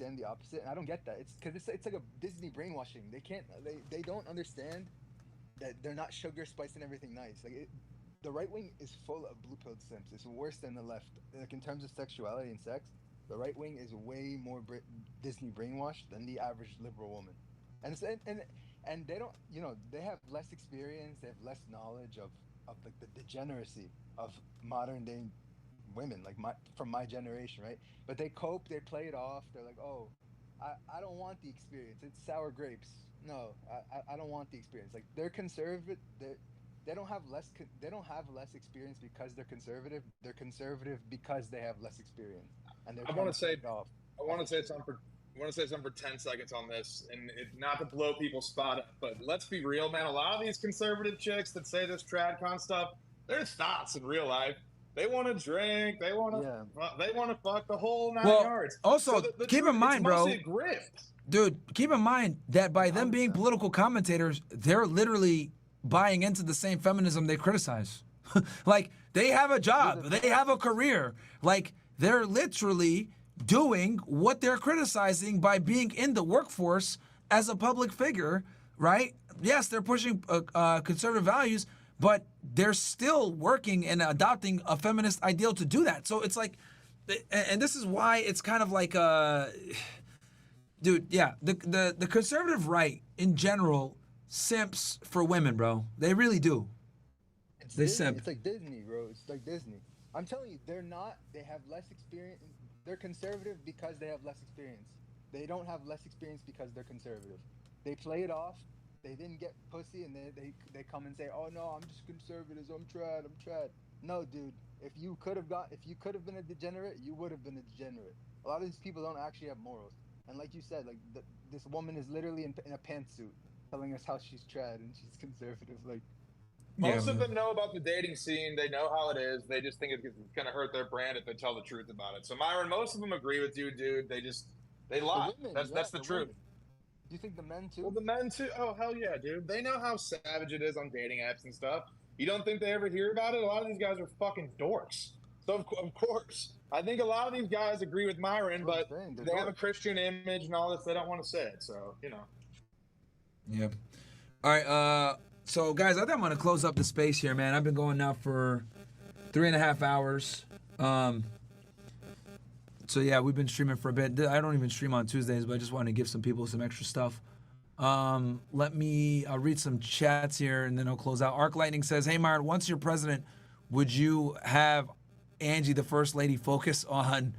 understand the opposite, and I don't get that. It's because it's like a Disney brainwashing. They don't understand that they're not sugar spicing everything nice. The right wing is full of blue pilled simps. It's worse than the left. Like in terms of sexuality and sex, the right wing is way more Disney brainwashed than the average liberal woman, and and they don't, they have less experience, they have less knowledge of like the degeneracy of modern day women, like from my generation, right? But they cope, they play it off. They're like, oh, I don't want the experience. It's sour grapes. No, I don't want the experience. Like they're conservative. They don't have less experience because they're conservative. They're conservative because they have less experience, and they're I trying want to to play say, it off. I want to say something for. I want to say something for 10 seconds on this, and not to blow people's spot up, but let's be real, man. A lot of these conservative chicks that say this tradcon stuff, they're thoughts in real life. They want to drink. They want to. They want to fuck the whole 9 yards. Also, So the keep truth, in mind, it's bro. mostly a grift. Dude, keep in mind that by them being political commentators, they're literally buying into the same feminism they criticize. Like, they have a job, they have a career. Like, they're literally doing what they're criticizing by being in the workforce as a public figure, right? Yes, they're pushing conservative values, but they're still working and adopting a feminist ideal to do that. So it's like, and this is why it's kind of like, dude, yeah, the conservative right in general simps for women, bro. They really do. They simp. It's like Disney, bro. It's like Disney. I'm telling you, they have less experience. They're conservative because they have less experience. They don't have less experience because they're conservative. They play it off. They didn't get pussy, and they come and say, "Oh no, I'm just conservative. I'm trad." No, dude. If you could have been a degenerate, you would have been a degenerate. A lot of these people don't actually have morals. And like you said, like this woman is literally in a pantsuit, telling us how she's trad and she's conservative. Like, Most of them know about the dating scene. They know how it is. They just think it's going to hurt their brand if they tell the truth about it. So Myron, most of them agree with you, dude. They lie. That's the truth. Women. Do you think the men too? Well, the men too. Oh hell yeah, dude. They know how savage it is on dating apps and stuff. You don't think they ever hear about it? A lot of these guys are fucking dorks. So of course, I think a lot of these guys agree with Myron, but they have a Christian image and all this. They don't want to say it. So Yeah. All right. So, guys, I think I'm going to close up the space here, man. I've been going now for 3.5 hours. So, yeah, we've been streaming for a bit. I don't even stream on Tuesdays, but I just wanted to give some people some extra stuff. I'll read some chats here, and then I'll close out. Arc Lightning says, hey, Myron, once you're president, would you have Angie, the first lady, focus on,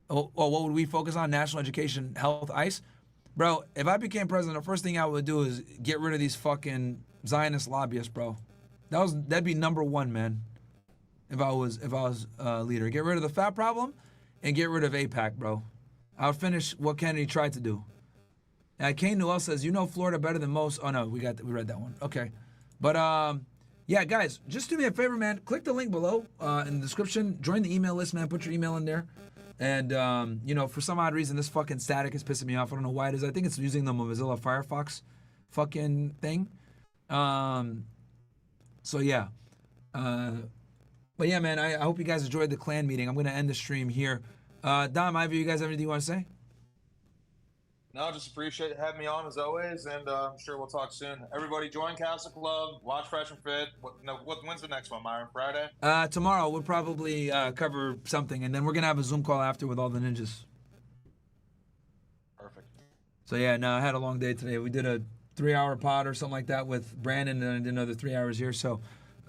what would we focus on? National education, health, ICE? Bro, if I became president, the first thing I would do is get rid of these fucking Zionist lobbyists, bro. That'd be number one, man. If I was leader, get rid of the fat problem, and get rid of AIPAC, bro. I would finish what Kennedy tried to do. Kane Newell says, you know Florida better than most. Oh no, we read that one. Okay, but yeah, guys, just do me a favor, man. Click the link below in the description. Join the email list, man. Put your email in there. And for some odd reason, this fucking static is pissing me off. I don't know why it is. I think it's using the Mozilla Firefox fucking thing. So yeah. But yeah, man, I hope you guys enjoyed the clan meeting. I'm going to end the stream here. Dom, Ivy, you guys have anything you want to say? No, just appreciate you having me on as always, and I'm sure we'll talk soon. Everybody join Castle Club, watch Fresh and Fit. When's the next one, Myron? Friday? Tomorrow we'll probably cover something, and then we're going to have a Zoom call after with all the ninjas. Perfect. So yeah, no, I had a long day today. We did a 3-hour pod or something like that with Brandon, and then I did another 3 hours here, so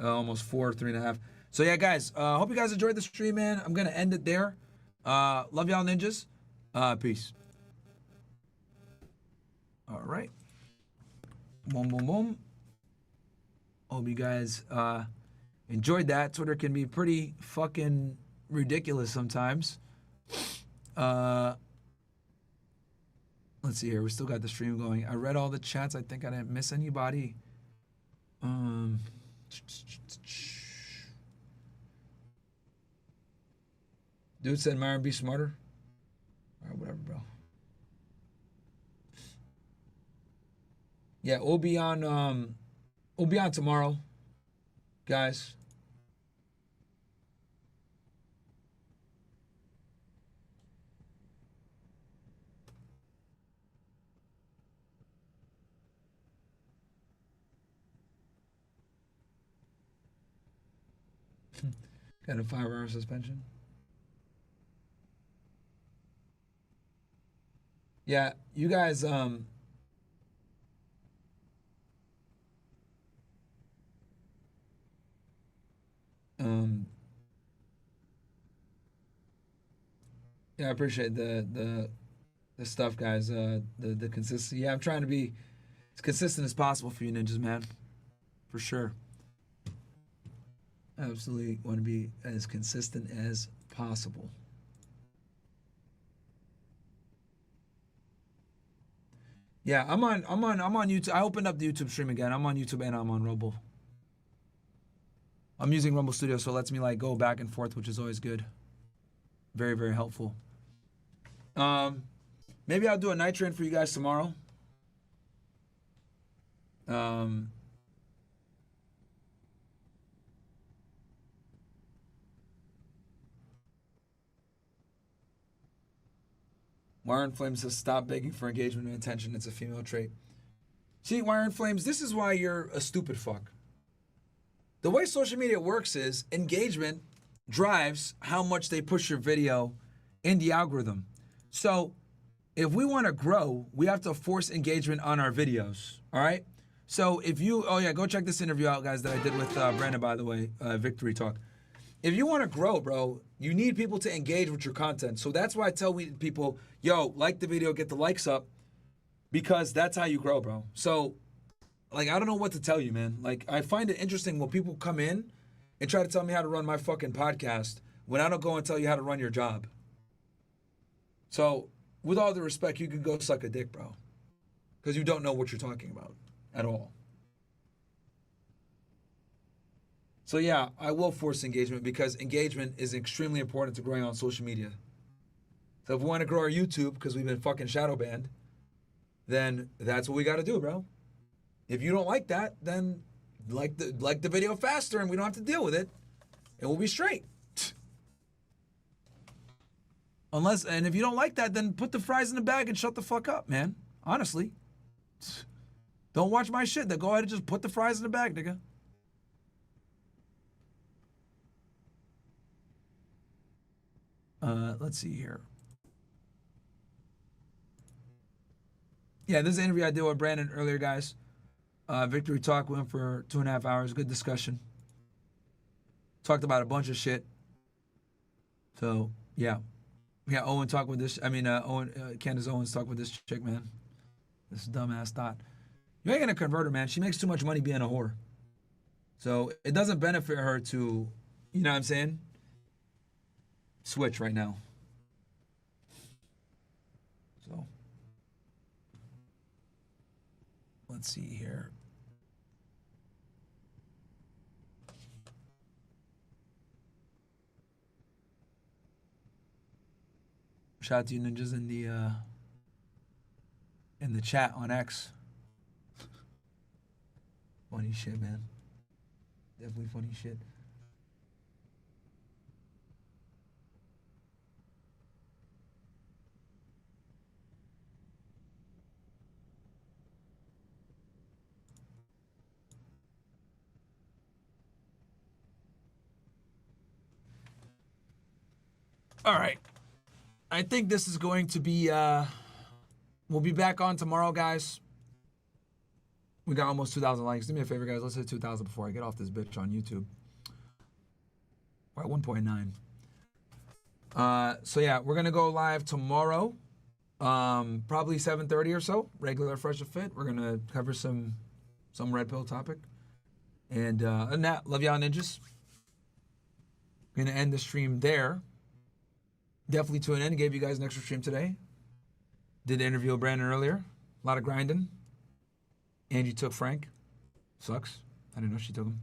almost 3.5. So yeah, guys, hope you guys enjoyed the stream, man. I'm going to end it there. Love y'all, ninjas. Peace. All right. Boom, boom, boom. Hope you guys enjoyed that. Twitter can be pretty fucking ridiculous sometimes. Let's see here. We still got the stream going. I read all the chats. I think I didn't miss anybody. Dude said, Myron, be smarter. All right, whatever, bro. Yeah, we'll be on tomorrow, guys. Got a 5-hour suspension. Yeah, you guys, yeah, I appreciate the stuff, guys. The consistency. Yeah, I'm trying to be as consistent as possible for you ninjas, man. For sure. Absolutely want to be as consistent as possible. Yeah, I'm on YouTube. I opened up the YouTube stream again. I'm on YouTube and I'm on Rumble. I'm using Rumble Studio, so it lets me like go back and forth, which is always good. Very, very helpful. Maybe I'll do a night train for you guys tomorrow. Myron Flames says, stop begging for engagement and attention. It's a female trait. See, Myron Flames, this is why you're a stupid fuck. The way social media works is engagement drives how much they push your video in the algorithm. So if we want to grow, we have to force engagement on our videos, all right? So if you, oh yeah, go check this interview out, guys, that I did with Brandon, by the way, Victory Talk. If you want to grow, bro, you need people to engage with your content. So that's why I tell people, yo, like the video, get the likes up, because that's how you grow, bro. So, like, I don't know what to tell you, man. Like, I find it interesting when people come in and try to tell me how to run my fucking podcast when I don't go and tell you how to run your job. So, with all the respect, you can go suck a dick, bro. Because you don't know what you're talking about at all. So yeah, I will force engagement because engagement is extremely important to growing on social media. So if we want to grow our YouTube because we've been fucking shadow banned, then that's what we got to do, bro. If you don't like that, then like the video faster and we don't have to deal with it, and we'll be straight. And if you don't like that, then put the fries in the bag and shut the fuck up, man. Honestly. Don't watch my shit. Then go ahead and just put the fries in the bag, nigga. Let's see here. Yeah, this is an interview I did with Brandon earlier, guys. Victory Talk went for 2.5 hours. Good discussion. Talked about a bunch of shit. So, yeah. Yeah, Owen talked with this. I mean, Candace Owens talked with this chick, man. This dumbass thought. You ain't gonna convert her, man. She makes too much money being a whore. So, it doesn't benefit her to, you know what I'm saying? Switch right now. So, let's see here. Shout out to you ninjas in the chat on X. Funny shit, man. Definitely funny shit. All right. I think this is going to be, we'll be back on tomorrow, guys. We got almost 2,000 likes. Do me a favor, guys. Let's hit 2,000 before I get off this bitch on YouTube. We're at 1.9. So, yeah, we're going to go live tomorrow. Probably 7:30 or so. Regular Fresh and Fit. We're going to cover some red pill topic. And other than that, love y'all ninjas. Going to end the stream there. Definitely tune in. Gave you guys an extra stream today. Did the interview with Brandon earlier. A lot of grinding. Angie took Frank. Sucks. I didn't know she took him.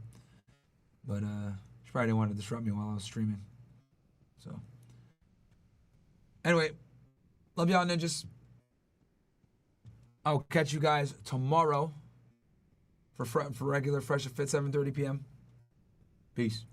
But she probably didn't want to disrupt me while I was streaming. So. Anyway. Love y'all ninjas. I'll catch you guys tomorrow for regular Fresh and Fit, 7:30 p.m. Peace.